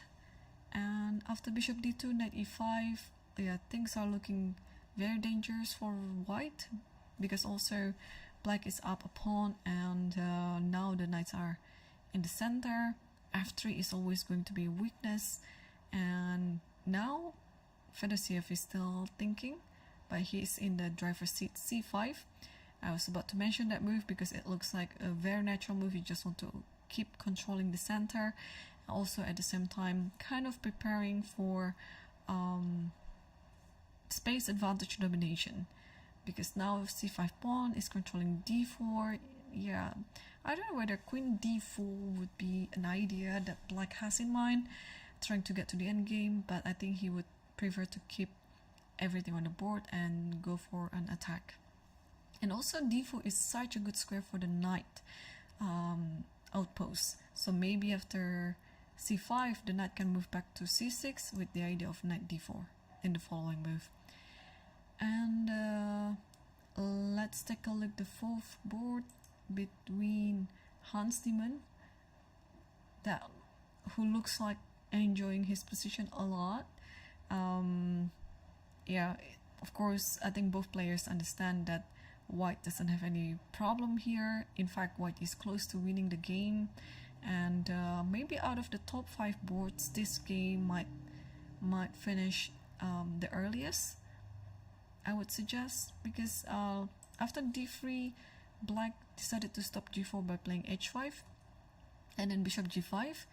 S1: And after bishop d2, knight e5, yeah, things are looking very dangerous for white, because also black is up a pawn, and now the knights are in the center. f3 is always going to be a weakness, and now Fedosiev is still thinking, but he's in the driver's seat. c5. I was about to mention that move because it looks like a very natural move. You just want to keep controlling the center, also at the same time kind of preparing for space advantage domination, because now c5 pawn is controlling d4. Yeah, I don't know whether queen d4 would be an idea that black has in mind, trying to get to the endgame, but I think he would prefer to keep everything on the board and go for an attack. And also d4 is such a good square for the knight outpost, so maybe after c5 the knight can move back to c6 with the idea of knight d4 in the following move. And let's take a look at the fourth board between Hans Niemann, that who looks like enjoying his position a lot. Yeah, of course, I think both players understand that white doesn't have any problem here. In fact, white is close to winning the game, and maybe out of the top 5 boards, this game might finish the earliest, I would suggest, because after d3, black decided to stop g4 by playing h5, and then bishop g5,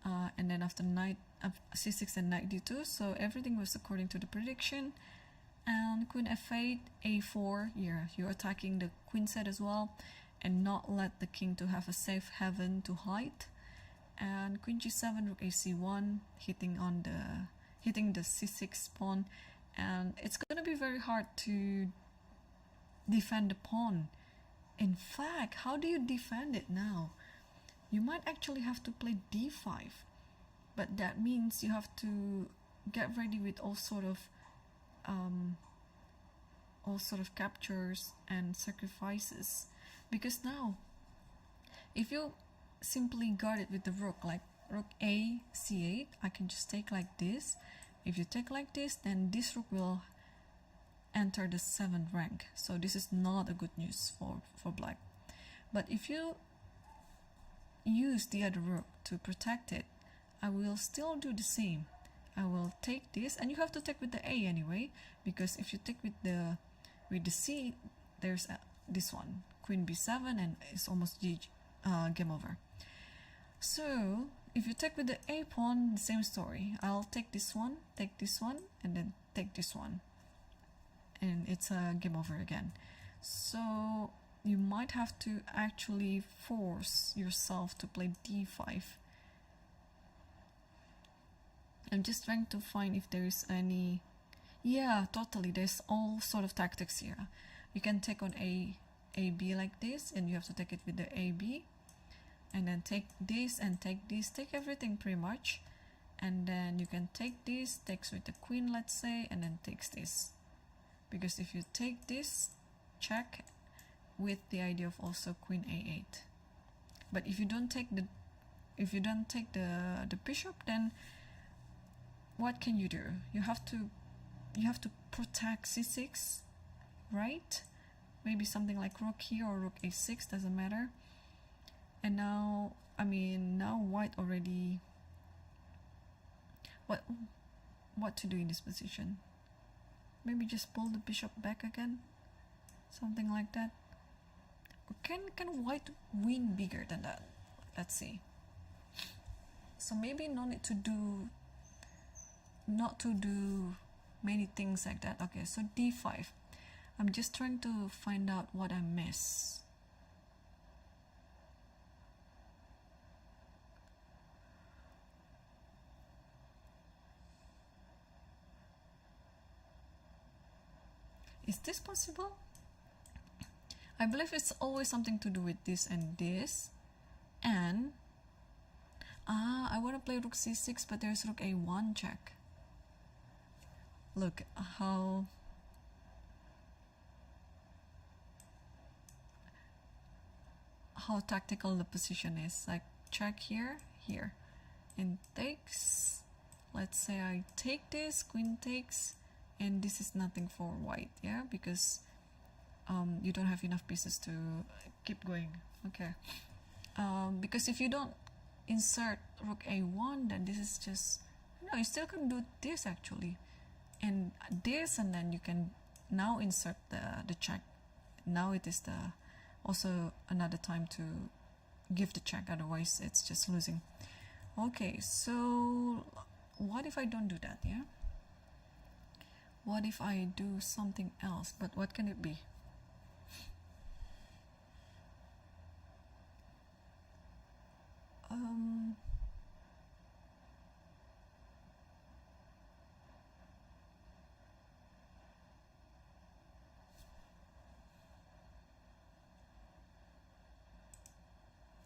S1: and then after knight c6 and knight d2, so everything was according to the prediction. And queen f8, a4, yeah, you're attacking the queen side as well, and not let the king to have a safe haven to hide. And queen g7, rook ac1, hitting the c6 pawn, and it's gonna be very hard to defend the pawn. In fact, how do you defend it now? You might actually have to play d5, but that means you have to get ready with all sort of captures and sacrifices, because now if you simply guard it with the rook, like rook a c8, I can just take like this. If you take like this, then this rook will enter the 7th rank, so this is not a good news for black. But if you use the other rook to protect it, I will still do the same. I will take this, and you have to take with the a anyway, because if you take with the c, there's this one, queen b7, and it's almost game over. So if you take with the a pawn, the same story. I'll take this one, and then take this one, and it's a game over again. So
S2: you might have to actually force yourself to play d5. I'm just trying to find if there is any. Yeah, totally, there's all sort of tactics here. You can take on AB like this, and you have to take it with the AB, and then take this and take this, take everything pretty much, and then you can take this, takes with the queen, let's say, and then takes this, because if you take this, check with the idea of also queen a8. But if you don't take the bishop, then what can you do? You have to protect c6, right? Maybe something like rook here or rook a6, doesn't matter. And now, I mean, now white already, what to do in this position? Maybe just pull the bishop back again, something like that. Or can white win bigger than that? Let's see. So maybe not to do many things like that. Okay, so d5. I'm just trying to find out what I miss. Is this possible? I believe it's always something to do with this and this. And I want to play rook c6, but there's rook a1 check. Look how tactical the position is. Like, check here, and takes. Let's say I take this, queen takes, and this is nothing for white, yeah, because you don't have enough pieces to keep going. Okay, because if you don't insert rook a1, then this is just, no, you still can do this actually, and this, and then you can now insert the check. Now it is also another time to give the check, otherwise it's just losing. Okay, so what if I don't do that? Yeah, what if I do something else? But what can it be?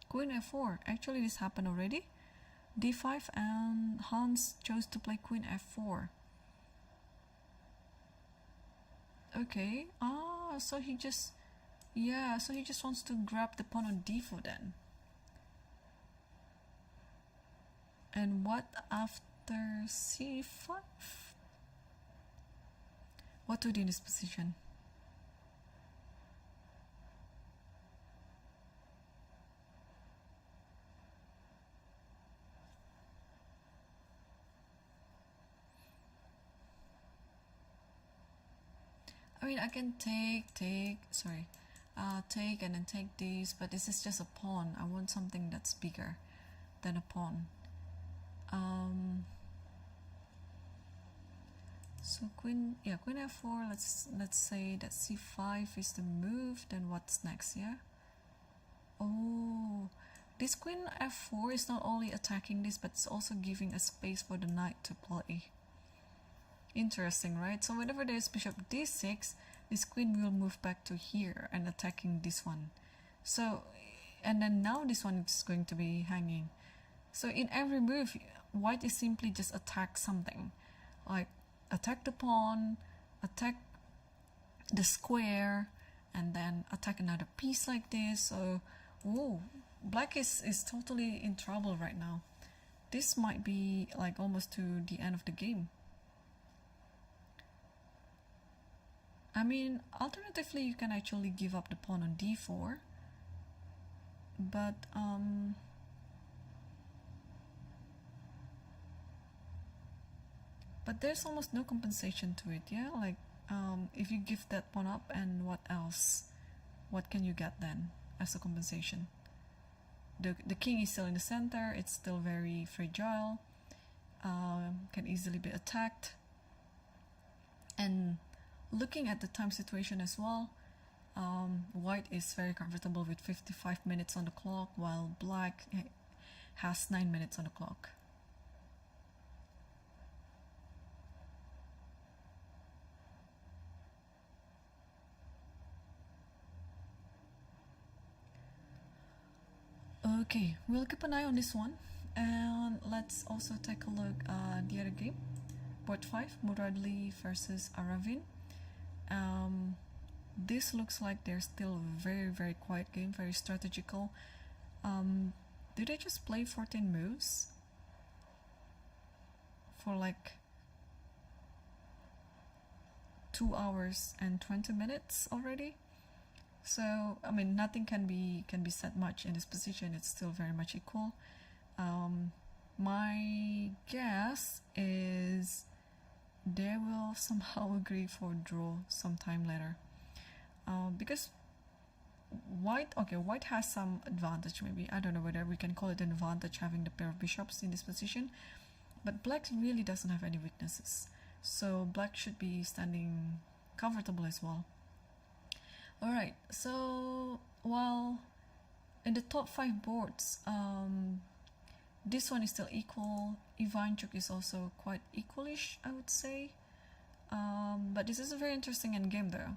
S2: Queen f4. Actually, this happened already. d5, and Hans chose to play queen f4. Okay. So he just, yeah, so he just wants to grab the pawn on d4 then. And what after c5? What to do in this position? I mean, I can take and then take these, but this is just a pawn. I want something that's bigger than a pawn. So queen f4. Let's say that c5 is the move. Then what's next? Yeah. Oh, this queen f4 is not only attacking this, but it's also giving a space for the knight to play. Interesting, right? So whenever there's bishop d6, this queen will move back to here and attacking this one. So, and then now this one is going to be hanging. So in every move, white is simply just attack something, like attack the pawn, attack the square, and then attack another piece like this. So, whoa, black is totally in trouble right now. This might be like almost to the end of the game. I mean, alternatively, you can actually give up the pawn on d4, but there's almost no compensation to it, yeah? Like, if you give that pawn up, and what else? What can you get then as a compensation? The king is still in the center, it's still very fragile, can easily be attacked, and looking at the time situation as well, White is very comfortable with 55 minutes on the clock, while black has 9 minutes on the clock. Okay, we'll keep an eye on this one, and let's also take a look at the other game. Board 5, Muradli versus Aravin. This looks like they're still a very quiet game, very strategical. Did they just play 14 moves for like 2 hours and 20 minutes already? So I mean, nothing can be said much in this position. It's still very much equal. My guess is they will somehow agree for draw sometime later, because white has some advantage. Maybe, I don't know whether we can call it an advantage having the pair of bishops in this position, but black really doesn't have any weaknesses, so black should be standing comfortable as well. Alright, so while in the top 5 boards, this one is still equal. Ivanchuk is also quite equalish, I would say. But this is a very interesting endgame though.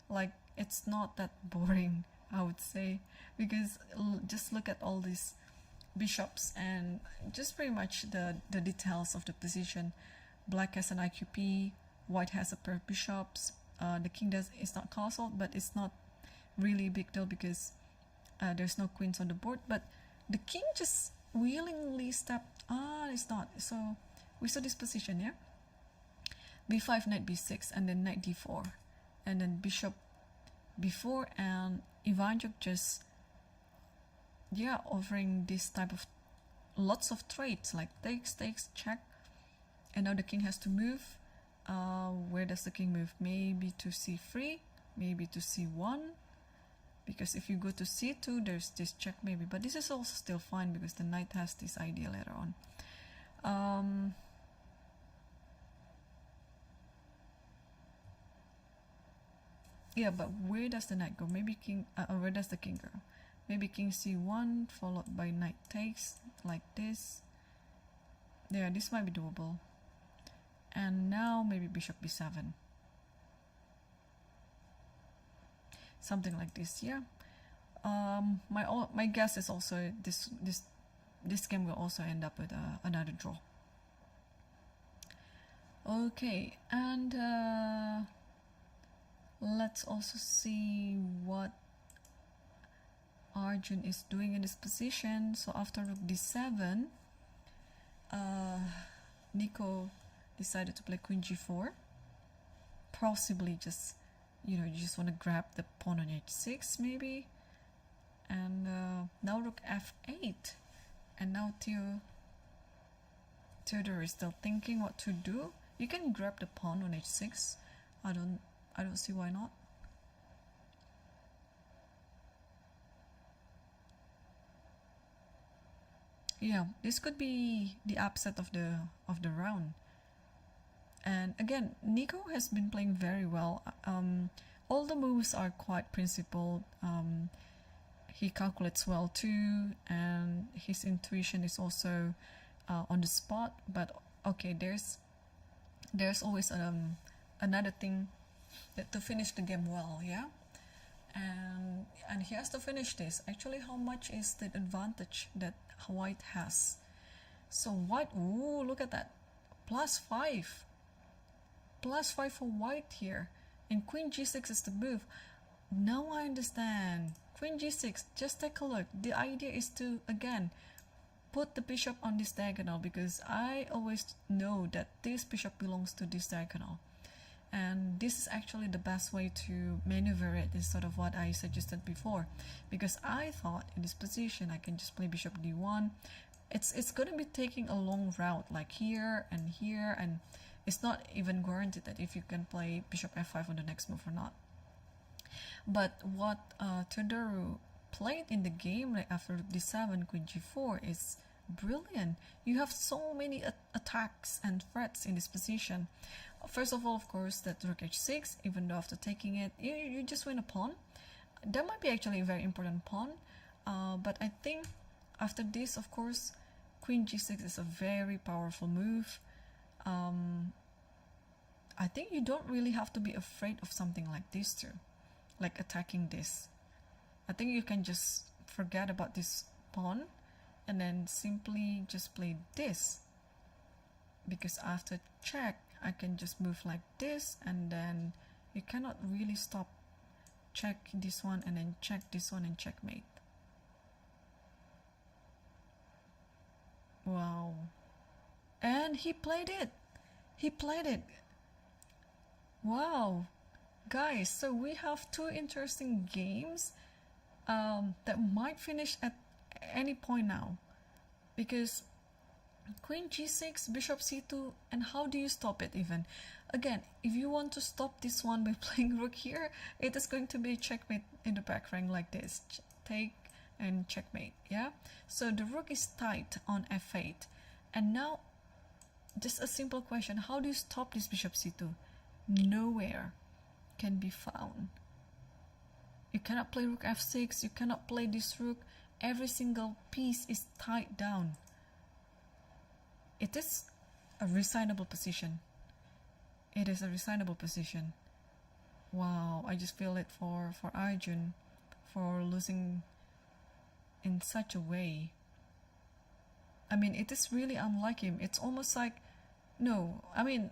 S2: Like, it's not that boring, I would say, because just look at all these bishops and just pretty much the details of the position. Black has an IQP, white has a pair of bishops. The king is not castled, but it's not really a big deal because there's no queens on the board. But the king just willingly stepped. It's not. So we saw this position, yeah. B5, knight b6, and then knight d4, and then bishop b4, and Ivanchuk just offering this type of lots of traits like takes, check, and now the king has to move. Where does the king move? Maybe to c3, maybe to c1, because if you go to c2 there's this check maybe, but this is also still fine because the knight has this idea later on. Yeah, but where does the knight go? Maybe king, where does the king go? Maybe king c1 followed by knight takes like this. Yeah, this might be doable. And now maybe bishop b7, something like this. Yeah. My guess is also this game will also end up with another draw. Okay, and let's also see what Arjun is doing in this position. So after rook d7, Nico decided to play queen g4, possibly just, you just want to grab the pawn on h6 maybe. And now rook f8, and now Theodore is still thinking what to do. You can grab the pawn on h6. I don't see why not. Yeah, this could be the upset of the round. And again, Nico has been playing very well. All the moves are quite principled. He calculates well too, and his intuition is also on the spot. But okay, there's always another thing to finish the game well, yeah. And he has to finish this. Actually, how much is the advantage that white has? So white, ooh, look at that, +5 for white here, and queen g6 is the move. Now I understand. Queen g6, just take a look. The idea is to again put the bishop on this diagonal, because I always know that this bishop belongs to this diagonal, and this is actually the best way to maneuver it, is sort of what I suggested before, because I thought in this position I can just play bishop d1. It's going to be taking a long route, like here, and it's not even guaranteed that if you can play bishop f5 on the next move or not. But what Theodore played in the game right after d7, queen g4 is brilliant. You have so many attacks and threats in this position. First of all, of course, that rook h6, even though after taking it, you just win a pawn. that might be actually a very important pawn, but I think after this, of course, queen g6 is a very powerful move. I think you don't really have to be afraid of something like this too, like attacking this. I think you can just forget about this pawn and then simply just play this, because after check I can just move like this, and then you cannot really stop check this one and then check this one and checkmate. Wow. And he played it. He played it. Wow. Guys, so we have two interesting games that might finish at any point now, because queen g6, bishop c2, and how do you stop it even? Again, if you want to stop this one by playing rook here, it is going to be checkmate in the back rank like this. Take and checkmate, yeah? So the rook is tight on f8. And now, just a simple question, how do you stop this bishop c2? Nowhere can be found. You cannot play rook f6, you cannot play this rook. Every single piece is tied down. It is a resignable position. It is a resignable position. Wow, I just feel it for Arjun for losing in such a way. I mean, it is really unlike him. It's almost like, no, I mean,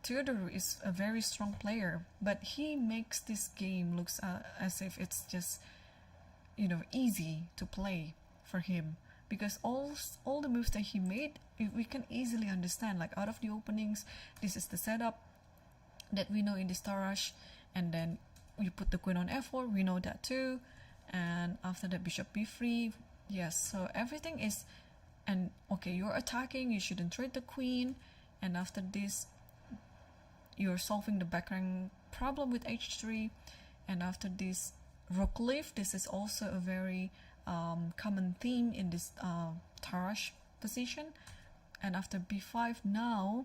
S2: Theodore is a very strong player, but he makes this game looks as if it's just, you know, easy to play for him, because all the moves that he made, we can easily understand. Like out of the openings, this is the setup that we know in this Tarash, and then you put the queen on f4, we know that too, and after that bishop b3, yes. So everything is, and okay, you're attacking, you shouldn't trade the queen, and after this you're solving the backrank problem with h3, and after this rook lift, this is also a very common theme in this Tarash position. And after b5, now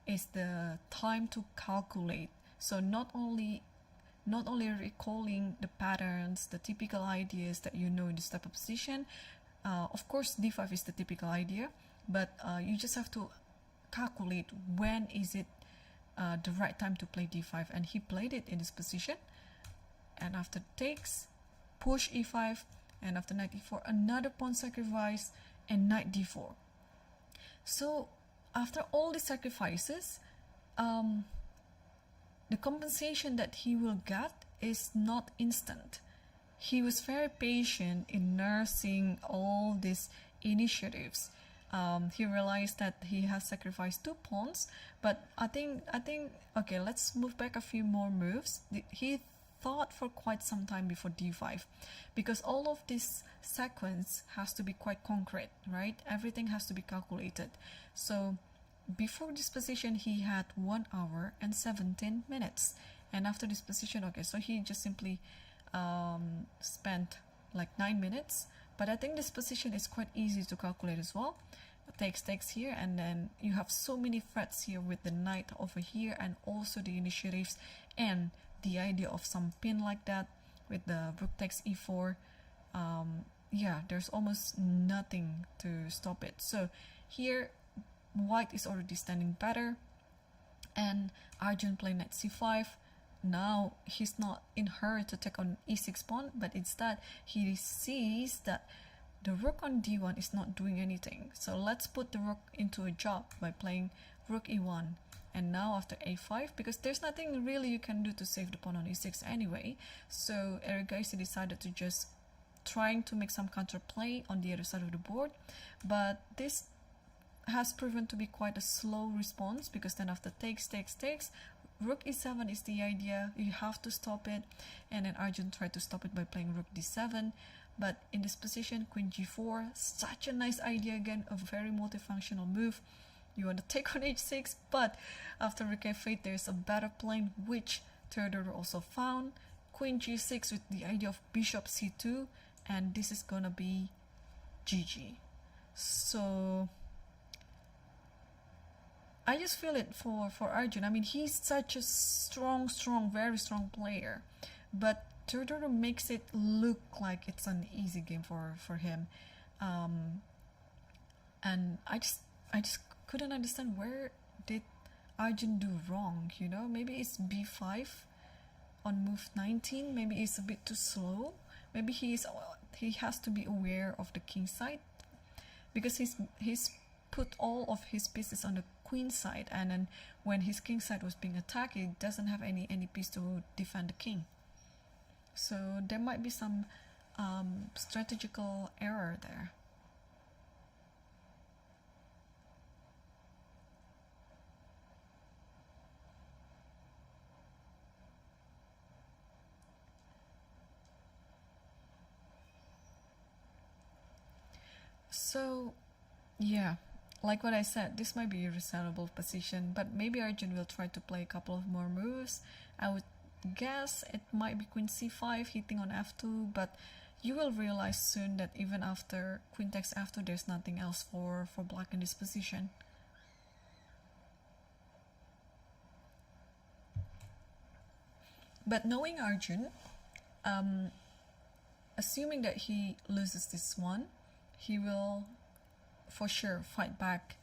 S2: is the time to calculate. So not only recalling the patterns, the typical ideas that you know in this type of position. Of course, d5 is the typical idea, but you just have to calculate when is it the right time to play d5, and he played it in this position. And after takes, push e5, and after knight e4, another pawn sacrifice, and knight d4. So after all the sacrifices, the compensation that he will get is not instant. He was very patient in nursing all these initiatives. He realized that he has sacrificed 2 pawns, but I think okay, let's move back a few more moves. He thought for quite some time before d5, because all of this sequence has to be quite concrete, right? Everything has to be calculated. So before this position he had 1 hour and 17 minutes, and after this position, okay, so he just simply spent like 9 minutes. But I think this position is quite easy to calculate as well. Takes here, and then you have so many threats here with the knight over here, and also the initiatives and the idea of some pin like that with the rook takes e4. Yeah, there's almost nothing to stop it. So here white is already standing better, and Arjun playing knight c5. Now he's not in hurry to take on e6 pawn, but instead he sees that the rook on d1 is not doing anything. So let's put the rook into a job by playing rook e1. And now after a5, because there's nothing really you can do to save the pawn on e6 anyway, so Erigaisi decided to just trying to make some counterplay on the other side of the board. But this has proven to be quite a slow response, because then after takes, rook e7 is the idea, you have to stop it, and then Arjun tried to stop it by playing rook d7. But in this position, queen g4, such a nice idea again, a very multifunctional move. You want to take on h6, but after rook f8 there's a better plane which Theodore also found. Queen g6 with the idea of bishop c2, and this is gonna be GG. So I just feel it for Arjun. I mean, he's such a strong, very strong player, but Teodoro makes it look like it's an easy game for him, and I just couldn't understand where did Arjun do wrong. You know, maybe it's b5 on move 19. Maybe it's a bit too slow. Maybe he has to be aware of the king side, because he's put all of his pieces on the queen side, and then when his king side was being attacked, he doesn't have any piece to defend the king. So there might be some strategical error there. So yeah, like what I said, this might be a reasonable position, but maybe Arjun will try to play a couple of more moves. I would guess it might be queen c5 hitting on f2, but you will realize soon that even after queen takes f2, there's nothing else for black in this position. But knowing Arjun, assuming that he loses this one, he will for sure fight back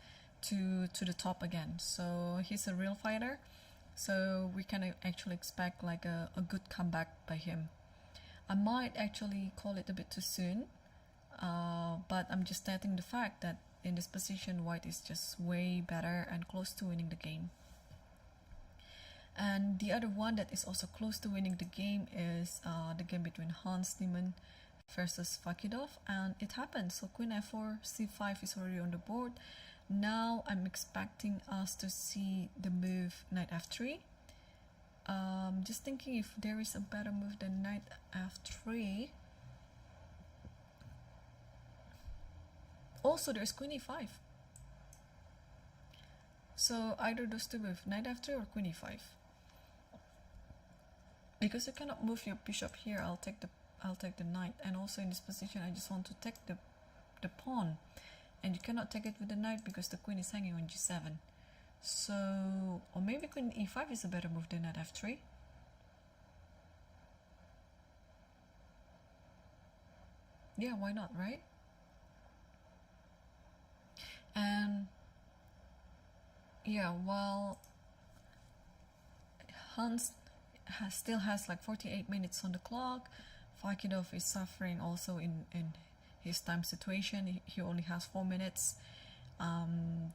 S2: to the top again. So he's a real fighter. So we can actually expect like a good comeback by him. I might actually call it a bit too soon, but I'm just stating the fact that in this position, white is just way better and close to winning the game. And the other one that is also close to winning the game is the game between Hans Niemann versus Fakidov, and it happened. So queen f4, c5 is already on the board. Now I'm expecting us to see the move knight f3. Just thinking if there is a better move than knight f3. Also, there's queen e5. So either those two moves, knight f3 or queen e5. Because you cannot move your bishop here, I'll take the knight, and also in this position I just want to take the pawn, and you cannot take it with the knight because the queen is hanging on g7. So, or maybe queen e5 is a better move than knight f3. Yeah, why not, right? And yeah, while Hans still has like 48 minutes on the clock, Fakidov is suffering also in his time situation. He only has 4 minutes.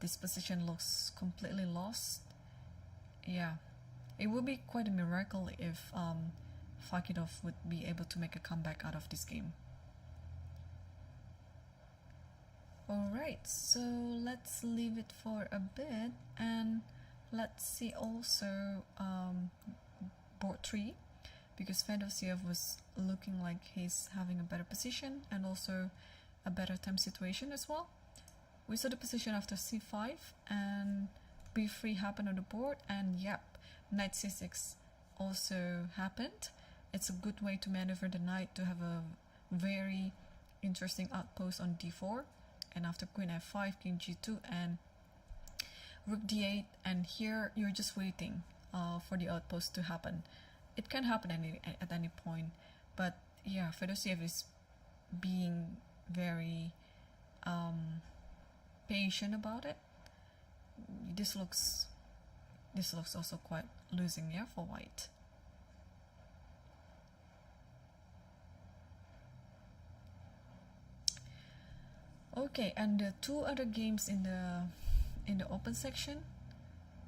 S2: This position looks completely lost. Yeah, it would be quite a miracle if Fakidov would be able to make a comeback out of this game. Alright, so let's leave it for a bit and let's see also board 3, because Fedosiev was looking like he's having a better position and also a better time situation as well. We saw the position after c5 and b3 happened on the board, and yep, knight c6 also happened. It's a good way to maneuver the knight to have a very interesting outpost on d4, and after queen f5, king g2 and rook d8, and here you're just waiting for the outpost to happen. It can happen at any point, but yeah, Fedosiev is being very patient about it. This looks also quite losing, yeah, for white. Okay, and the two other games in the open section,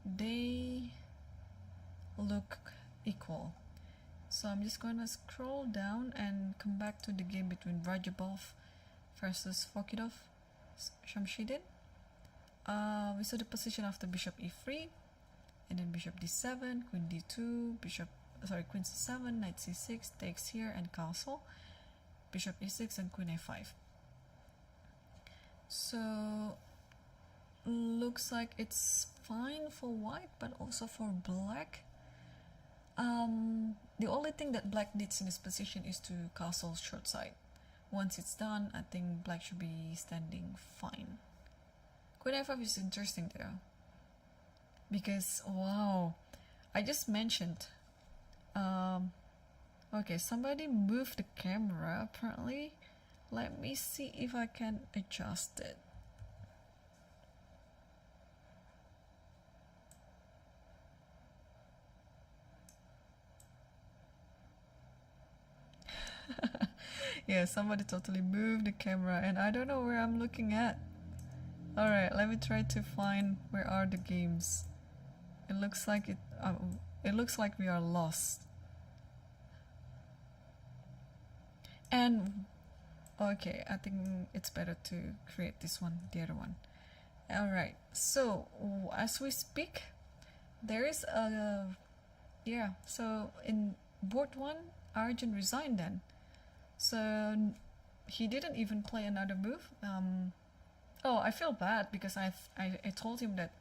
S2: they look equal. So I'm just going to scroll down and come back to the game between Rajabov versus Fakidov Shamshidin. We saw the position after bishop e3, and then bishop d7, queen d2, queen c7, knight c6 takes here and castle, bishop e6 and queen a5. So looks like it's fine for white, but also for black. The only thing that black needs in this position is to castle short side. Once it's done, I think black should be standing fine. Queen f5 is interesting there, because wow, I just mentioned Okay, somebody moved the camera apparently. Let me see if I can adjust it. Yeah, somebody totally moved the camera and I don't know where I'm looking at. Alright, let me try to find where are the games. It looks like it looks like we are lost. And okay, I think it's better to create this one, the other one. Alright, so as we speak, there is a yeah, so in board 1, Arjun resigned then. So he didn't even play another move. Oh, I feel bad because I told him that,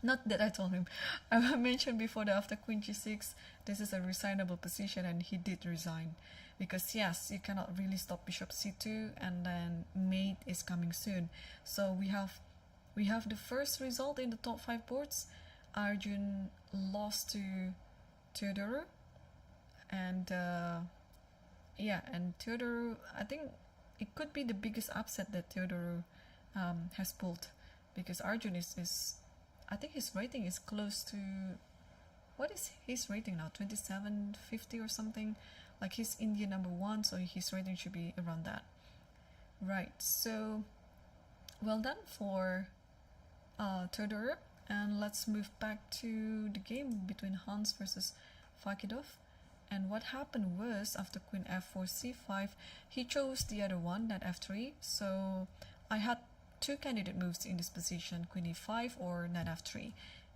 S2: not that I told him, I mentioned before that after Queen G6, this is a resignable position, and he did resign. Because yes, you cannot really stop Bishop C2, and then mate is coming soon. So we have the first result in the top 5 boards. Arjun lost to Theodore, and yeah, and Theodore, I think it could be the biggest upset that Theodore has pulled, because Arjun is I think his rating is close to, what is his rating now, 2750 or something, like he's India #1, so his rating should be around that. Right, so well done for Theodore, and let's move back to the game between Hans versus Fakidov. And what happened was, after Queen F4 C5, he chose the other one, Knight F3. So I had 2 candidate moves in this position, Queen E5 or Knight F3.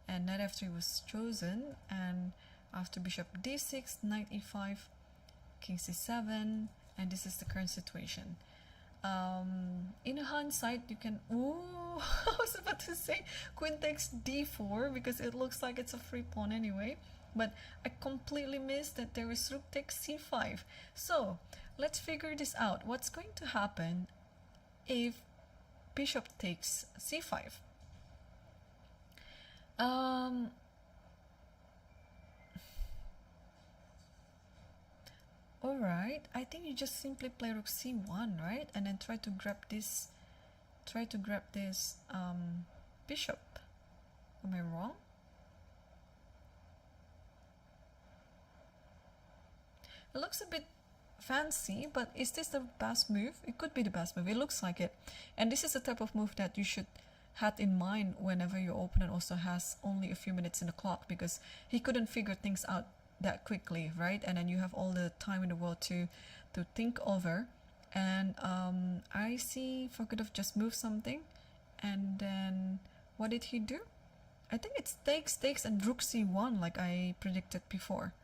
S2: And Knight F3 was chosen, and after Bishop D6, Knight E5, King C7, and this is the current situation. In hindsight, you can, ooh, I was about to say Queen takes D4 because it looks like it's a free pawn anyway. But I completely missed that there is Rook takes C5. So let's figure this out. What's going to happen if Bishop takes C5? Alright, I think you just simply play Rook C1, right? And then try to grab this bishop. Am I wrong? It looks a bit fancy, but is this the best move? It could be the best move. It looks like it. And this is the type of move that you should have in mind whenever your opponent also has only a few minutes in the clock, because he couldn't figure things out that quickly, right? And then you have all the time in the world to think over. And I see Fakidov just move something, and then what did he do? I think it's takes, and Rook C1, like I predicted before.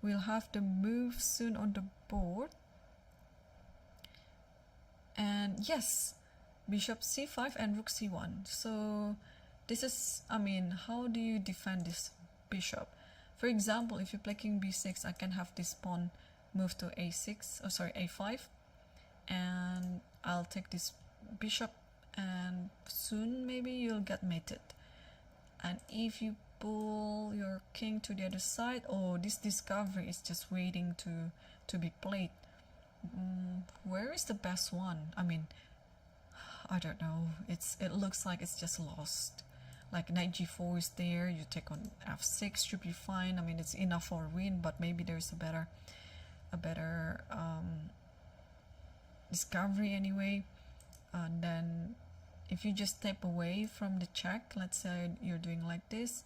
S2: We'll have the move soon on the board. And yes, Bishop C5 and Rook C1. So this is, I mean, how do you defend this bishop? For example, if you play King B6, I can have this pawn move to A6, oh sorry, A5. And I'll take this bishop, and soon maybe you'll get mated. And if you pull your king to the other side, oh, this discovery is just waiting to be played. Where is the best one? I mean, I don't know. It looks like it's just lost. Like Knight G4 is there, you take on F6, should be fine. I mean, it's enough for a win, but maybe there's a better discovery anyway. And then if you just step away from the check, let's say you're doing like this,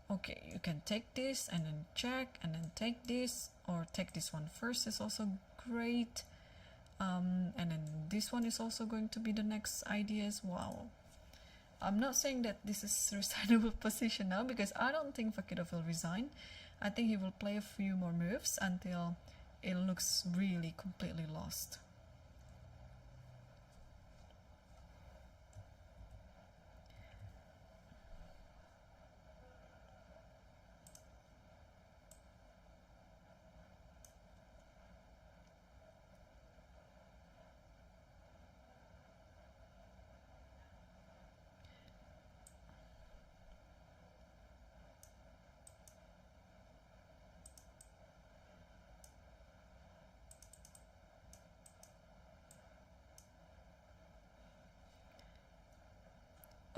S2: okay, you can take this and then check and then take this, or take this one first is also great. And then this one is also going to be the next idea as well. I'm not saying that this is a resignable position now, because I don't think Fakidov will resign. I think he will play a few more moves until it looks really completely lost.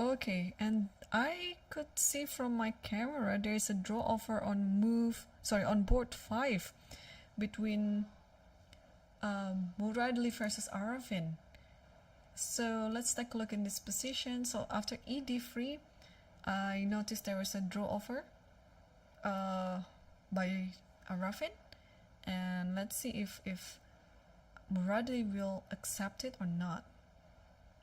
S2: Okay, and I could see from my camera there is a draw offer on on board 5 between Muradli versus Arafin. So let's take a look in this position. So after ed3, I noticed there was a draw offer by Arafin, and let's see if Muradli will accept it or not,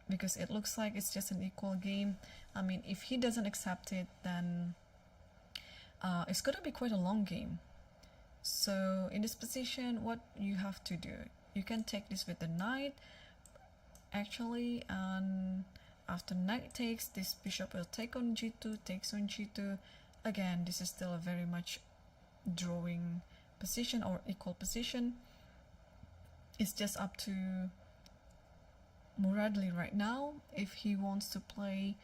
S2: because it looks like it's just an equal game. I mean, if he doesn't accept it, then it's gonna be quite a long game. So in this position, what you have to do, you can take this with the knight actually, and after knight takes, this bishop will take on g2, takes on g2. Again, this is still a very much drawing position or equal position. It's just up to Muradli right now if he wants to play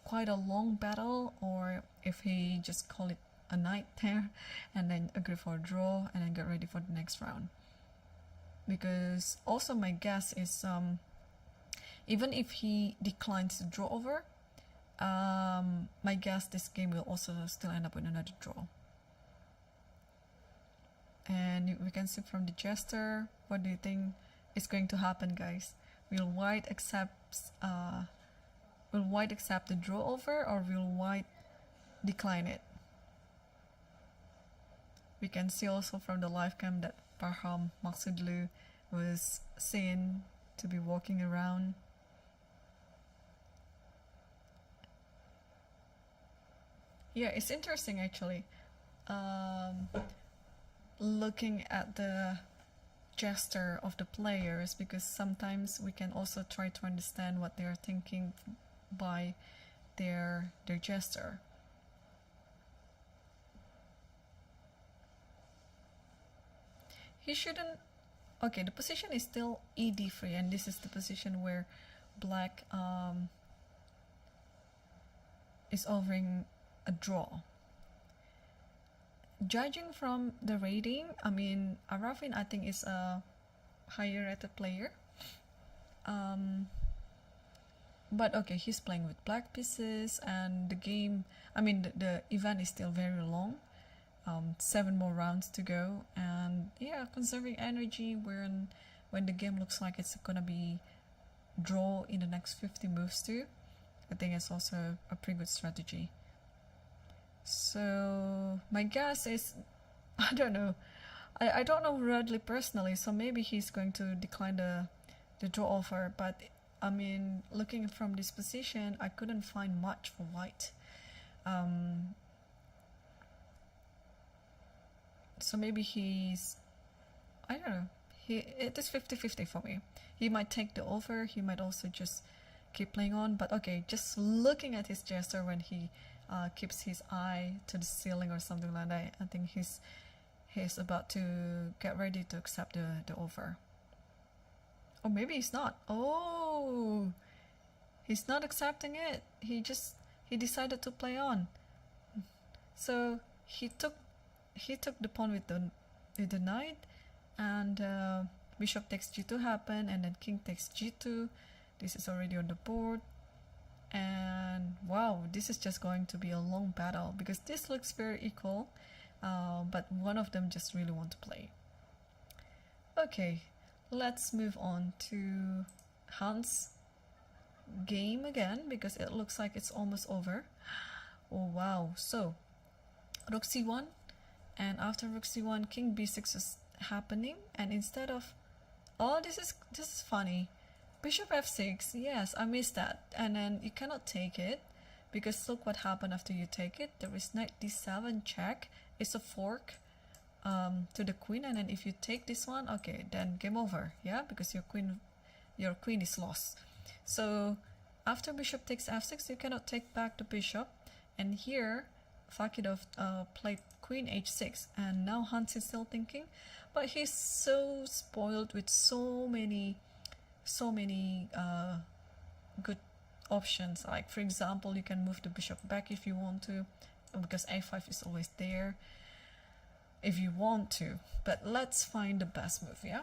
S2: quite a long battle, or if he just call it a night there and then agree for a draw and then get ready for the next round. Because also my guess is even if he declines to draw over, my guess this game will also still end up with another draw. And we can see from the gesture, what do you think is going to happen, guys? Will white accept the draw over, or will white decline it? We can see also from the live cam that Parham Maksudlu was seen to be walking around. Yeah, it's interesting actually. Looking at the gesture of the players, because sometimes we can also try to understand what they are thinking by their gesture. He shouldn't. Okay, the position is still ed3, and this is the position where black is offering a draw. Judging from the rating, I mean, Arafin I think is a higher rated player. But okay, he's playing with black pieces, and the game, I mean, the event is still very long. 7 more rounds to go, and yeah, conserving energy when the game looks like it's gonna be draw in the next 50 moves too. I think it's also a pretty good strategy. So my guess is, I don't know. I don't know Radley personally, so maybe he's going to decline the draw offer. But I mean, looking from this position, I couldn't find much for white. So maybe he's, I don't know. It is 50-50 for me. He might take the offer. He might also just keep playing on. But okay, just looking at his gesture when he keeps his eye to the ceiling or something like that, I think he's about to get ready to accept the offer. Or maybe he's not. Oh, he's not accepting it. He decided to play on. So he took the pawn with the knight, and bishop takes g2 happen, and then king takes g2. This is already on the board. And wow, this is just going to be a long battle, because this looks very equal, but one of them just really want to play. Okay, let's move on to Hans' game again, because it looks like it's almost over. Oh wow, so rook c1, and after rook c1, king b6 is happening, and instead of, oh, this is funny. Bishop f6, yes, I missed that. And then you cannot take it, because look what happened after you take it. There is knight d7 check. It's a fork to the queen, and then if you take this one, okay, then game over, yeah, because your queen is lost. So after bishop takes f6, you cannot take back the bishop, and here Fakidov played queen h6, and now Hans is still thinking, but he's so spoiled with so many good options. Like, for example, you can move the bishop back if you want to, because a5 is always there if you want to. But let's find the best move, yeah?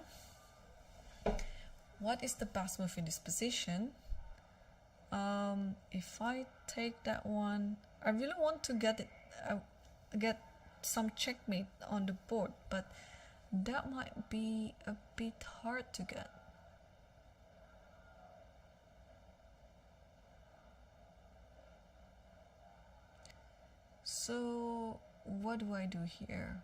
S2: What is the best move in this position? If I take that one, I really want to get get some checkmate on the board, but that might be a bit hard to get. So what do I do here?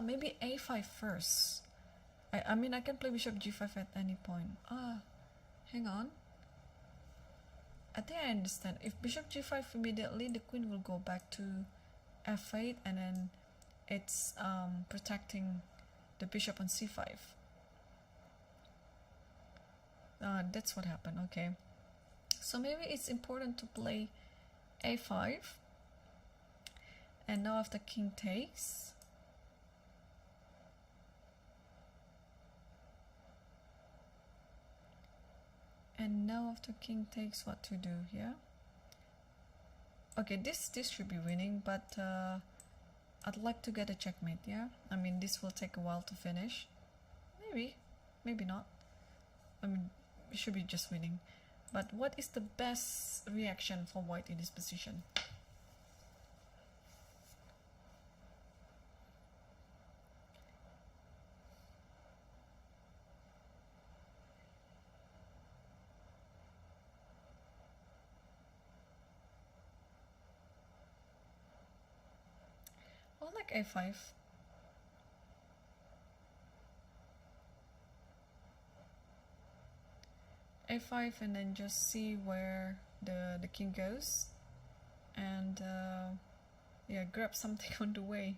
S2: Maybe a5 first. I mean, I can play bishop g5 at any point. Hang on. I think I understand. If bishop g5 immediately, the queen will go back to f8, and then it's protecting the bishop on c5. That's what happened. Okay. So maybe it's important to play a5. And now after king takes, and now after king takes, what to do here? Okay, this should be winning, but I'd like to get a checkmate. Yeah, I mean, this will take a while to finish. Maybe not. I mean, it should be just winning. But what is the best reaction for white in this position? I like a5. a5, and then just see where the king goes, and yeah, grab something on the way.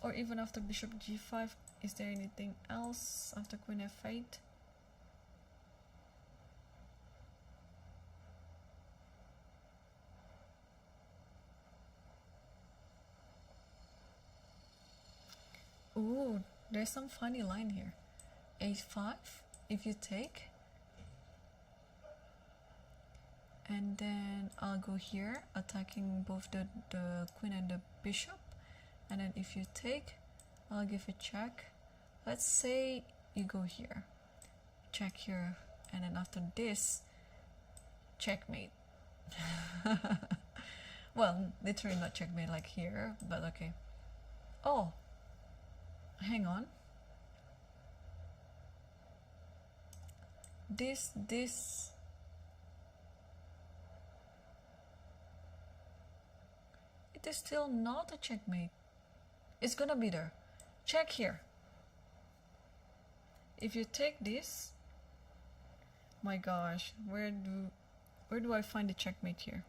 S2: Or even after bishop g5, is there anything else after queen f8? Ooh, there's some funny line here. a5, if you take, and then I'll go here, attacking both the queen and the bishop, and then if you take, I'll give a check. Let's say you go here, check here, and then after this, checkmate. Well, literally not checkmate like here, but okay. Oh, hang on. This it is still not a checkmate. It's gonna be there. Check here. If you take this, my gosh, where do I find the checkmate here?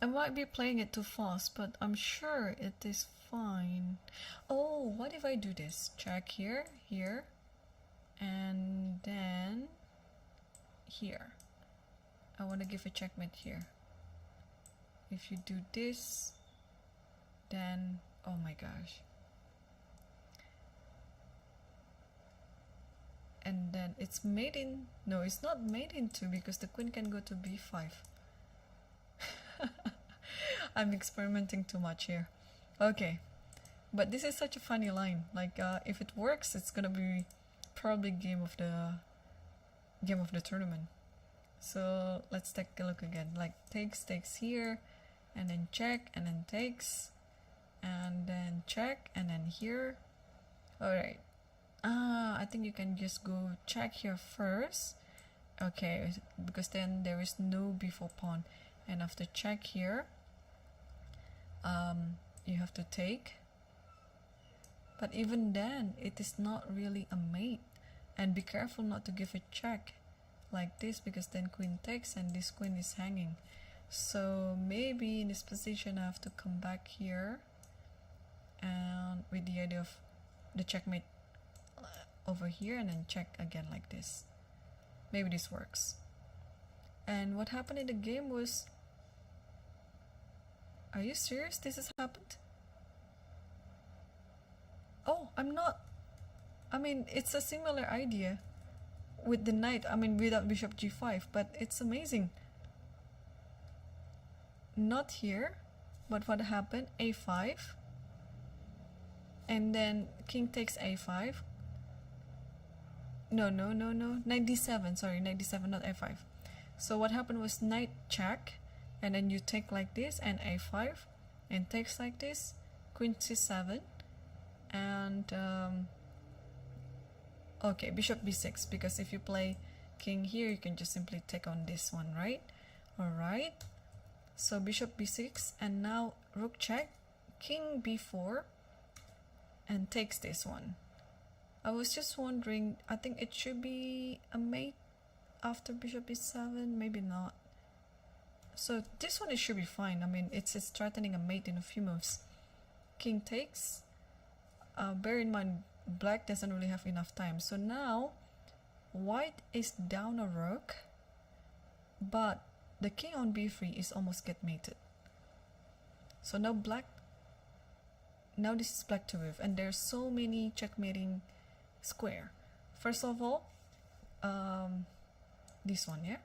S2: I might be playing it too fast, but I'm sure it is fine. Oh, what if I do this? Check here, here, and then here. I want to give a checkmate here. If you do this, then, oh my gosh. And then it's made in, no, it's not made into, because the queen can go to b5. I'm experimenting too much here. Okay, but this is such a funny line. Like, if it works, it's gonna be probably game of the tournament. So let's take a look again. Like, takes here, and then check, and then takes, and then check, and then here. All right. I think you can just go check here first. Okay, because then there is no b4 pawn, and after check here, you have to take. But even then, it is not really a mate, and be careful not to give a check like this, because then queen takes and this queen is hanging. So maybe in this position I have to come back here, and with the idea of the checkmate over here, and then check again like this. Maybe this works. And what happened in the game was, are you serious? This has happened? Oh, I'm not. I mean, it's a similar idea with the knight. I mean, without bishop g5, but it's amazing. not here, but what happened? A5, and then king takes A5. No, 97, sorry, 97, not A5. So what happened was knight check, and then you take like this, and A5, and takes like this, queen C7, and okay, bishop B6, because if you play king here, you can just simply take on this one, right? Alright, so bishop B6, and now rook check, king B4, and takes this one. I was just wondering, I think it should be a mate after bishop B7, maybe not. So this one, it should be fine. I mean, it's threatening a mate in a few moves. King takes. Bear in mind, black doesn't really have enough time. So now, white is down a rook, but the king on b3 is almost get mated. So now this is black to move, and there's so many checkmating square. First of all, this one, yeah.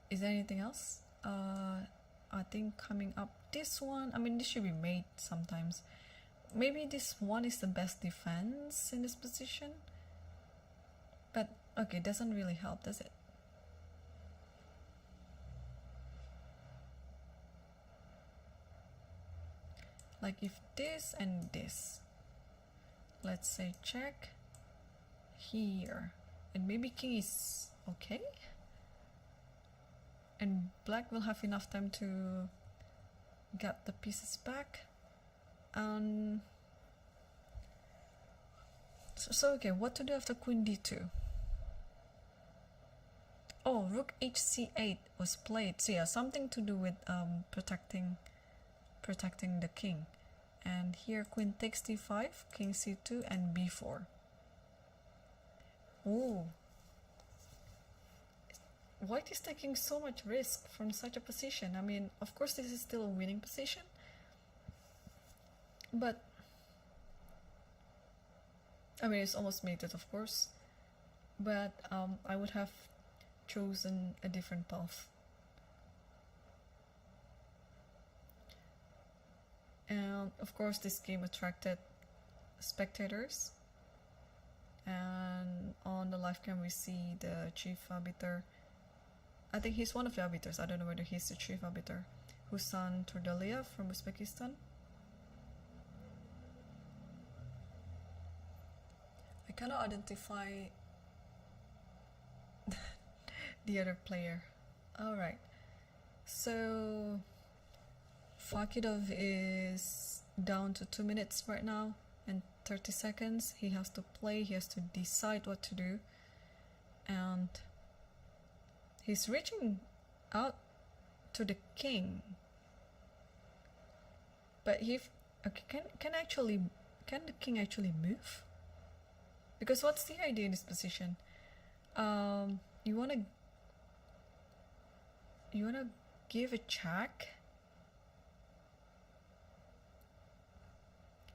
S2: Is there anything else? I think coming up this one, I mean, this should be made sometimes. Maybe this one is the best defense in this position, but okay, doesn't really help, does it? Like if this and this, let's say check here, and maybe king is okay, and black will have enough time to get the pieces back. So okay, what to do after queen d2? Oh, rook hc8 was played. So yeah, something to do with protecting the king. And here queen takes d5, king c2, and b4. Oh, white is taking so much risk from such a position. I mean, of course this is still a winning position, but I mean, it's almost mated, of course, but I would have chosen a different path. And of course this game attracted spectators, and on the live cam we see the chief arbiter. I think he's one of the arbiters, I don't know whether he's the chief arbiter, Husan Turdalia from Uzbekistan. I cannot identify the other player. Alright, so Fakidov is down to 2 minutes right now and 30 seconds. He has to play, he has to decide what to do, and he's reaching out to the king. But okay, can the king actually move? Because what's the idea in this position? You wanna give a check?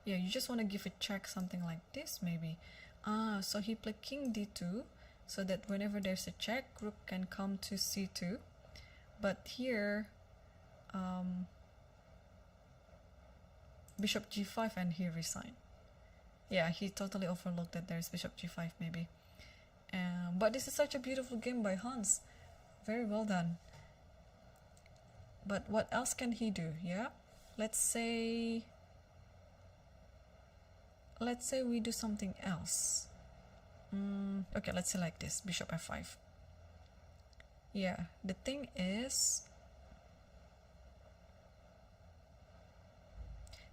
S2: Yeah, you just want to give a check, something like this maybe. So he played king d2, so that whenever there's a check, rook can come to c2. But here, bishop g5, and he resigned. Yeah, he totally overlooked that there's bishop g5 maybe. But this is such a beautiful game by Hans. Very well done. But what else can he do? Yeah, let's say we do something else. Okay, let's say like this, bishop f5. Yeah, the thing is,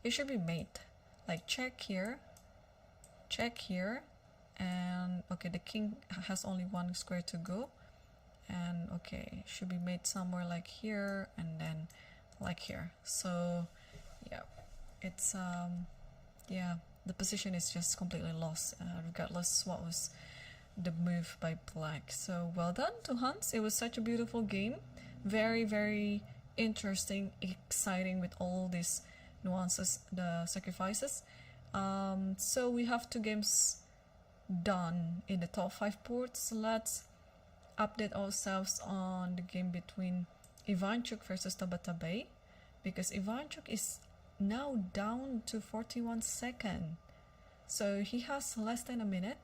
S2: it should be mate. Like check here, and okay, the king has only one square to go, and okay, should be made somewhere like here, and then like here. So yeah, it's yeah, the position is just completely lost, regardless what was the move by black. So well done to Hans. It was such a beautiful game, very, very interesting, exciting, with all these nuances, the sacrifices. So we have 2 games done in the top 5 ports. Let's update ourselves on the game between Ivanchuk versus Tabatabai, because Ivanchuk is now down to 41 seconds. So he has less than a minute.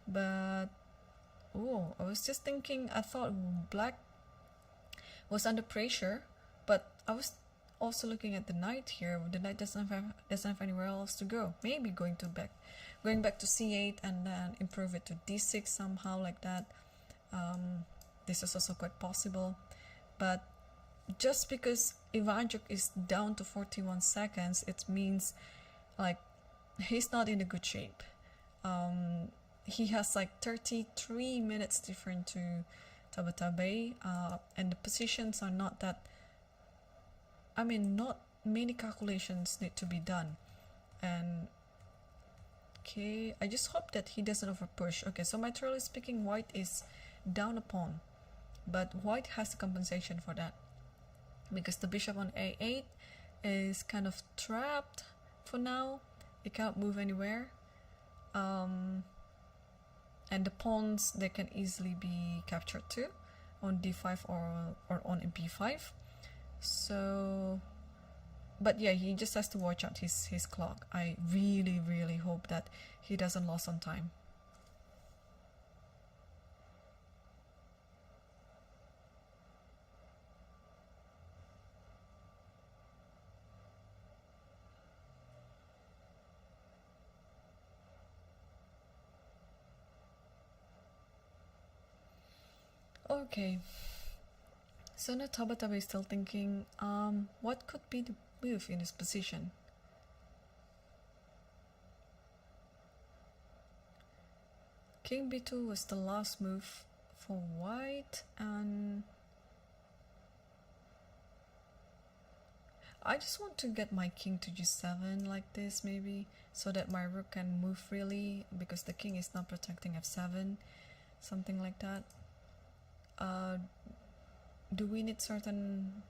S2: But oh, I was just thinking, I thought black was under pressure, but I was also looking at the knight here. The knight doesn't have anywhere else to go. Maybe going back to c8 and then improve it to d6 somehow like that. This is also quite possible. But just because Ivanchuk is down to 41 seconds, it means like he's not in a good shape. He has like 33 minutes different to Tabatabai, and the positions are not that, I mean, not many calculations need to be done. And okay, I just hope that he doesn't overpush. Okay, so materially speaking, white is down a pawn, but white has the compensation for that, because the bishop on a8 is kind of trapped for now. It can't move anywhere. And the pawns, they can easily be captured too on d5 or on b5. So, but yeah, he just has to watch out his clock. I really hope that he doesn't lose on time. Okay, so now Tabatabai is still thinking, what could be the move in this position? King b2 was the last move for white, and I just want to get my king to g7 like this, maybe, so that my rook can move freely, because the king is not protecting f7, something like that. Do we need certain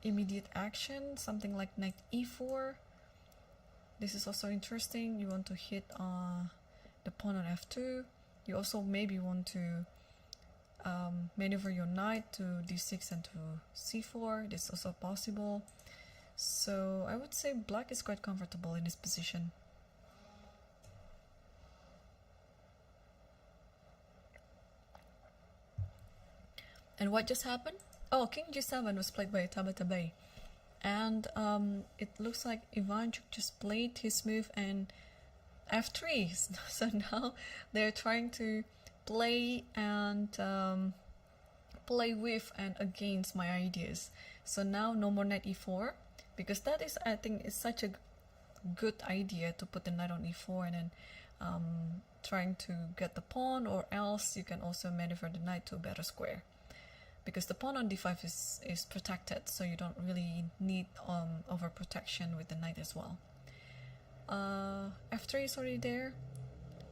S2: immediate action, something like knight e4? This is also interesting. You want to hit the pawn on f2. You also maybe want to maneuver your knight to d6 and to c4. This is also possible. So I would say black is quite comfortable in this position. And what just happened? Oh, king g7 was played by Tabatabai. And it looks like Ivanchuk just played his move and f3. So now they're trying to play and play with and against my ideas. So now no more knight e4, because that is, I think, is such a good idea to put the knight on e4 and then trying to get the pawn, or else you can also maneuver the knight to a better square, because the pawn on d5 is protected, so you don't really need overprotection with the knight as well. f3 is already there.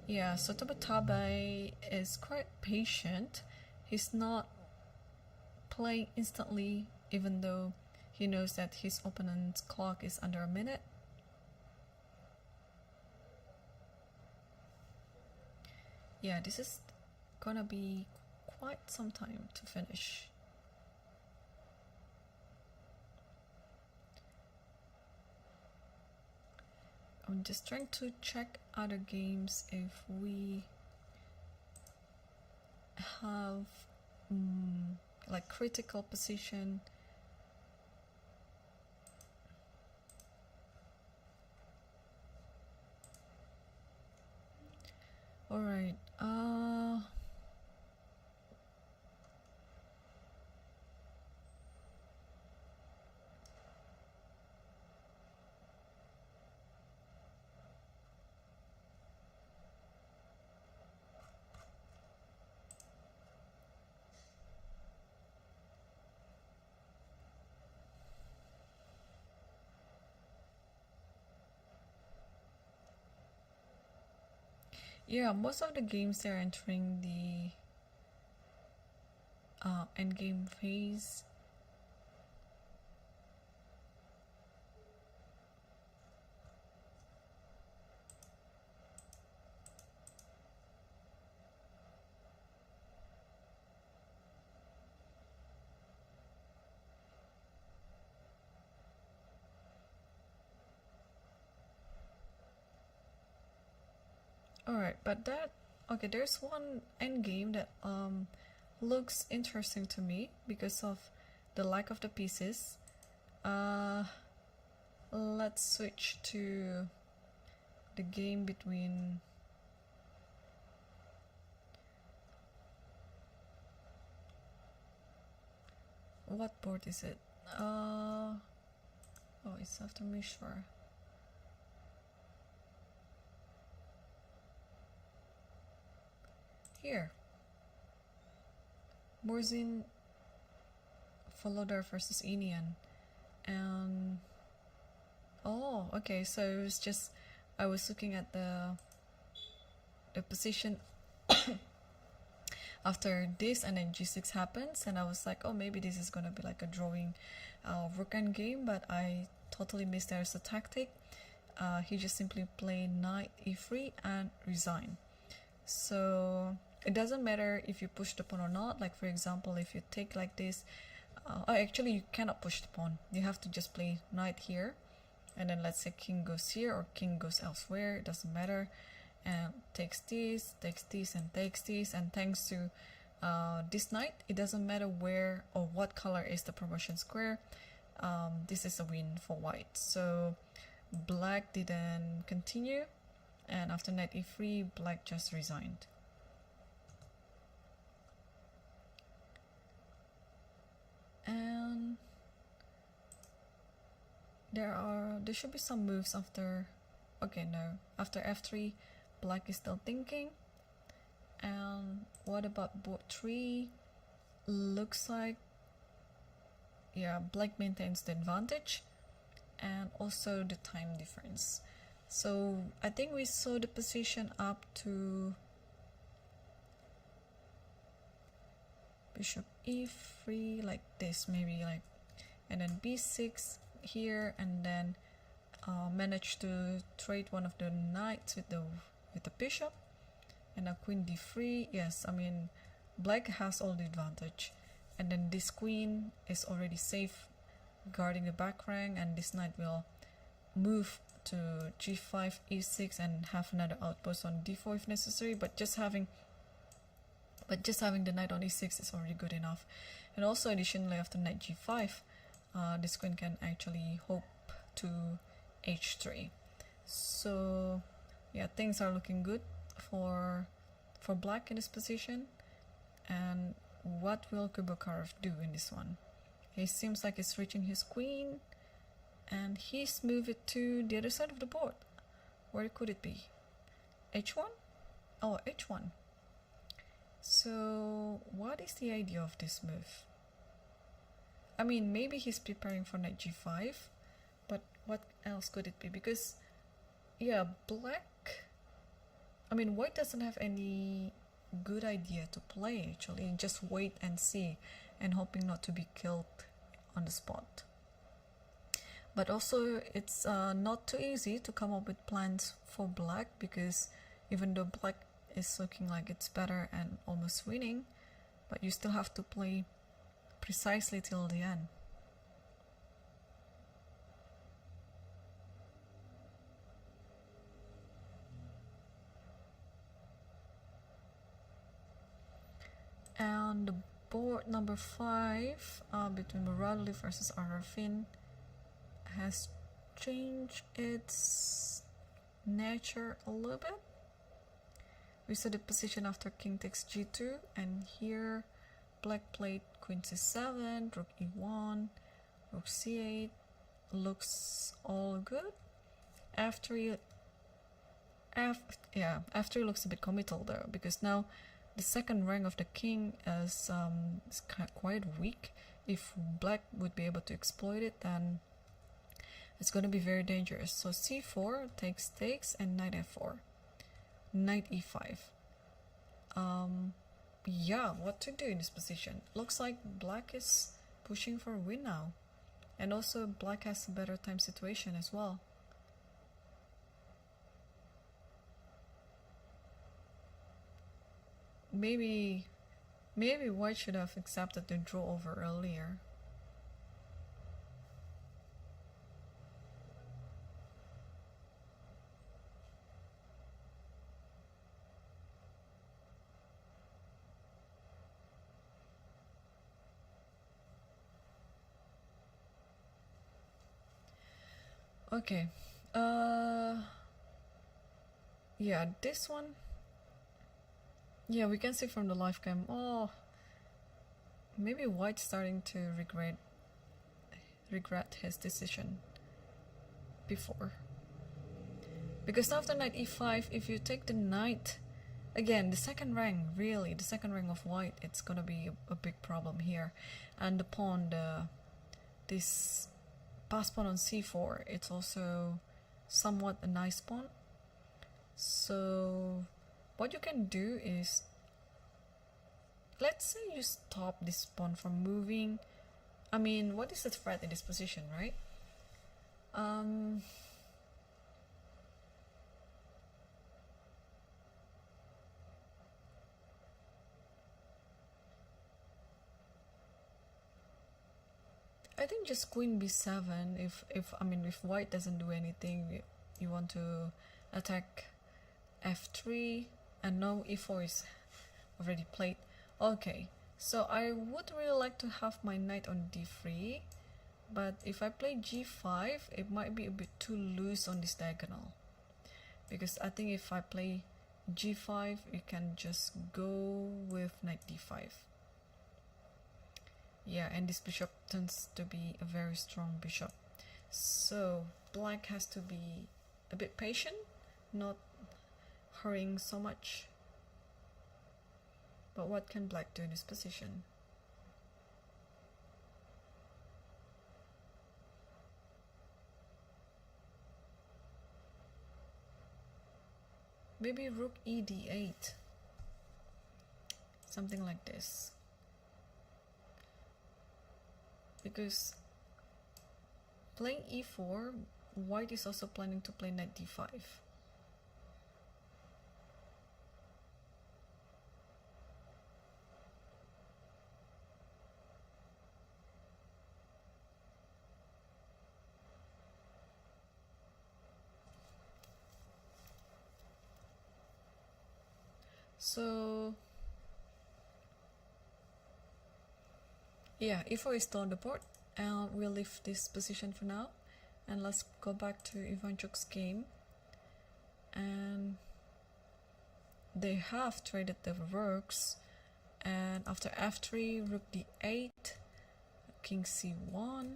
S2: Yeah, so Tabatabai is quite patient. He's not playing instantly, even though he knows that his opponent's clock is under a minute. Yeah, this is gonna be quite some time to finish. I'm just trying to check other games if we have like critical position. All right. Yeah, most of the games they're entering the endgame phase. Alright, but that, okay, there's one endgame that looks interesting to me because of the lack of the pieces. Let's switch to the game between what board is it? Oh, it's after Mishwar. Here, Morzin Volodar versus Inian, and oh, okay. So it was just I was looking at the position after this, and then G6 happens, and I was like, oh, maybe this is gonna be like a drawing rook endgame, but I totally missed there's a tactic. He just simply played knight e3 and resign. So it doesn't matter if you push the pawn or not. Like for example, if you take like this, actually you cannot push the pawn. You have to just play knight here, and then let's say king goes here or king goes elsewhere. It doesn't matter, and takes this, and takes this, and thanks to this knight, it doesn't matter where or what color is the promotion square. This is a win for white. So black didn't continue, and after knight e3, black just resigned. And there should be some moves after, okay, no, after f3, black is still thinking. And what about board 3? Looks like, yeah, black maintains the advantage, and also the time difference. So I think we saw the position up to bishop e3 like this, maybe, like, and then b6 here, and then managed to trade one of the knights with the bishop, and now queen d3. Yes, I mean black has all the advantage, and then this queen is already safe guarding the back rank, and this knight will move to g5, e6, and have another outpost on d4 if necessary, but just having the knight on e6 is already good enough. And also additionally, after knight g5, this queen can actually hope to h3. So yeah, things are looking good for black in this position. And what will Kubakarov do in this one? He seems like he's reaching his queen, and he's moved it to the other side of the board. Where could it be? h1? Oh, h1. So what is the idea of this move? I mean, maybe he's preparing for knight g5, but what else could it be? Because yeah, white doesn't have any good idea to play actually. Just wait and see, and hoping not to be killed on the spot. But also it's not too easy to come up with plans for black, because even though black is looking like it's better and almost winning, but you still have to play precisely till the end. And the board number 5 between Muradli versus Arafin has changed its nature a little bit. We saw the position after king takes g2, and here black played queen c7, rook e1, rook c8. Looks all good. After he looks a bit committal though, because now the second rank of the king is quite weak. If black would be able to exploit it, then it's going to be very dangerous. So c4 takes, and knight f4, knight e5. Yeah, what to do in this position? Looks like black is pushing for a win now, and also black has a better time situation as well. Maybe white should have accepted the draw over earlier. Okay. Yeah, this one. Yeah, we can see from the live cam. Oh, maybe White's starting to regret his decision before. Because after knight e5, if you take the knight, again, the second rank, really, the second rank of White, it's gonna be a big problem here. And the pawn, this pass pawn on c4, it's also somewhat a nice pawn. So what you can do is, let's say you stop this pawn from moving. I mean, what is the threat in this position, right? I think just queen b7. If I mean, if White doesn't do anything, you want to attack f3, and no, e4 is already played. Okay, so I would really like to have my knight on d3, but if I play g5, it might be a bit too loose on this diagonal, because I think if I play g5, you can just go with knight d5. Yeah, and this bishop tends to be a very strong bishop, so black has to be a bit patient, not hurrying so much. But what can black do in this position? Maybe rook e d8, something like this, because playing e4, White is also planning to play knight d5. So yeah, e4 is still on the board, and we'll leave this position for now, and let's go back to Ivanchuk's game. And they have traded the rooks, and after f3, rook d8, king c1.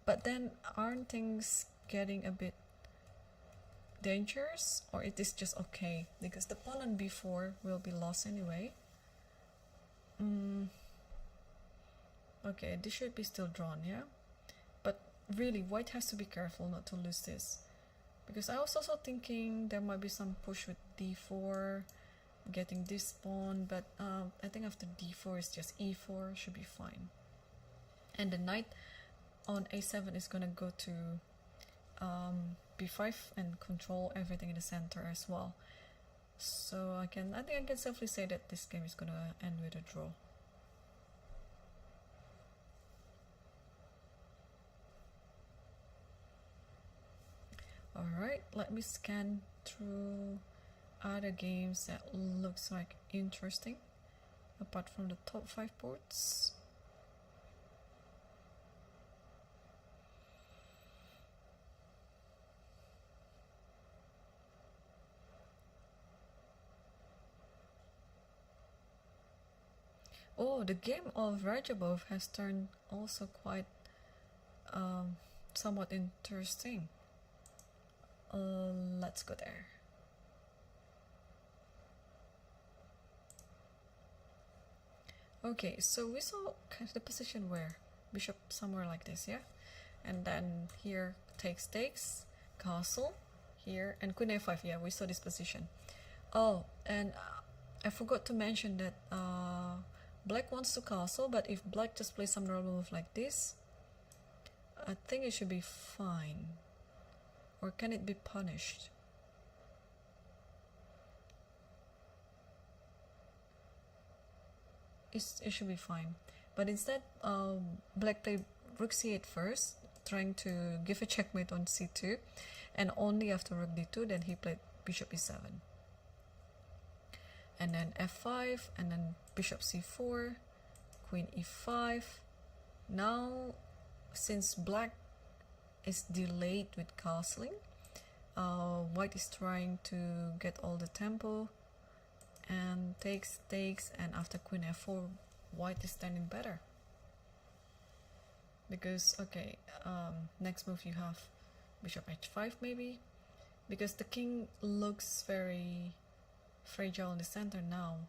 S2: But then aren't things getting a bit dangerous, or it is just okay? Because the pawn on b4 will be lost anyway. Okay, this should be still drawn, yeah? But really, White has to be careful not to lose this. Because I was also thinking there might be some push with d4, getting this pawn, but I think after d4 is just e4, should be fine. And the knight on a7 is gonna go to b5 and control everything in the center as well. So I think I can safely say that this game is gonna end with a draw. Alright, let me scan through other games that looks like interesting apart from the top 5 boards. Oh, the game of Rajabov has turned also quite somewhat interesting. Let's go there. Okay, so we saw the position where bishop somewhere like this, yeah? And then here takes, castle here, and queen a5, yeah, we saw this position. Oh, and I forgot to mention that black wants to castle, but if black just plays some normal move like this, I think it should be fine. Or can it be punished? It should be fine. But instead, black played rook c8 first, trying to give a checkmate on c2, and only after rook d2 then he played bishop e7. And then f5, and then bishop c4, queen e5. Now, since black is delayed with castling. White is trying to get all the tempo and takes, and after queen f4 white is standing better. Because okay, next move you have bishop h5 maybe, because the king looks very fragile in the center now.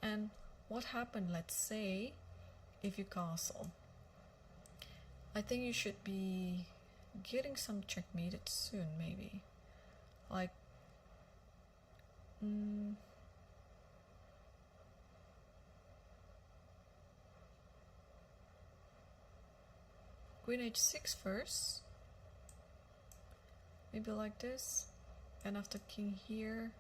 S2: And what happened, let's say, if you castle? I think you should be getting some checkmated soon, maybe. Like, queen h6 first. Maybe like this. And after king here.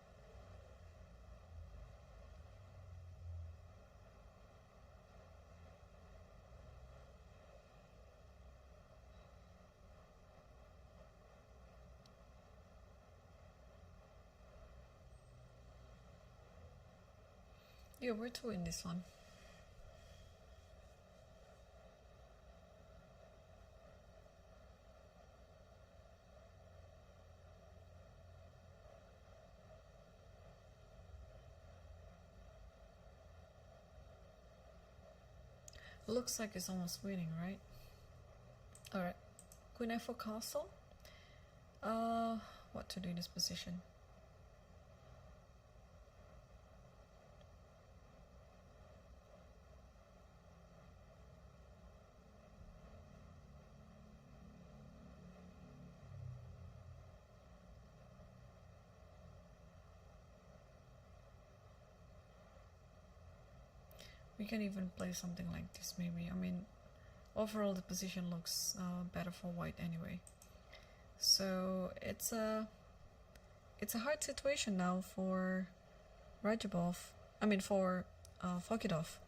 S2: Yeah, we're to win this one. Looks like it's almost winning, right? Alright. Queen f4 castle. What to do in this position? We can even play something like this maybe. I mean, overall the position looks better for white anyway. So it's a hard situation now for Rajabov. I mean for Fokidov.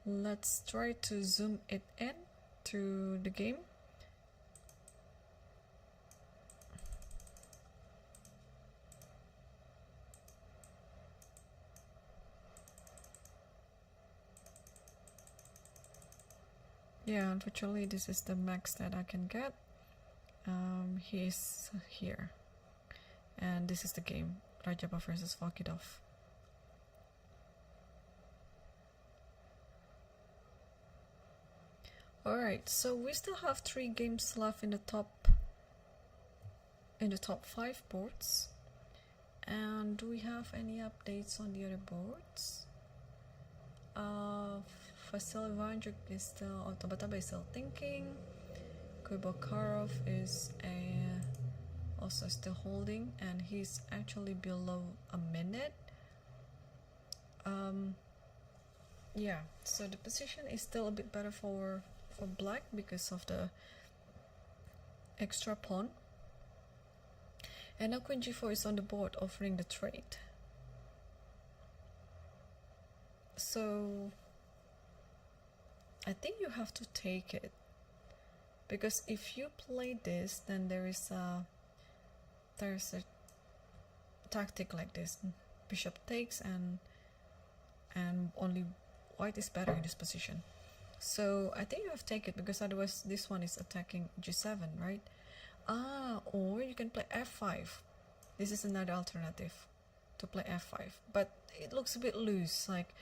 S2: Let's try to zoom it in to the game. Yeah, unfortunately this is the max that I can get. He's here. And this is the game. Rajabov versus Fokidov. Alright, so we still have 3 games left in the top 5 boards. And do we have any updates on the other boards? Vasily Vanjuk is still, Tabataba is still thinking. Kubokarov is also still holding, and he's actually below a minute. Yeah, so the position is still a bit better for black because of the extra pawn. And now queen g4 is on the board offering the trade. So I think you have to take it, because if you play this, then there's a tactic like this: bishop takes, and only white is better in this position. So I think you have to take it, because otherwise this one is attacking g7, right? Or you can play f5. This is another alternative, to play f5, but it looks a bit loose, like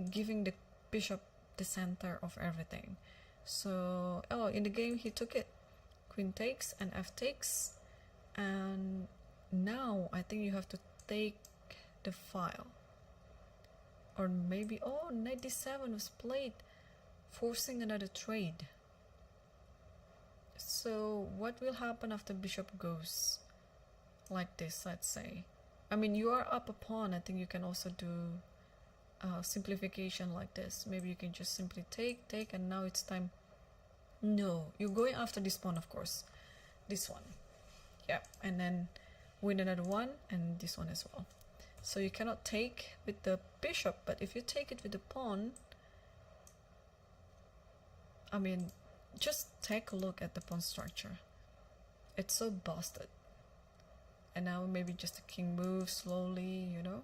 S2: giving the bishop the center of everything. So in the game he took it. Queen takes and f takes, and now I think you have to take the file. Or maybe knight d7 was played, forcing another trade. So what will happen after bishop goes like this, let's say? I mean, you are up a pawn. I think you can also do simplification like this. Maybe you can just simply take, and now it's time. No, you're going after this pawn, of course. This one. Yeah, and then win another one, and this one as well. So you cannot take with the bishop, but if you take it with the pawn, I mean, just take a look at the pawn structure. It's so busted. And now maybe just the king moves slowly, you know,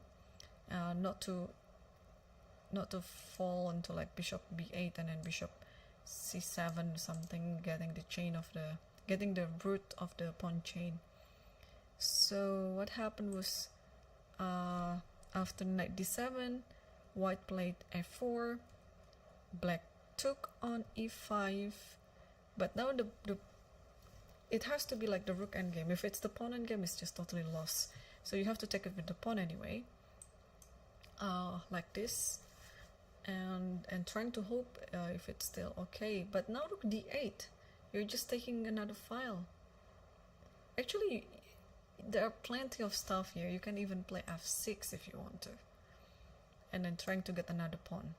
S2: not to fall into like bishop b8 and then bishop c7 something, getting the root of the pawn chain. So what happened was, after knight d7, white played f4, black took on e5, but now it has to be like the rook endgame. If it's the pawn endgame, it's just totally lost. So you have to take it with the pawn anyway, like this, and trying to hope if it's still okay. But now rook d8, you're just taking another file. Actually, there are plenty of stuff here. You can even play f6 if you want to, and then trying to get another pawn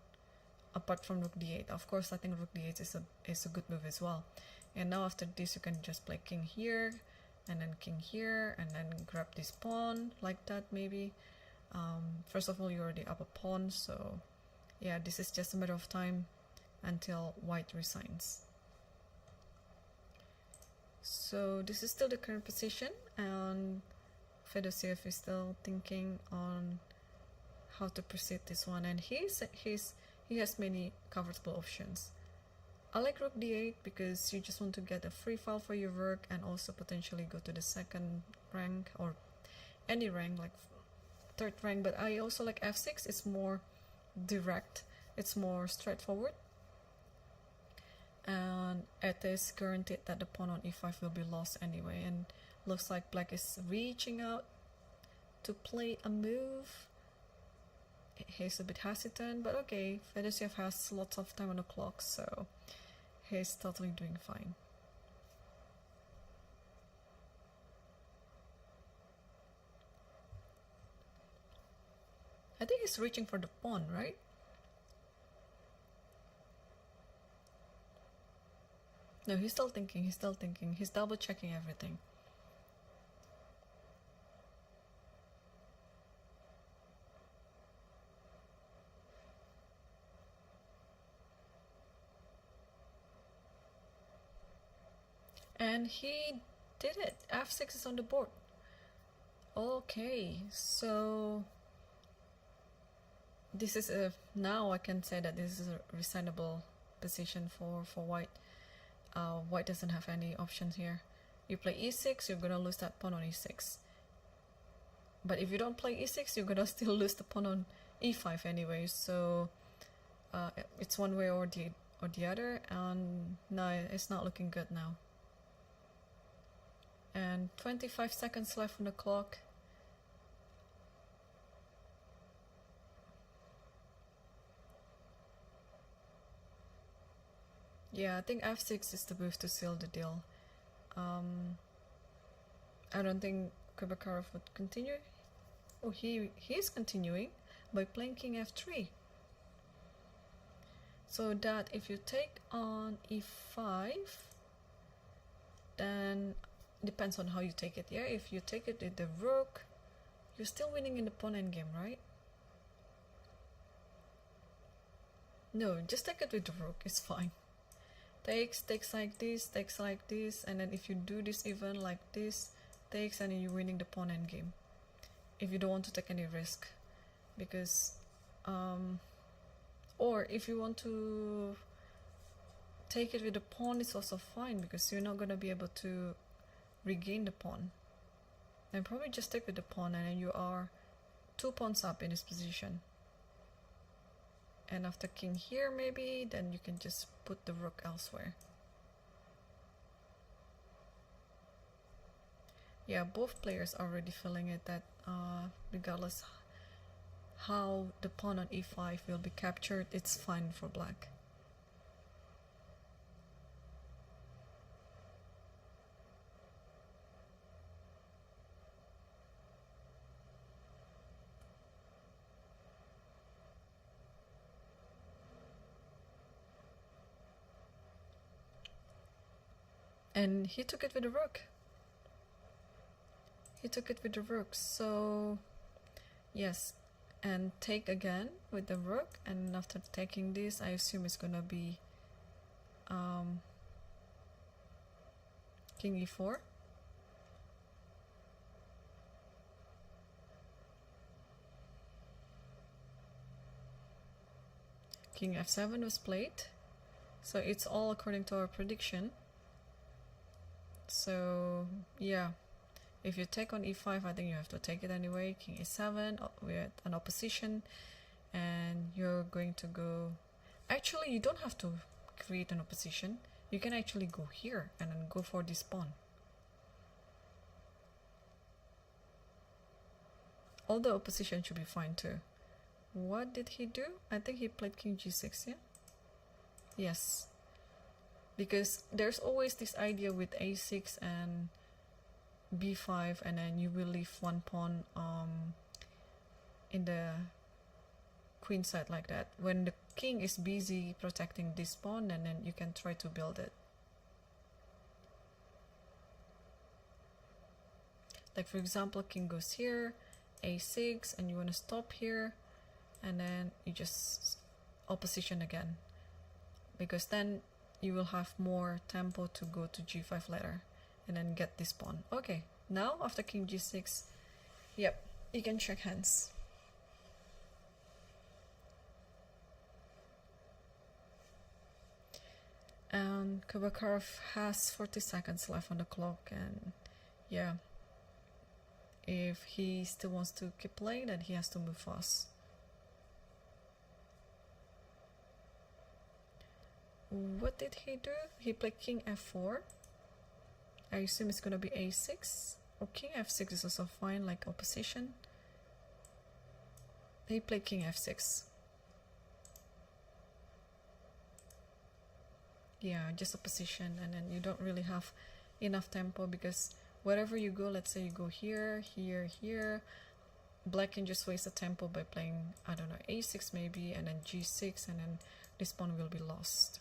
S2: apart from rook d8. Of course, I think rook d8 is a good move as well. And now after this, you can just play king here, and then king here, and then grab this pawn like that maybe. First of all, you already up a pawn, so yeah, this is just a matter of time until white resigns. So this is still the current position, and Fedosiev is still thinking on how to proceed this one, and he has many comfortable options. I like rook d8 because you just want to get a free file for your rook and also potentially go to the second rank or any rank like third rank. But I also like f6. It's more direct, it's more straightforward, and it is guaranteed that the pawn on e5 will be lost anyway. And looks like black is reaching out to play a move. He's a bit hesitant, but okay, Fedosiev has lots of time on the clock, so he's totally doing fine. I think he's reaching for the pawn, right? No, he's still thinking, he's double checking everything. And he did it. f6 is on the board. Okay, so this is now I can say that this is a resignable position for white. White doesn't have any options here. You play e6, you're gonna lose that pawn on e6. But if you don't play e6, you're gonna still lose the pawn on e5 anyway. So it's one way or the other, and no, it's not looking good now. And 25 seconds left on the clock. Yeah, I think f6 is the move to seal the deal. I don't think Kubakarov would continue. Oh, he's continuing by playing king f3. So that if you take on e5, then depends on how you take it. Yeah, if you take it with the rook, you're still winning in the pawn endgame, right? No, just take it with the rook, it's fine. Takes like this, and then if you do this even like this, takes, and then you're winning the pawn endgame. If you don't want to take any risk, because or if you want to take it with the pawn, it's also fine, because you're not gonna be able to regain the pawn. Then probably just take with the pawn, and then you are 2 pawns up in this position. And after king here maybe, then you can just put the rook elsewhere. Yeah, both players are already feeling it, that regardless how the pawn on e5 will be captured, it's fine for black. And he took it with the rook. He took it with the rook, so yes, and take again with the rook, and after taking this, I assume it's gonna be king e4. King f7 was played, So it's all according to our prediction. So yeah, if you take on e5, I think you have to take it anyway. King e7, we're at an opposition, and you're going to go... Actually, you don't have to create an opposition. You can actually go here and then go for this pawn. All the opposition should be fine too. What did he do? I think he played king g6, yeah? Yes. Because there's always this idea with a6 and b5, and then you will leave one pawn in the queen side like that. When the king is busy protecting this pawn, and then you can try to build it. Like for example, king goes here, a6, and you want to stop here, and then you just opposition again, because then you will have more tempo to go to g5 later and then get this pawn. Okay, now after king g6, yep, you can check hands. And Kubakarov has 40 seconds left on the clock, and yeah, if he still wants to keep playing, then he has to move fast. What did he do? He played king f4. I assume it's gonna be a6, or king f6 is also fine, like opposition. He played king f6. Yeah, just opposition, and then you don't really have enough tempo, because wherever you go, let's say you go here, here, here, black can just waste the tempo by playing, I don't know, a6 maybe, and then g6, and then this pawn will be lost.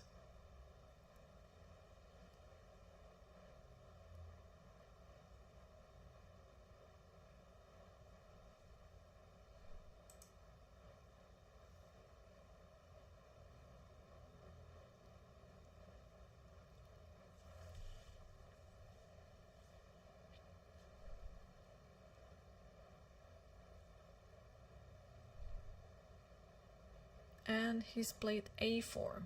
S2: And he's played a4.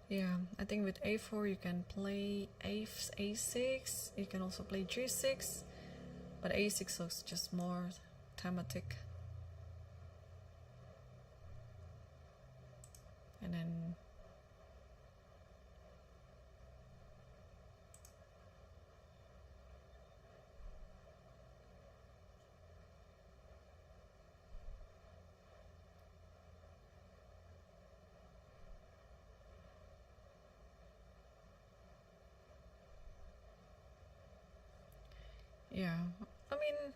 S2: Yeah, I think with a4 you can play a6, you can also play g6, but a6 looks just more thematic. And then yeah, I mean,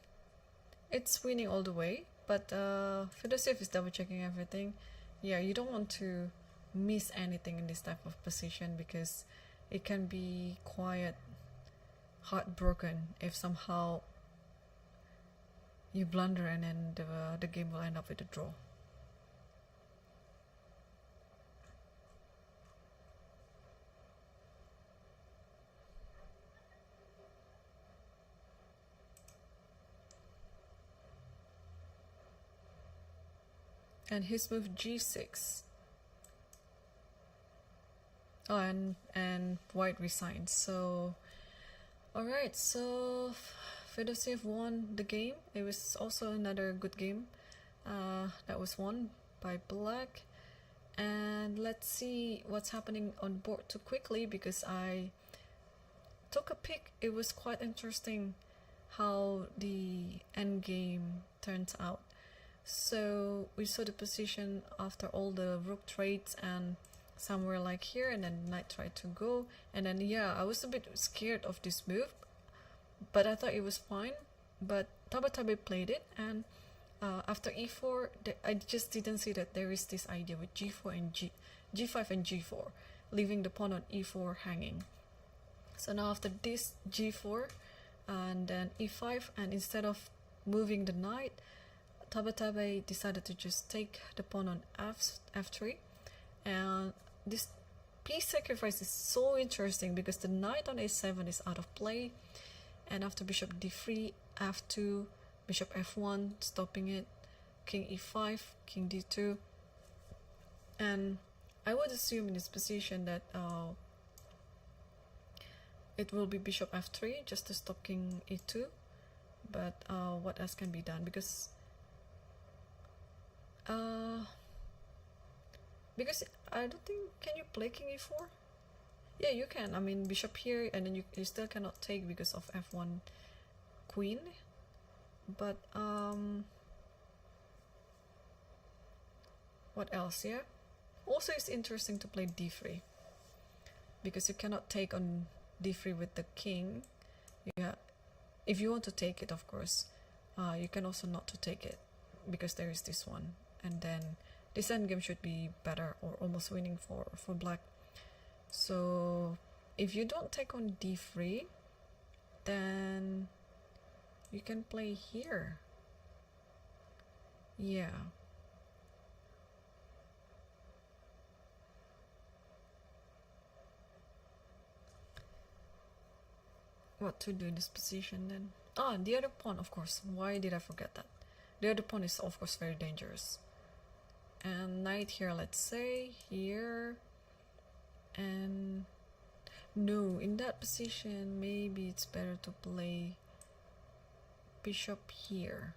S2: it's winning all the way, but Fedosiev is double checking everything. Yeah, you don't want to miss anything in this type of position, because it can be quite heartbroken if somehow you blunder and then the game will end up with a draw. And his move g6. Oh, and white resigns. So, alright, so Fedosiev won the game. It was also another good game that was won by black. And let's see what's happening on board too quickly, because I took a peek. It was quite interesting how the endgame turns out. So we saw the position after all the rook trades and somewhere like here, and then knight tried to go, and then yeah, I was a bit scared of this move, but I thought it was fine. But Tabatabe played it, and after e4, I just didn't see that there is this idea with g4 and g5 and g4, leaving the pawn on e4 hanging. So now after this g4 and then e5, and instead of moving the knight, Tabatabe decided to just take the pawn on f3, and this piece sacrifice is so interesting because the knight on a7 is out of play, and after bishop d3, f2, bishop f1, stopping it, king e5, king d2, and I would assume in this position that it will be bishop f3 just to stop king e2, but what else can be done? Because I don't think, can you play king e4? Yeah, you can. I mean, bishop here, and then you still cannot take because of f1 queen. But what else? Yeah, also it's interesting to play d3 because you cannot take on d3 with the king. Yeah, if you want to take it, of course, you can also not to take it because there is this one, and then this endgame should be better or almost winning for black. So if you don't take on d3, then you can play here. Yeah. What to do in this position then? Ah, the other pawn, of course. Why did I forget that? The other pawn is, of course, very dangerous. And knight here, let's say, here. And no, in that position, maybe it's better to play bishop here.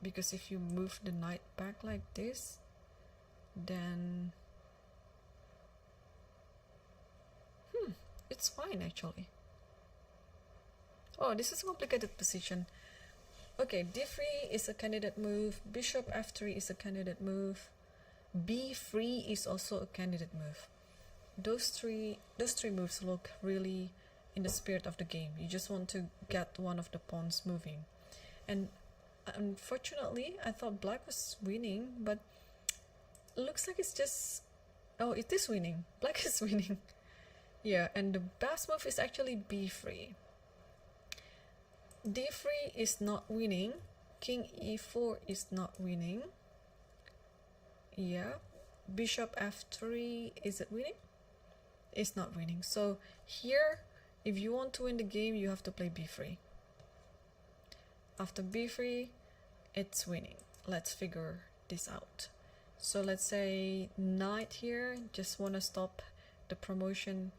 S2: Because if you move the knight back like this, then it's fine actually. Oh, this is a complicated position. Okay, d3 is a candidate move, bishop f3 is a candidate move, b3 is also a candidate move. Those three moves look really in the spirit of the game. You just want to get one of the pawns moving. And unfortunately, I thought black was winning, but it looks like it's just... Oh, it is winning. Black is winning. Yeah, and the best move is actually b3. d3 is not winning. King e4 is not winning. Yeah. Bishop f3, is it winning? It's not winning. So here, if you want to win the game, you have to play b3. After b3, it's winning. Let's figure this out. So let's say knight here, just want to stop the promotion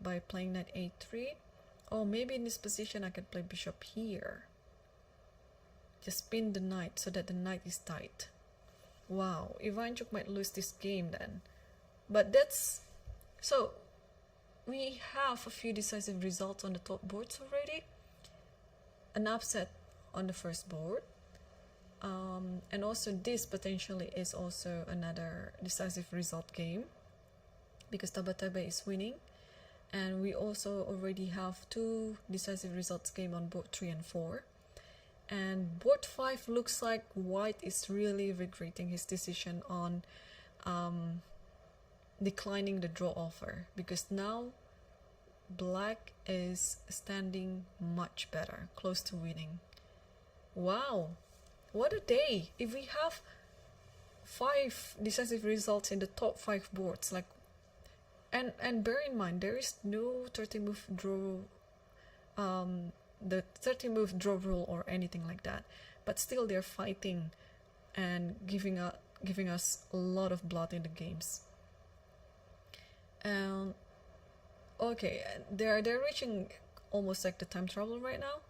S2: by playing knight a3. Oh, maybe in this position I could play bishop here. Just pin the knight so that the knight is tight. Wow, Ivanchuk might lose this game then. But that's... So, we have a few decisive results on the top boards already. An upset on the first board. And also this potentially is also another decisive result game. Because Tabatabai is winning. And we also already have 2 decisive results game on board 3 and 4. And board 5 looks like white is really regretting his decision on declining the draw offer. Because now black is standing much better, close to winning. Wow, what a day! If we have 5 decisive results in the top 5 boards, like, and bear in mind there is no 30-move draw, the 30-move draw rule or anything like that. But still, they're fighting and giving us a lot of blood in the games. Okay, they're reaching almost like the time travel right now.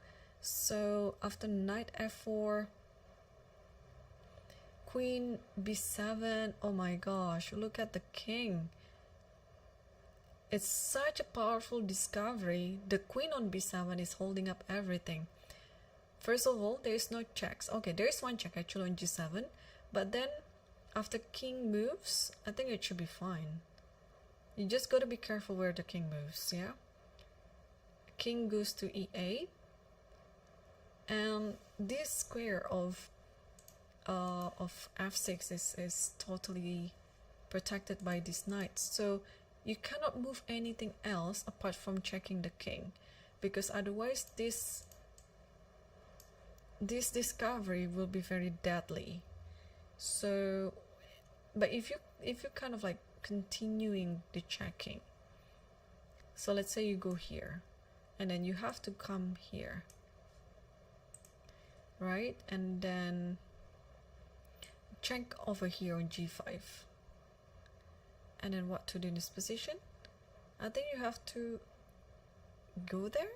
S2: So after knight f4, queen b7. Oh my gosh, look at the king. It's such a powerful discovery. The queen on b7 is holding up everything. First of all, there is no checks. Okay, there is one check actually on g7, but then after king moves, I think it should be fine. You just gotta be careful where the king moves, yeah? King goes to e8, and this square of f6 is totally protected by these knights. So you cannot move anything else apart from checking the king, because otherwise this discovery will be very deadly. So, but if you kind of like continuing the checking, so let's say you go here and then you have to come here, right? And then check over here on g5. And then what to do in this position? I think you have to go there,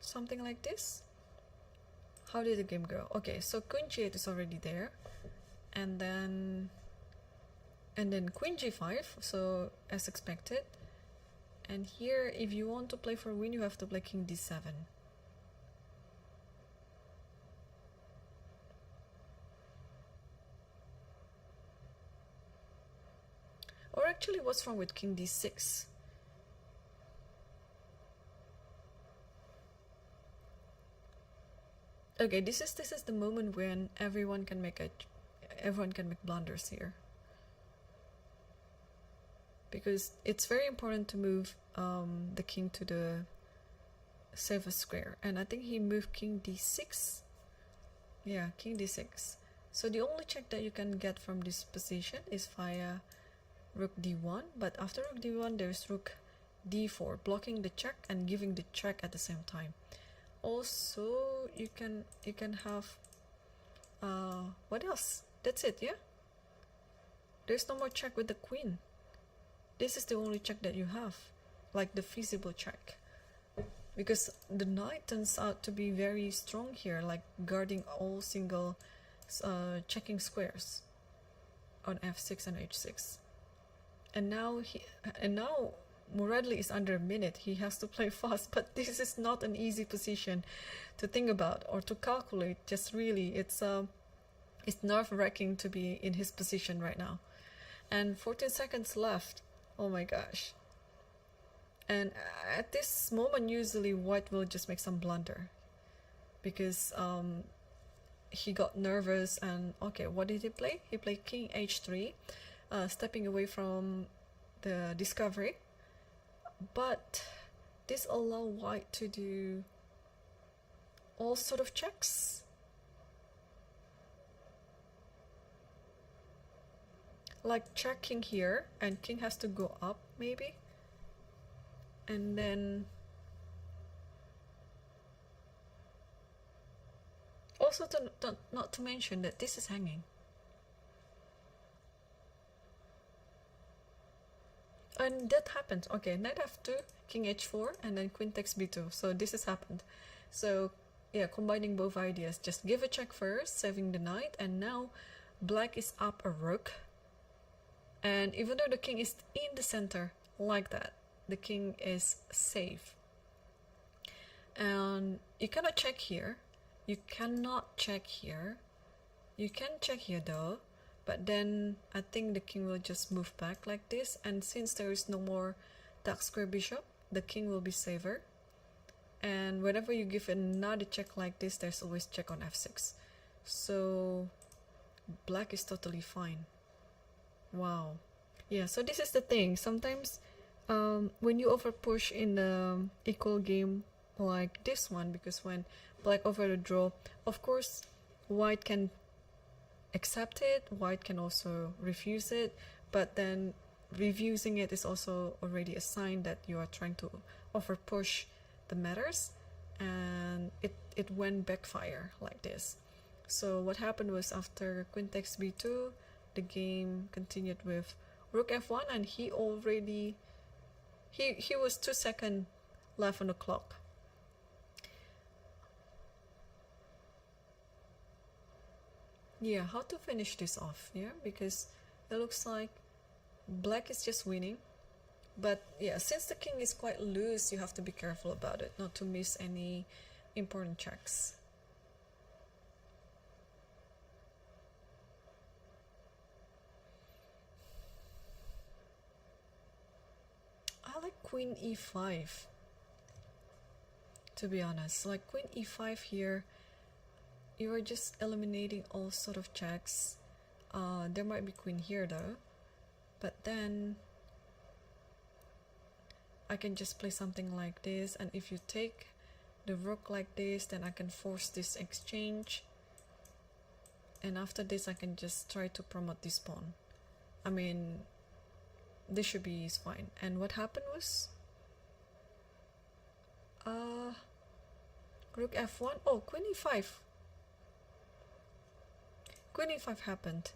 S2: something like this. How did the game go? Okay, so queen g8 is already there, and then queen g5, so as expected. And here, if you want to play for win, you have to play king d7. Or actually, what's wrong with king d6? Okay, this is the moment when everyone can make blunders here, because it's very important to move the king to the safest square. And I think he moved king d6. Yeah, king d6. So the only check that you can get from this position is via rook d1, but after rook d1 there's rook d4, blocking the check and giving the check at the same time. Also, you can have what else? That's it, yeah? There's no more check with the queen. This is the only check that you have, like the feasible check. Because the knight turns out to be very strong here, like guarding all single checking squares on f6 and h6. And now Muradli is under a minute. He has to play fast, but this is not an easy position to think about or to calculate. Just really, it's nerve-wracking to be in his position right now. And 14 seconds left. Oh my gosh. And at this moment, usually white will just make some blunder, because he got nervous. And okay, what did he play? He played king h3, stepping away from the discovery. But this allows white to do all sort of checks. Like checking here, and king has to go up maybe. And then also not to mention that this is hanging. And that happens. Okay, knight f2, king h4, and then queen takes b2. So this has happened. So yeah, combining both ideas. Just give a check first, saving the knight, and now black is up a rook. And even though the king is in the center like that, the king is safe. And you cannot check here. You cannot check here. You can check here though. But then I think the king will just move back like this. And since there is no more dark square bishop, the king will be safer. And whenever you give another check like this, there's always check on f6. So black is totally fine. Wow. Yeah, so this is the thing. Sometimes when you over push in the equal game like this one, because when black over the draw, of course white can accept it, white can also refuse it, but then refusing it is also already a sign that you are trying to over push the matters, and it went backfire like this. So what happened was, after queen takes b2, the game continued with rook f1, and he was 2 seconds left on the clock. Yeah, how to finish this off? Yeah, because it looks like black is just winning. But yeah, since the king is quite loose, you have to be careful about it, not to miss any important checks. I like queen e5, to be honest. Like queen e5 here, you are just eliminating all sort of checks. There might be queen here though, but then I can just play something like this, and if you take the rook like this, then I can force this exchange, and after this I can just try to promote this pawn. I mean, this should be fine. And what happened was Rook f1. Oh, queen e5. Queen e5 happened.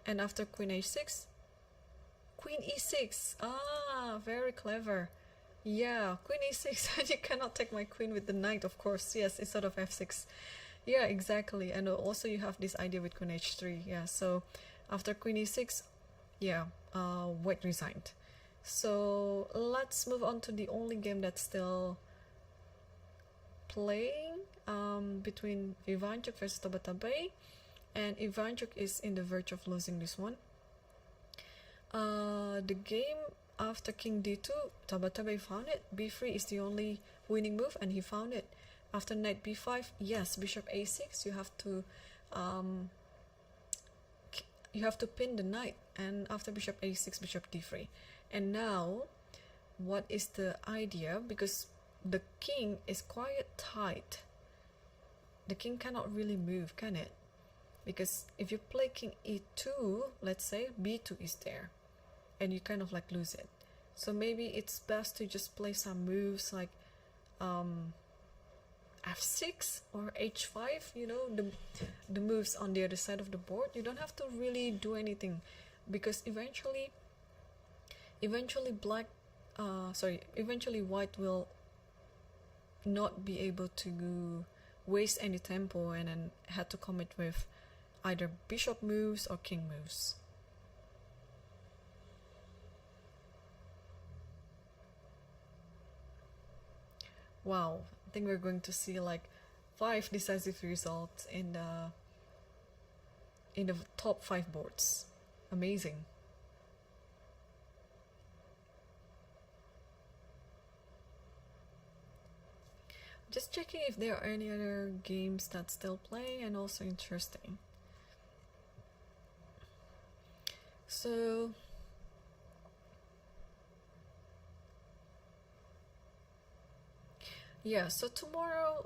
S2: And after queen h6, queen e6. Ah, very clever. Yeah, queen e6. And you cannot take my queen with the knight, of course. Yes, instead of f6. Yeah, exactly. And also you have this idea with queen h3. Yeah, so after queen e6, yeah, white resigned. So let's move on to the only game that's still playing between Ivanchuk versus Tabatabai. And Ivanchuk is in the verge of losing this one. The game after king d2, Tabatabai found it. b3 is the only winning move, and he found it. After knight b5, yes, bishop a6. You have to pin the knight, and after bishop a6, bishop d3. And now, what is the idea? Because the king is quite tight. The king cannot really move, can it? Because if you play king e2, let's say, b2 is there, and you kind of like lose it. So maybe it's best to just play some moves like f6 or h5, you know, the moves on the other side of the board. You don't have to really do anything, because eventually white will not be able to waste any tempo and then had to commit with either bishop moves or king moves. Wow, I think we're going to see like 5 decisive results in the top 5 boards. Amazing. Just checking if there are any other games that still play and also interesting. So yeah, so tomorrow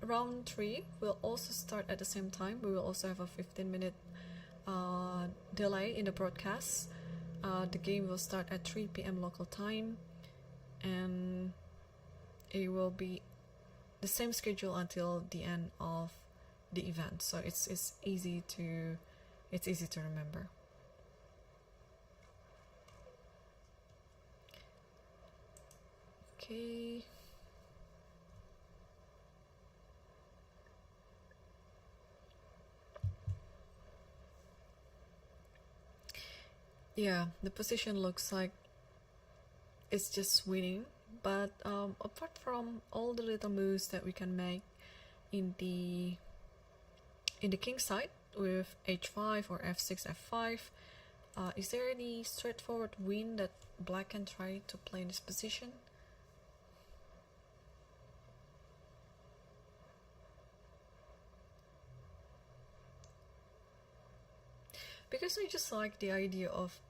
S2: round 3 will also start at the same time. We will also have a 15-minute delay in the broadcast. The game will start at 3 p.m. local time, and it will be the same schedule until the end of the event. So it's easy to remember. Okay. Yeah, the position looks like it's just winning, but apart from all the little moves that we can make in the king side with h5 or f6, f5, is there any straightforward win that black can try to play in this position? Because I just like the idea of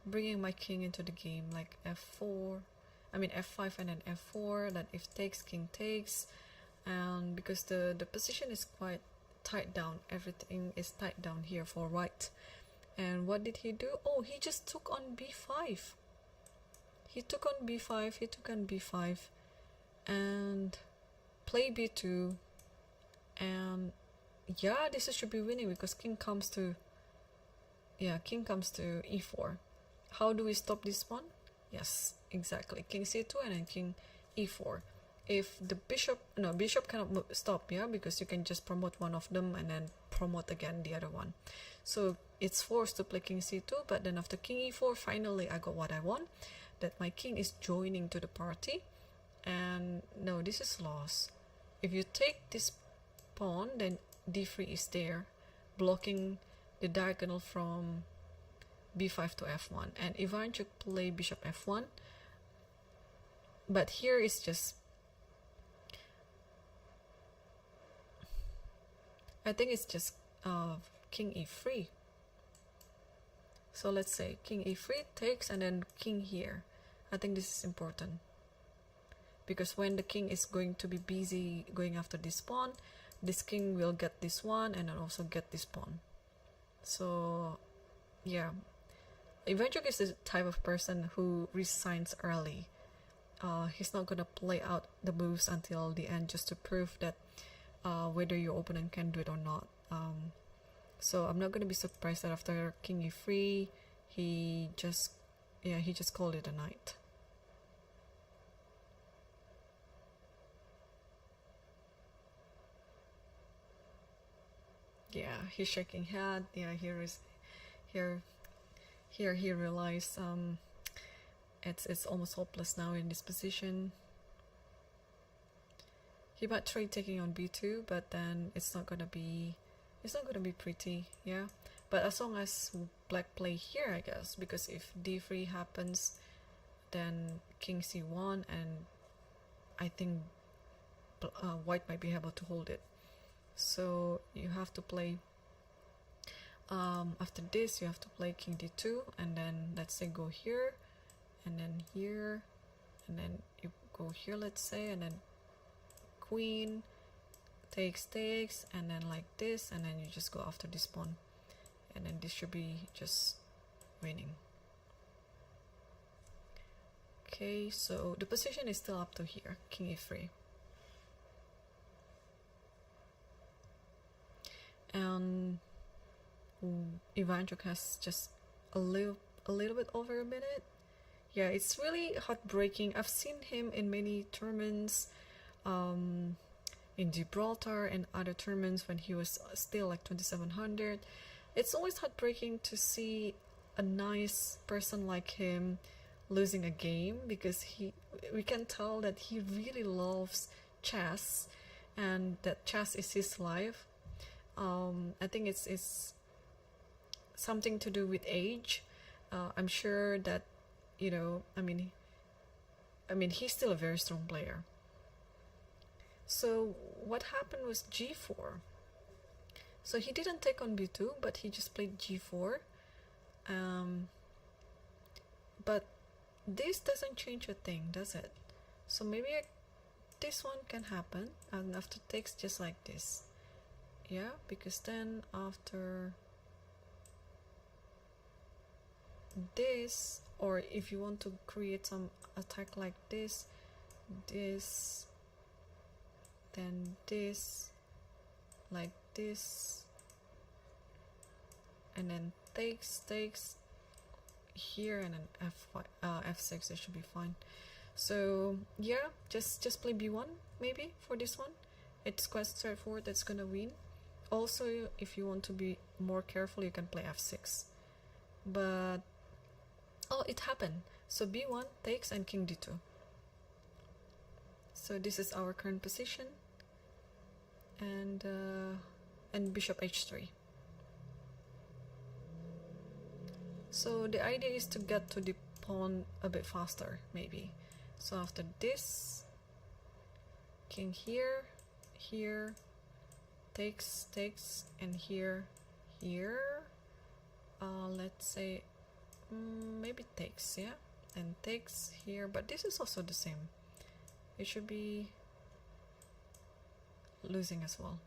S2: bringing my king into the game, like f4, I mean f5 and then f4, that if takes, king takes, and because the position is quite tight down, everything is tight down here for white. And what did he do? Oh, he just took on b5. He took on b5, and play b2, and yeah, this should be winning because king comes to e4. How do we stop this one? Yes, exactly, king c2 and then king e4. If the bishop cannot stop, yeah, because you can just promote one of them and then promote again the other one. So it's forced to play king c2, but then after king e4, finally I got what I want, that my king is joining to the party. And no, this is lost. If you take this pawn, then d3 is there, blocking the diagonal from b5 to f1, and Ivanchuk play bishop f1, but here is just, I think it's just king e3. So let's say king e3 takes, and then king here. I think this is important, because when the king is going to be busy going after this pawn, this king will get this one and then also get this pawn. So yeah, Ivanchuk is the type of person who resigns early. he's not gonna play out the moves until the end, just to prove that whether your opponent can do it or not. So I'm not gonna be surprised that after king e3, he just called it a night. Yeah, he's shaking head. Yeah, here he realized it's almost hopeless now in this position. He might try taking on b2, but then it's not gonna be pretty. Yeah, but as long as black play here, I guess, because if d3 happens, then king c1, and I think white might be able to hold it. So you have to play after this you have to play king d2, and then let's say go here, and then here, and then you go here, let's say, and then queen takes, and then like this, and then you just go after this pawn, and then this should be just winning. Okay, so the position is still up to here, king e3. And Ivanchuk has just a little bit over a minute. Yeah, it's really heartbreaking. I've seen him in many tournaments, in Gibraltar and other tournaments when he was still like 2700. It's always heartbreaking to see a nice person like him losing a game, because we can tell that he really loves chess, and that chess is his life. I think it's something to do with age. I'm sure that, you know, I mean he's still a very strong player. So what happened was g4. So he didn't take on b2, but he just played g4. But this doesn't change a thing, does it? So maybe this one can happen, and after takes, just like this. Yeah, because then after this, or if you want to create some attack like this, then this, like this, and then takes here, and then f6, it should be fine. So yeah, just play b1 maybe for this one. It's quite straightforward. That's gonna win. Also, if you want to be more careful, you can play f6. But oh, it happened. So b1 takes and king d2. So this is our current position, and bishop h3. So the idea is to get to the pawn a bit faster, maybe. So after this, king here, takes, and here. Let's say maybe takes, yeah, and takes here, but this is also the same. It should be losing as well.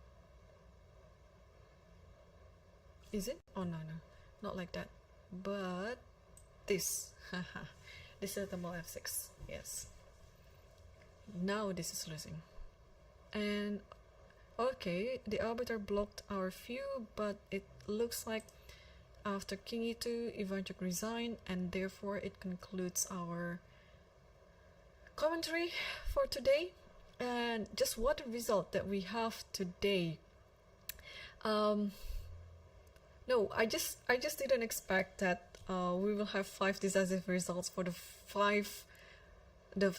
S2: Is it? Oh no, not like that. But this, this is the mole f6. Yes. Now this is losing. And okay, the arbiter blocked our view, but it looks like after king e2, Ivanchuk resigned, and therefore it concludes our commentary for today. And just what a result that we have today. No, I just didn't expect that we will have 5 decisive results for the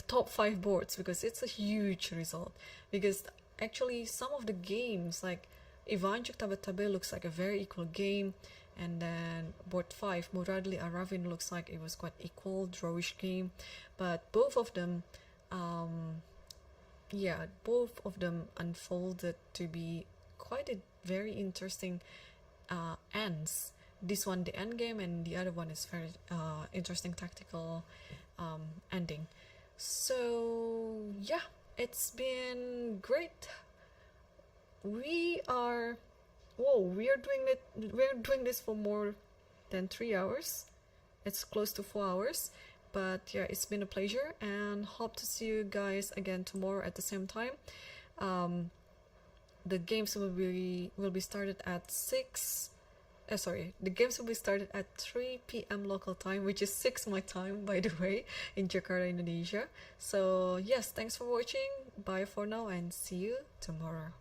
S2: top 5 boards, because it's a huge result. Because actually some of the games, like Ivanchuk Tabatabe, looks like a very equal game, and then board 5 Muradli Aravin looks like it was quite equal, drawish game. But both of them unfolded to be quite a very interesting ends. This one the endgame, and the other one is very interesting tactical ending. So yeah, it's been great. We are doing this for more than 3 hours. It's close to 4 hours, But yeah, it's been a pleasure, and hope to see you guys again tomorrow at the same time. The games will be started at 6. The games will be started at 3 p.m. local time, which is 6 my time, by the way, in Jakarta, Indonesia. So yes, thanks for watching. Bye for now, and see you tomorrow.